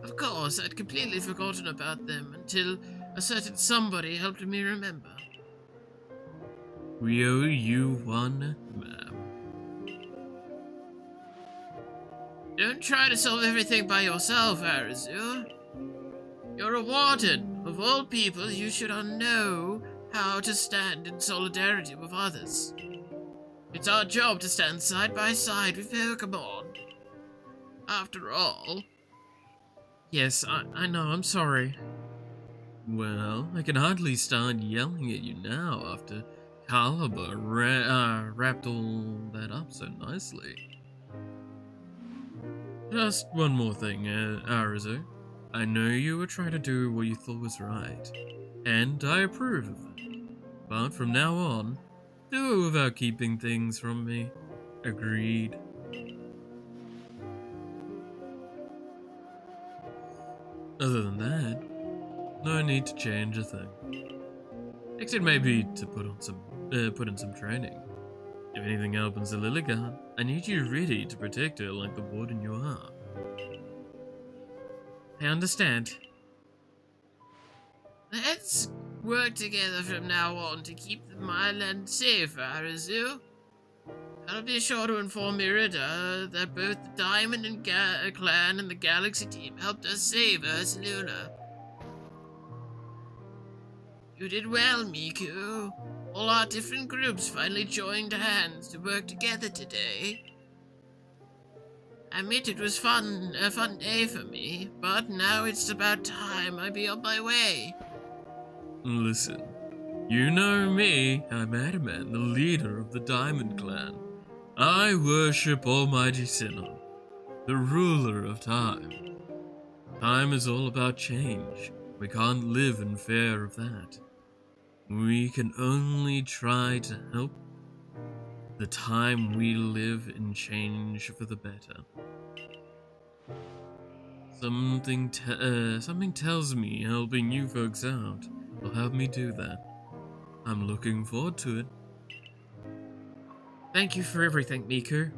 Of course, I'd completely forgotten about them until a certain somebody helped me remember. We owe you one, ma'am. Don't try to solve everything by yourself, Arazu. You're a warden. Of all people, you should know how to stand in solidarity with others. It's our job to stand side by side with Pokemon. After all... Yes, I know, I'm sorry. Well, I can hardly start yelling at you now after Caliber wrapped all that up so nicely. Just one more thing, Arazu. I know you were trying to do what you thought was right, and I approve of it. But from now on, do it without keeping things from me. Agreed. Other than that, no need to change a thing. Except maybe to put in some training. If anything happens to Lilligan, I need you ready to protect her like the warden you are. I understand. Let's work together from now on to keep the island safe, Arazu. I'll be sure to inform Merida that both the Diamond and Clan and the Galaxy team helped us save Ursaluna. You did well, Miku. All our different groups finally joined hands to work together today. I admit it was a fun day for me, but now it's about time I be on my way. Listen, you know me, I'm Adamant, the leader of the Diamond Clan. I worship Almighty Sinon, the ruler of time. Time is all about change. We can't live in fear of that. We can only try to help the time we live in change for the better. Something tells me helping you folks out will help me do that. I'm looking forward to it. Thank you for everything, Miku.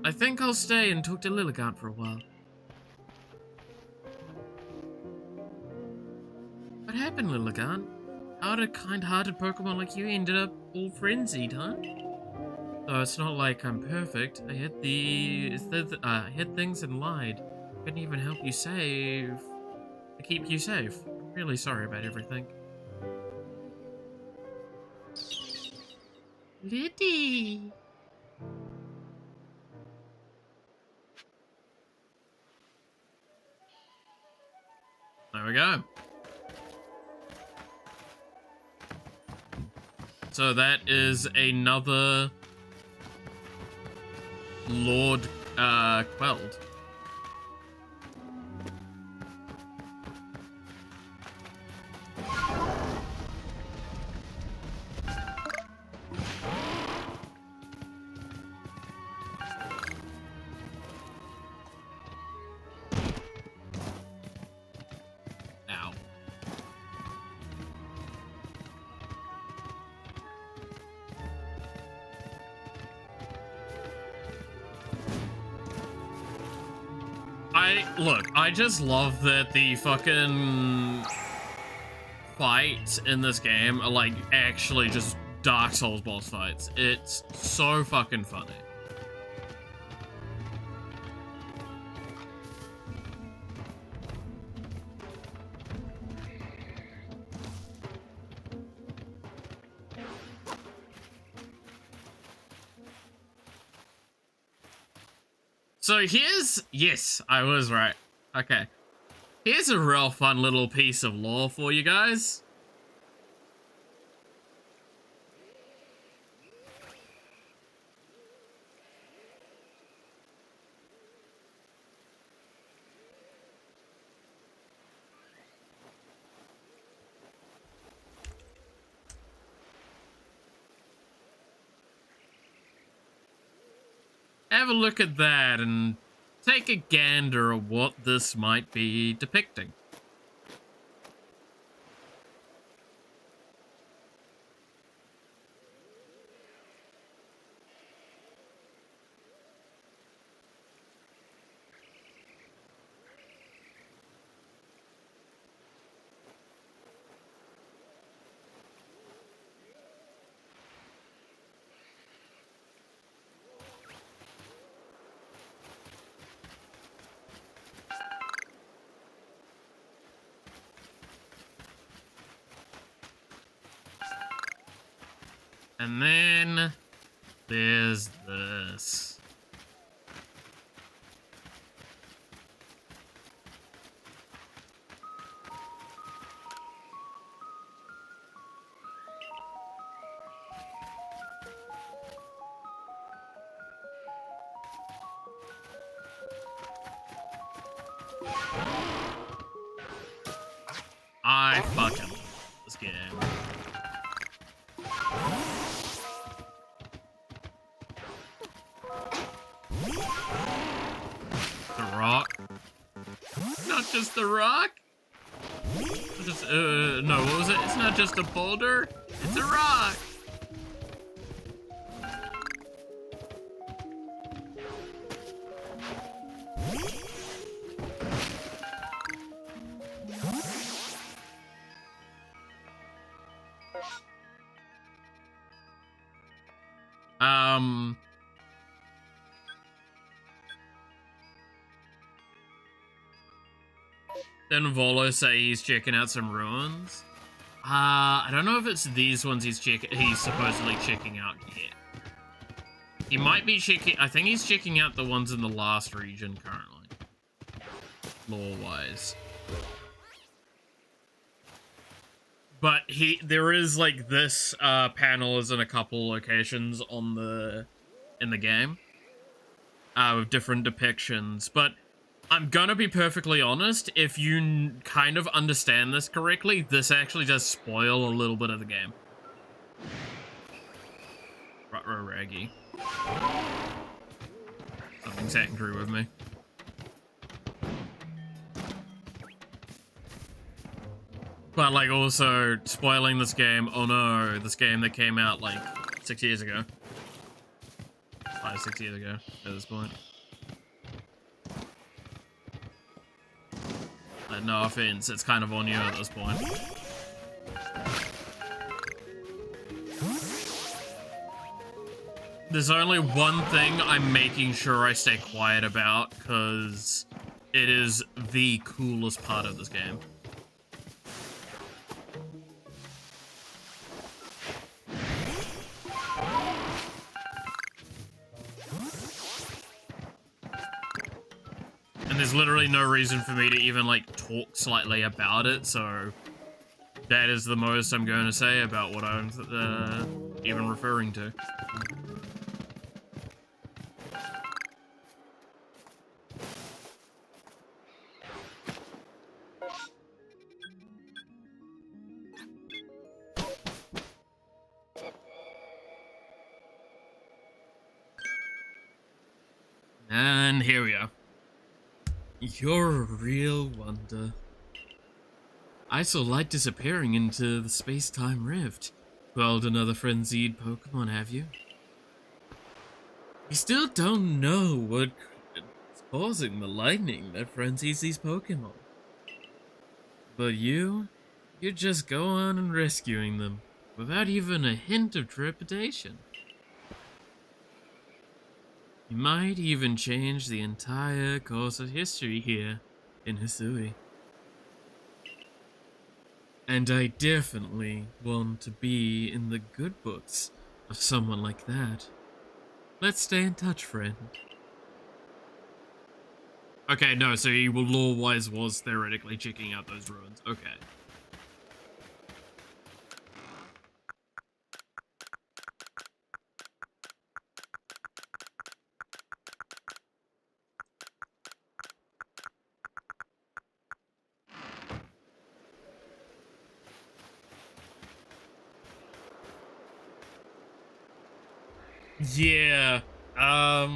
I think I'll stay and talk to Lilligan for a while. What happened, Lilligan? How'd a kind-hearted Pokemon like you ended up all frenzied, huh? Though it's not like I'm perfect. I hid things and lied. Couldn't even help you save. To keep you safe. Really sorry about everything. Liddy. There we go. So that is another Lord Quelled. Ow. I just love that the fucking fights in this game are like actually just Dark Souls boss fights. It's so fucking funny. So yes, I was right. Okay. Here's a real fun little piece of lore for you guys. Have a look at that and take a gander at what this might be depicting. And then there's this. I fucking love this game. The rock. Not just the rock. Just, no, what was it? It's not just a boulder. It's a rock. Then Volo say he's checking out some ruins. I don't know if it's these ones he's supposedly checking out yet. He might be checking, I think he's checking out the ones in the last region currently. Lore-wise. But there is like this panel is in a couple locations in the game. With different depictions, but I'm gonna be perfectly honest, if you kind of understand this correctly, this actually does spoil a little bit of the game. Ruh-roh Raggy. Something's angry with me. But like also spoiling this game, oh no, this game that came out like 6 years ago. 5-6 years ago at this point. No offense, it's kind of on you at this point. There's only one thing I'm making sure I stay quiet about, because it is the coolest part of this game. And there's literally no reason for me to even, like, talk slightly about it, so that is the most I'm going to say about what I'm even referring to. And here we are. You're a real wonder. I saw light disappearing into the space-time rift. Quelled another frenzied Pokemon, have you? You still don't know what's causing the lightning that frenzies these Pokemon. But you just go on and rescuing them, without even a hint of trepidation. You might even change the entire course of history here in Hisui. And I definitely want to be in the good books of someone like that. Let's stay in touch, friend. Okay, no, so he lore-wise was theoretically checking out those ruins. Okay. Yeah, I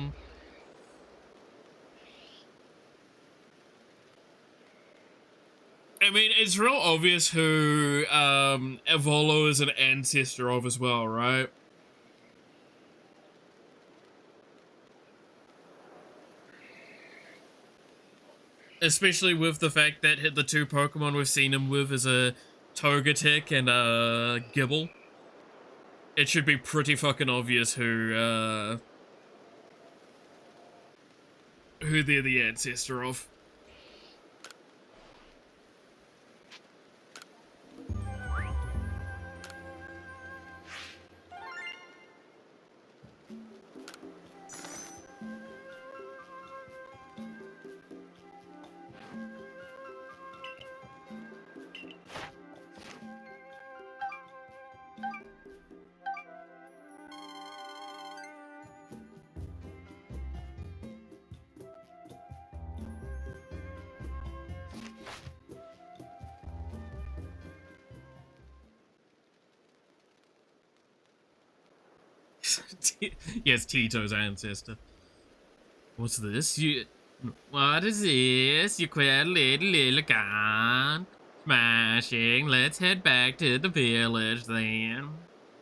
mean, it's real obvious who, Evolo is an ancestor of as well, right? Especially with the fact that the two Pokemon we've seen him with is a Togetic and a Gibble. It should be pretty fucking obvious who they're the ancestor of. Yes, Tito's ancestor. What's this? What is this? You quit little gun. Smashing. Let's head back to the village then.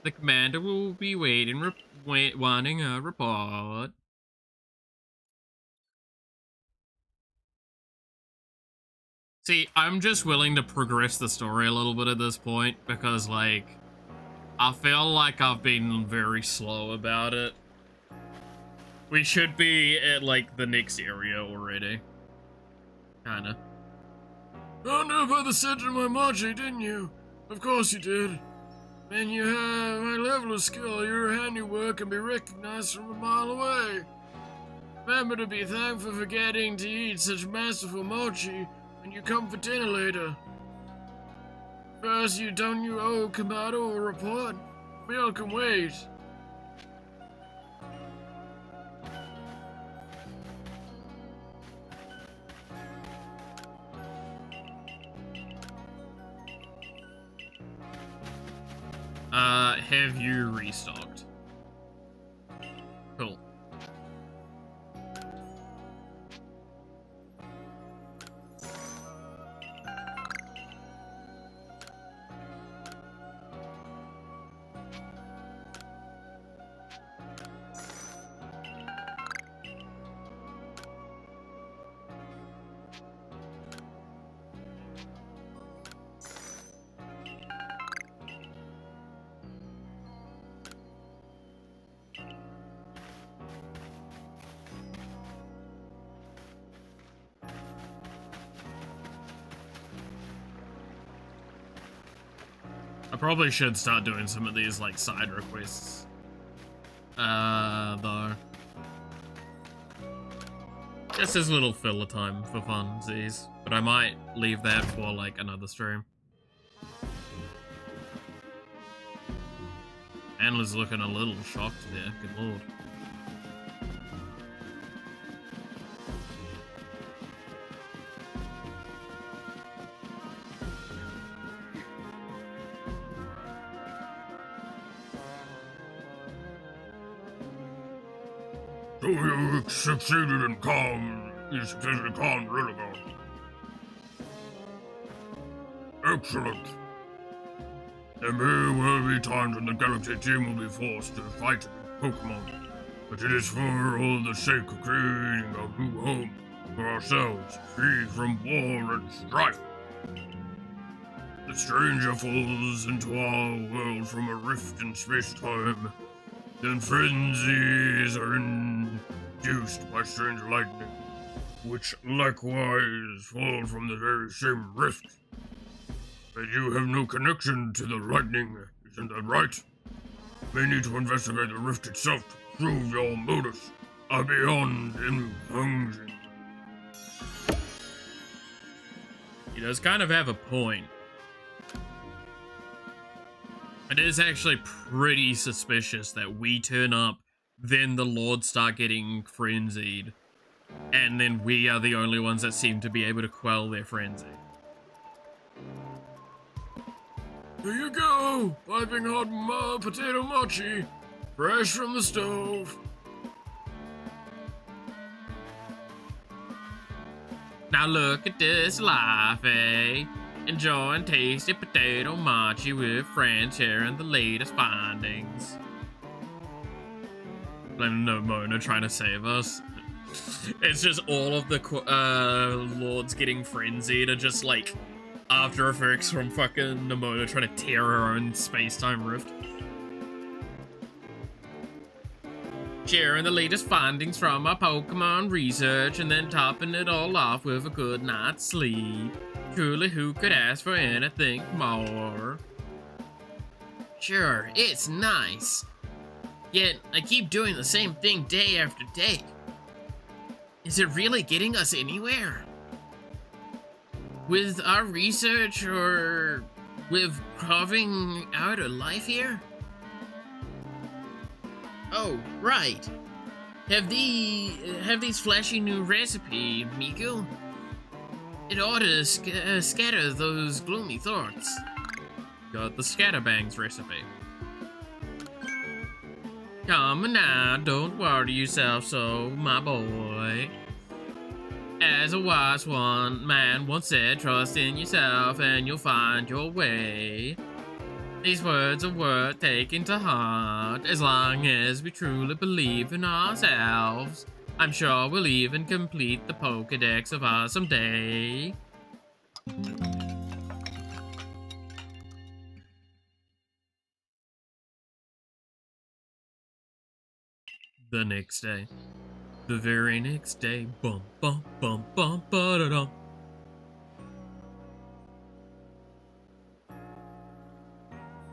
The commander will be waiting, wanting a report. See, I'm just willing to progress the story a little bit at this point because, like, I feel like I've been very slow about it. We should be at, like, the next area already. Kinda. Found her by the scent of my mochi, didn't you? Of course you did. Man, you have my level of skill. Your handiwork can be recognized from a mile away. Remember to be thankful for getting to eat such masterful mochi when you come for dinner later. First, you owe Kamado a report. Meal can wait. Have you restocked? Cool. I probably should start doing some of these, like, side requests. Though. Just as little filler time for funsies. But I might leave that for, like, another stream. Anla's looking a little shocked there, good lord. So you succeeded in calm. You succeeded in calm Rilligon. Excellent. There may well be times when the Galaxy team will be forced to fight Pokemon, but it is for all the sake of creating a new home for ourselves, free from war and strife. The stranger falls into our world from a rift in space-time. Then frenzies are induced by strange lightning, which likewise fall from the very same rift. But you have no connection to the lightning, isn't that right? You may need to investigate the rift itself to prove your motives are beyond impunction. He does kind of have a point. It is actually pretty suspicious that we turn up, then the lords start getting frenzied, and then we are the only ones that seem to be able to quell their frenzy. Here you go! Piping hot potato mochi, fresh from the stove. Now look at this life, eh? Enjoying tasty potato mochi with friends sharing the latest findings. Blame Nomona trying to save us. It's just all of the lords getting frenzied are just like after effects from fucking Nomona trying to tear her own space-time rift. Sharing the latest findings from our Pokemon research and then topping it all off with a good night's sleep. Truly, who could ask for anything more? Sure, it's nice. Yet, I keep doing the same thing day after day. Is it really getting us anywhere? With our research or with carving out a life here? Oh, right. Have these flashy new recipe, Miku? It ought to scatter those gloomy thoughts. Got the Scatterbangs recipe. Come now, don't worry yourself so, my boy. As a wise man once said, trust in yourself and you'll find your way. These words are worth taking to heart, as long as we truly believe in ourselves. I'm sure we'll even complete the Pokedex of ours someday. The next day. The very next day. Bum bum bum bum ba-da-dum.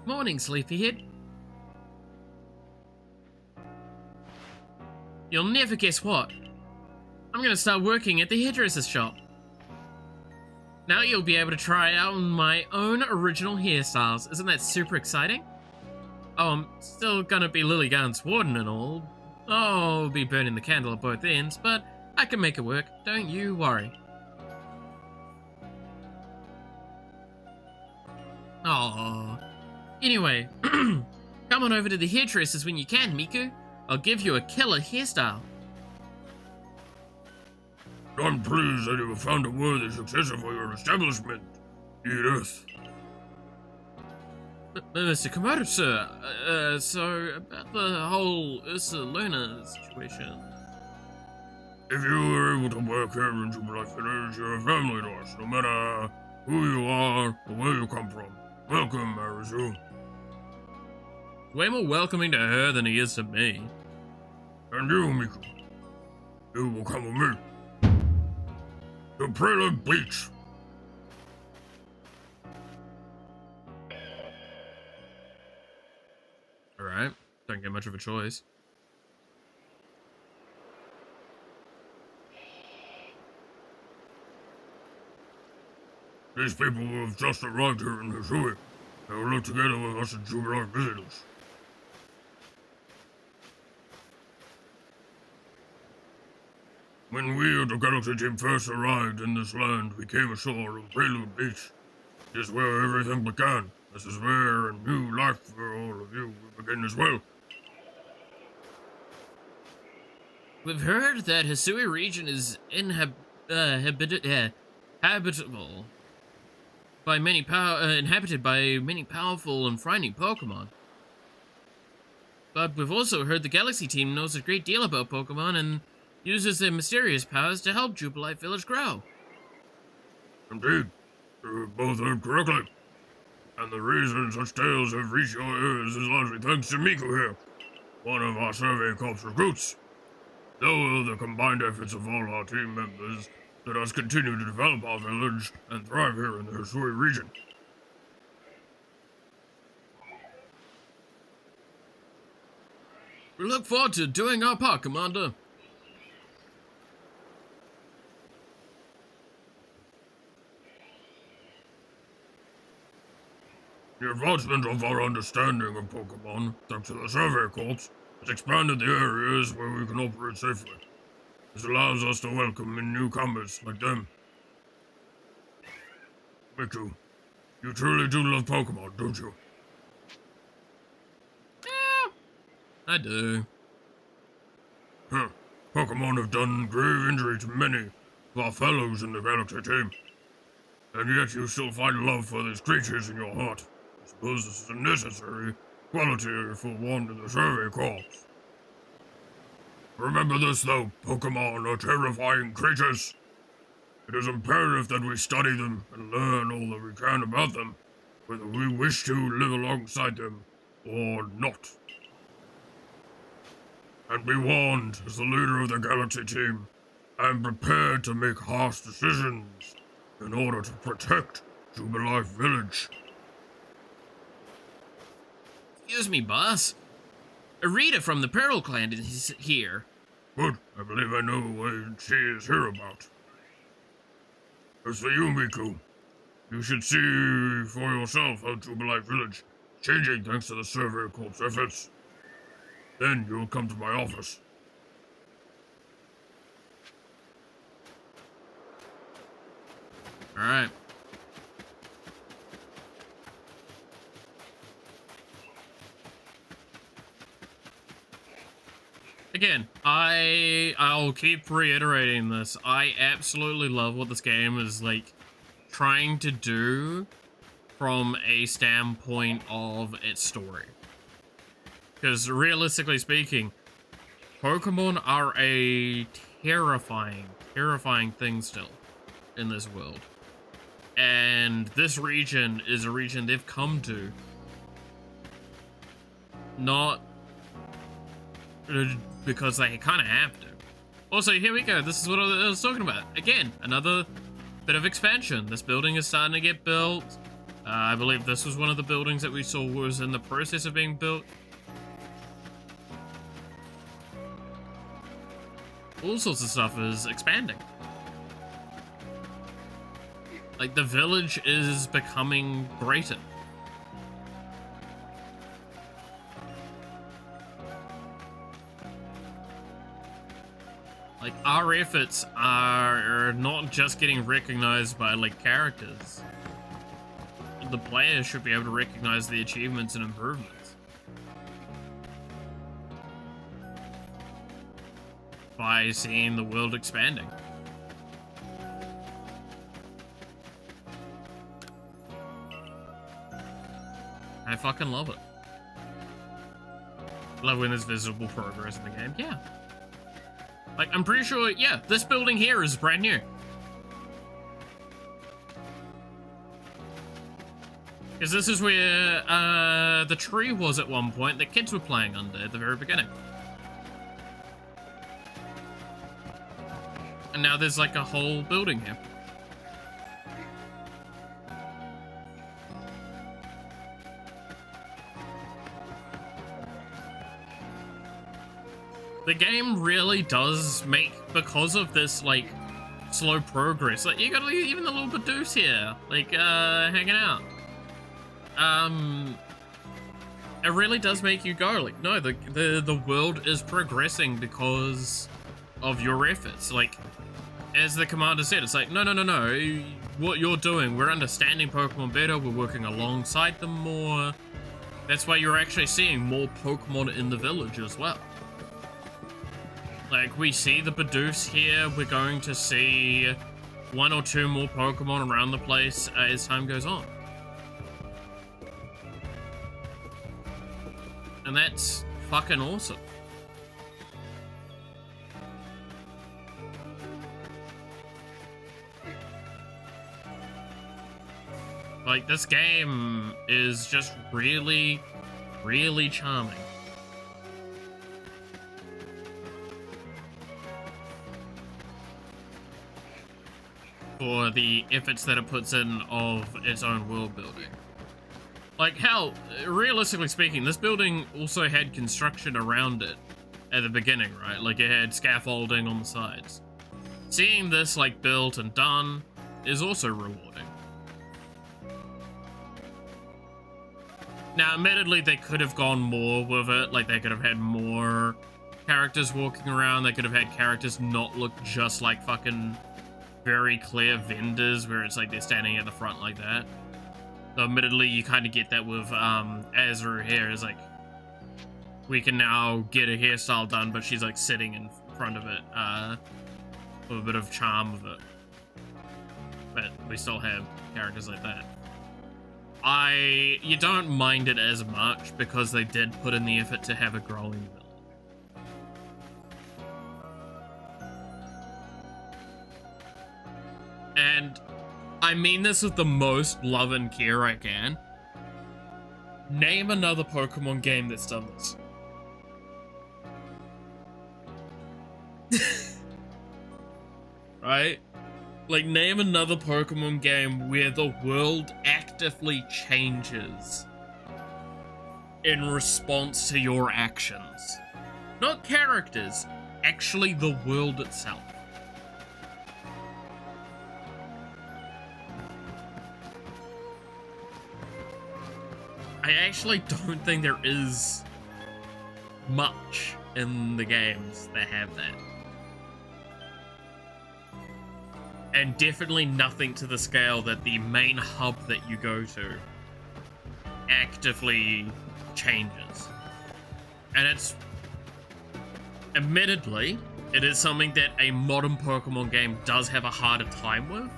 Morning, sleepyhead. You'll never guess what. I'm gonna start working at the hairdresser's shop. Now you'll be able to try out my own original hairstyles. Isn't that super exciting? Oh, I'm still gonna be Lilligan's warden and all. Oh, I'll be burning the candle at both ends, but I can make it work. Don't you worry. Oh. Anyway, come on over to the hairdressers when you can, Miku. I'll give you a killer hairstyle. I'm pleased that you have found a worthy successor for your establishment, Edith. Mr. Komodo, sir, so about the whole Ursa Luna situation. If you were able to work here in Jubilee Village, you're a family to us, no matter who you are or where you come from. Welcome, Marizu. Way more welcoming to her than he is to me. And you, Miku. You will come with me. To Prelude Beach. don't get much of a choice. These people have just arrived here in Hisui. They will live together with us and jubilant visitors. When we of the Galaxy team first arrived in this land, we came ashore on Prelude Beach. This is where everything began. This is where a new life for all of you will begin as well. We've heard that Hisui region is habitable by many inhabited by many powerful and frightening Pokemon. But we've also heard the Galaxy team knows a great deal about Pokemon and uses their mysterious powers to help Jubilite Village grow. Indeed, you both heard correctly. And the reason such tales have reached your ears is largely thanks to Miku here, one of our Survey Corps recruits. Though the combined efforts of all our team members, let us continue to develop our village and thrive here in the Hisui region. We look forward to doing our part, Commander. The advancement of our understanding of Pokemon, thanks to the Survey Corps, has expanded the areas where we can operate safely. This allows us to welcome in newcomers like them. Miku, you truly do love Pokemon, don't you? Yeah, I do. Huh. Pokemon have done grave injury to many of our fellows in the Galaxy team. And yet you still find love for these creatures in your heart. I suppose this is a necessary quality for one in the Survey Corps. Remember this though, Pokemon are terrifying creatures. It is imperative that we study them and learn all that we can about them, whether we wish to live alongside them or not. And be warned, as the leader of the Galaxy team, I am prepared to make harsh decisions in order to protect Jubilife Village. Excuse me, boss. Arita from the Pearl Clan is here. Good, I believe I know what she is here about. As for you, Miku, you should see for yourself how Jubilife Village is changing thanks to the Survey Corps' efforts. Then you'll come to my office. Alright. Again, I'll keep reiterating this. I absolutely love what this game is like trying to do from a standpoint of its story. Because realistically speaking, Pokemon are a terrifying thing still in this world. And this region is a region they've come to not because they kind of have to. Also, here we go. This is what I was talking about. Again, another bit of expansion. This building is starting to get built. I believe this was one of the buildings that we saw was in the process of being built. All sorts of stuff is expanding. Like, the village is becoming greater. Like, our efforts are not just getting recognized by, like, characters. The players should be able to recognize the achievements and improvements by seeing the world expanding. I fucking love it. Love when there's visible progress in the game. Yeah. Like, I'm pretty sure, yeah, this building here is brand new. Because this is where the tree was at one point that kids were playing under at the very beginning. And now there's like a whole building here. The game really does make, because of this, like, slow progress, like, you got even the little Bidoof here, like, hanging out. It really does make you go, like, no, the world is progressing because of your efforts. Like, as the commander said, it's like, no, what you're doing, we're understanding Pokemon better, we're working alongside them more. That's why you're actually seeing more Pokemon in the village as well. Like, we see the Bidoofs here, we're going to see 1 or 2 more Pokemon around the place as time goes on. And that's fucking awesome. Like, this game is just really, really charming. For the efforts that it puts in of its own world building. Like, hell, realistically speaking, this building also had construction around it at the beginning, right? Like, it had scaffolding on the sides. Seeing this, like, built and done is also rewarding. Now, admittedly, they could have gone more with it. Like, they could have had more characters walking around. They could have had characters not look just like fucking very clear vendors where it's like they're standing at the front like that. So admittedly, you kind of get that with Azru here. Is like, we can now get a hairstyle done, but she's like sitting in front of it with a bit of charm with it. But we still have characters like that. You don't mind it as much because they did put in the effort to have a growing village. And I mean this with the most love and care I can. Name another Pokemon game that's done this. Right? Like, name another Pokemon game where the world actively changes in response to your actions. Not characters, actually the world itself. I actually don't think there is much in the games that have that. And definitely nothing to the scale that the main hub that you go to actively changes. And it's, admittedly, it is something that a modern Pokemon game does have a harder time with,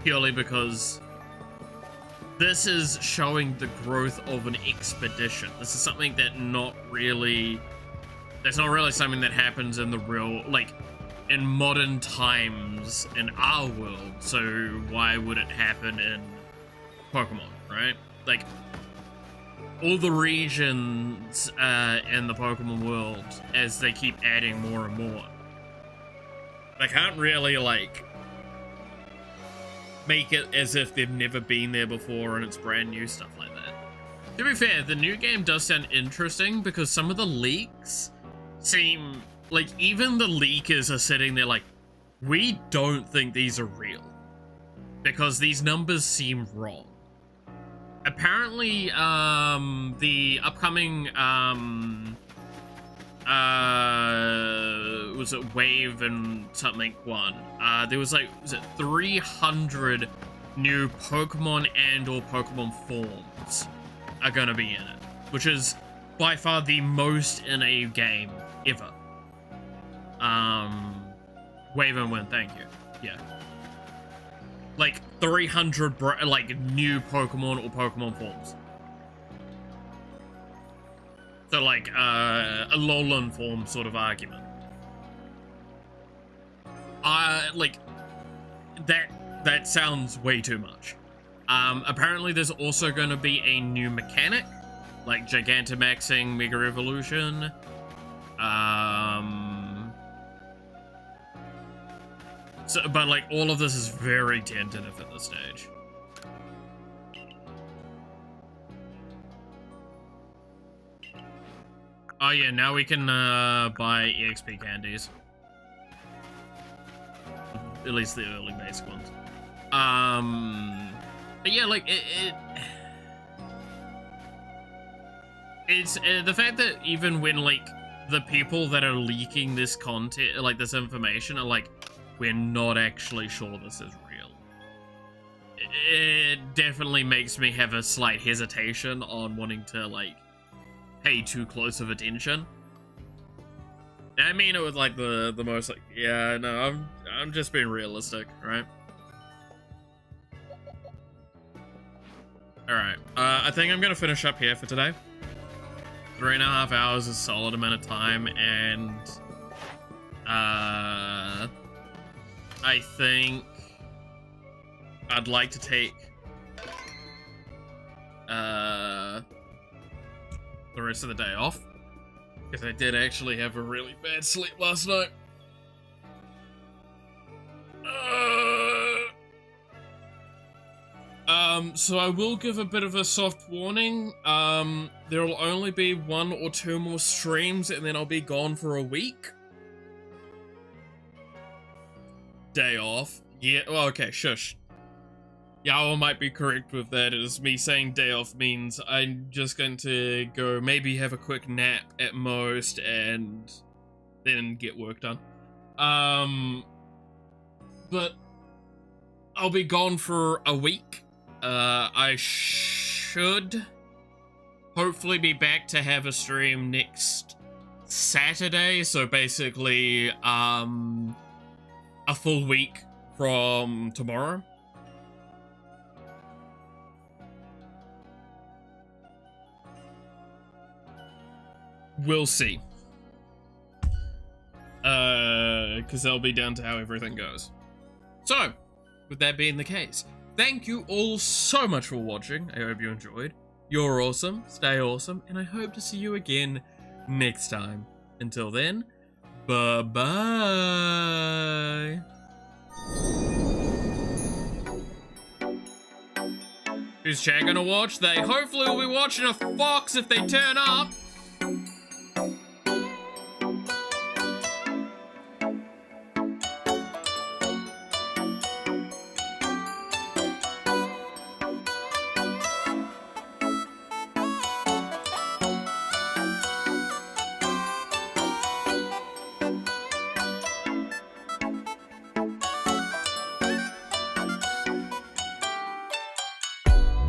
purely because this is showing the growth of an expedition. This is something that that's not really something that happens in the real, like, in modern times in our world, so why would it happen in Pokemon, right? Like, all the regions in the Pokemon world, as they keep adding more and more, they can't really, like, make it as if they've never been there before and it's brand new stuff like that. To be fair, the new game does sound interesting because some of the leaks seem like, even the leakers are sitting there like, we don't think these are real because these numbers seem wrong. Apparently, the upcoming was it Wave and something 1? There was like, was it 300 new Pokemon and or Pokemon forms are gonna be in it, which is by far the most in a game ever. Wave and Win, thank you. Yeah. Like 300 like new Pokemon or Pokemon forms. So like a Alolan form sort of argument. Like that sounds way too much. Apparently there's also going to be a new mechanic, like Gigantamaxing Mega Evolution. So, but like all of this is very tentative at this stage. Oh yeah, now we can buy EXP candies. At least the early basic ones. But yeah, like it's the fact that even when like the people that are leaking this content, like this information, are like, we're not actually sure this is real. It definitely makes me have a slight hesitation on wanting to like pay too close of attention. I mean it with like the most like, yeah, no, I'm just being realistic, right? Alright, I think I'm gonna finish up here for today. 3.5 hours is a solid amount of time, and I think I'd like to take the rest of the day off, because I did actually have a really bad sleep last night. So I will give a bit of a soft warning. There will only be 1 or 2 more streams, and then I'll be gone for a week. Day off. Yeah, well, okay, shush. Yawa might be correct with that, as me saying day off means I'm just going to go maybe have a quick nap at most, and then get work done. But I'll be gone for a week. I should hopefully be back to have a stream next Saturday, so basically, a full week from tomorrow. We'll see. Because that'll be down to how everything goes. So, with that being the case, thank you all so much for watching. I hope you enjoyed. You're awesome, stay awesome, and I hope to see you again next time. Until then, bye-bye. Who's chat gonna watch? They hopefully will be watching a fox if they turn up.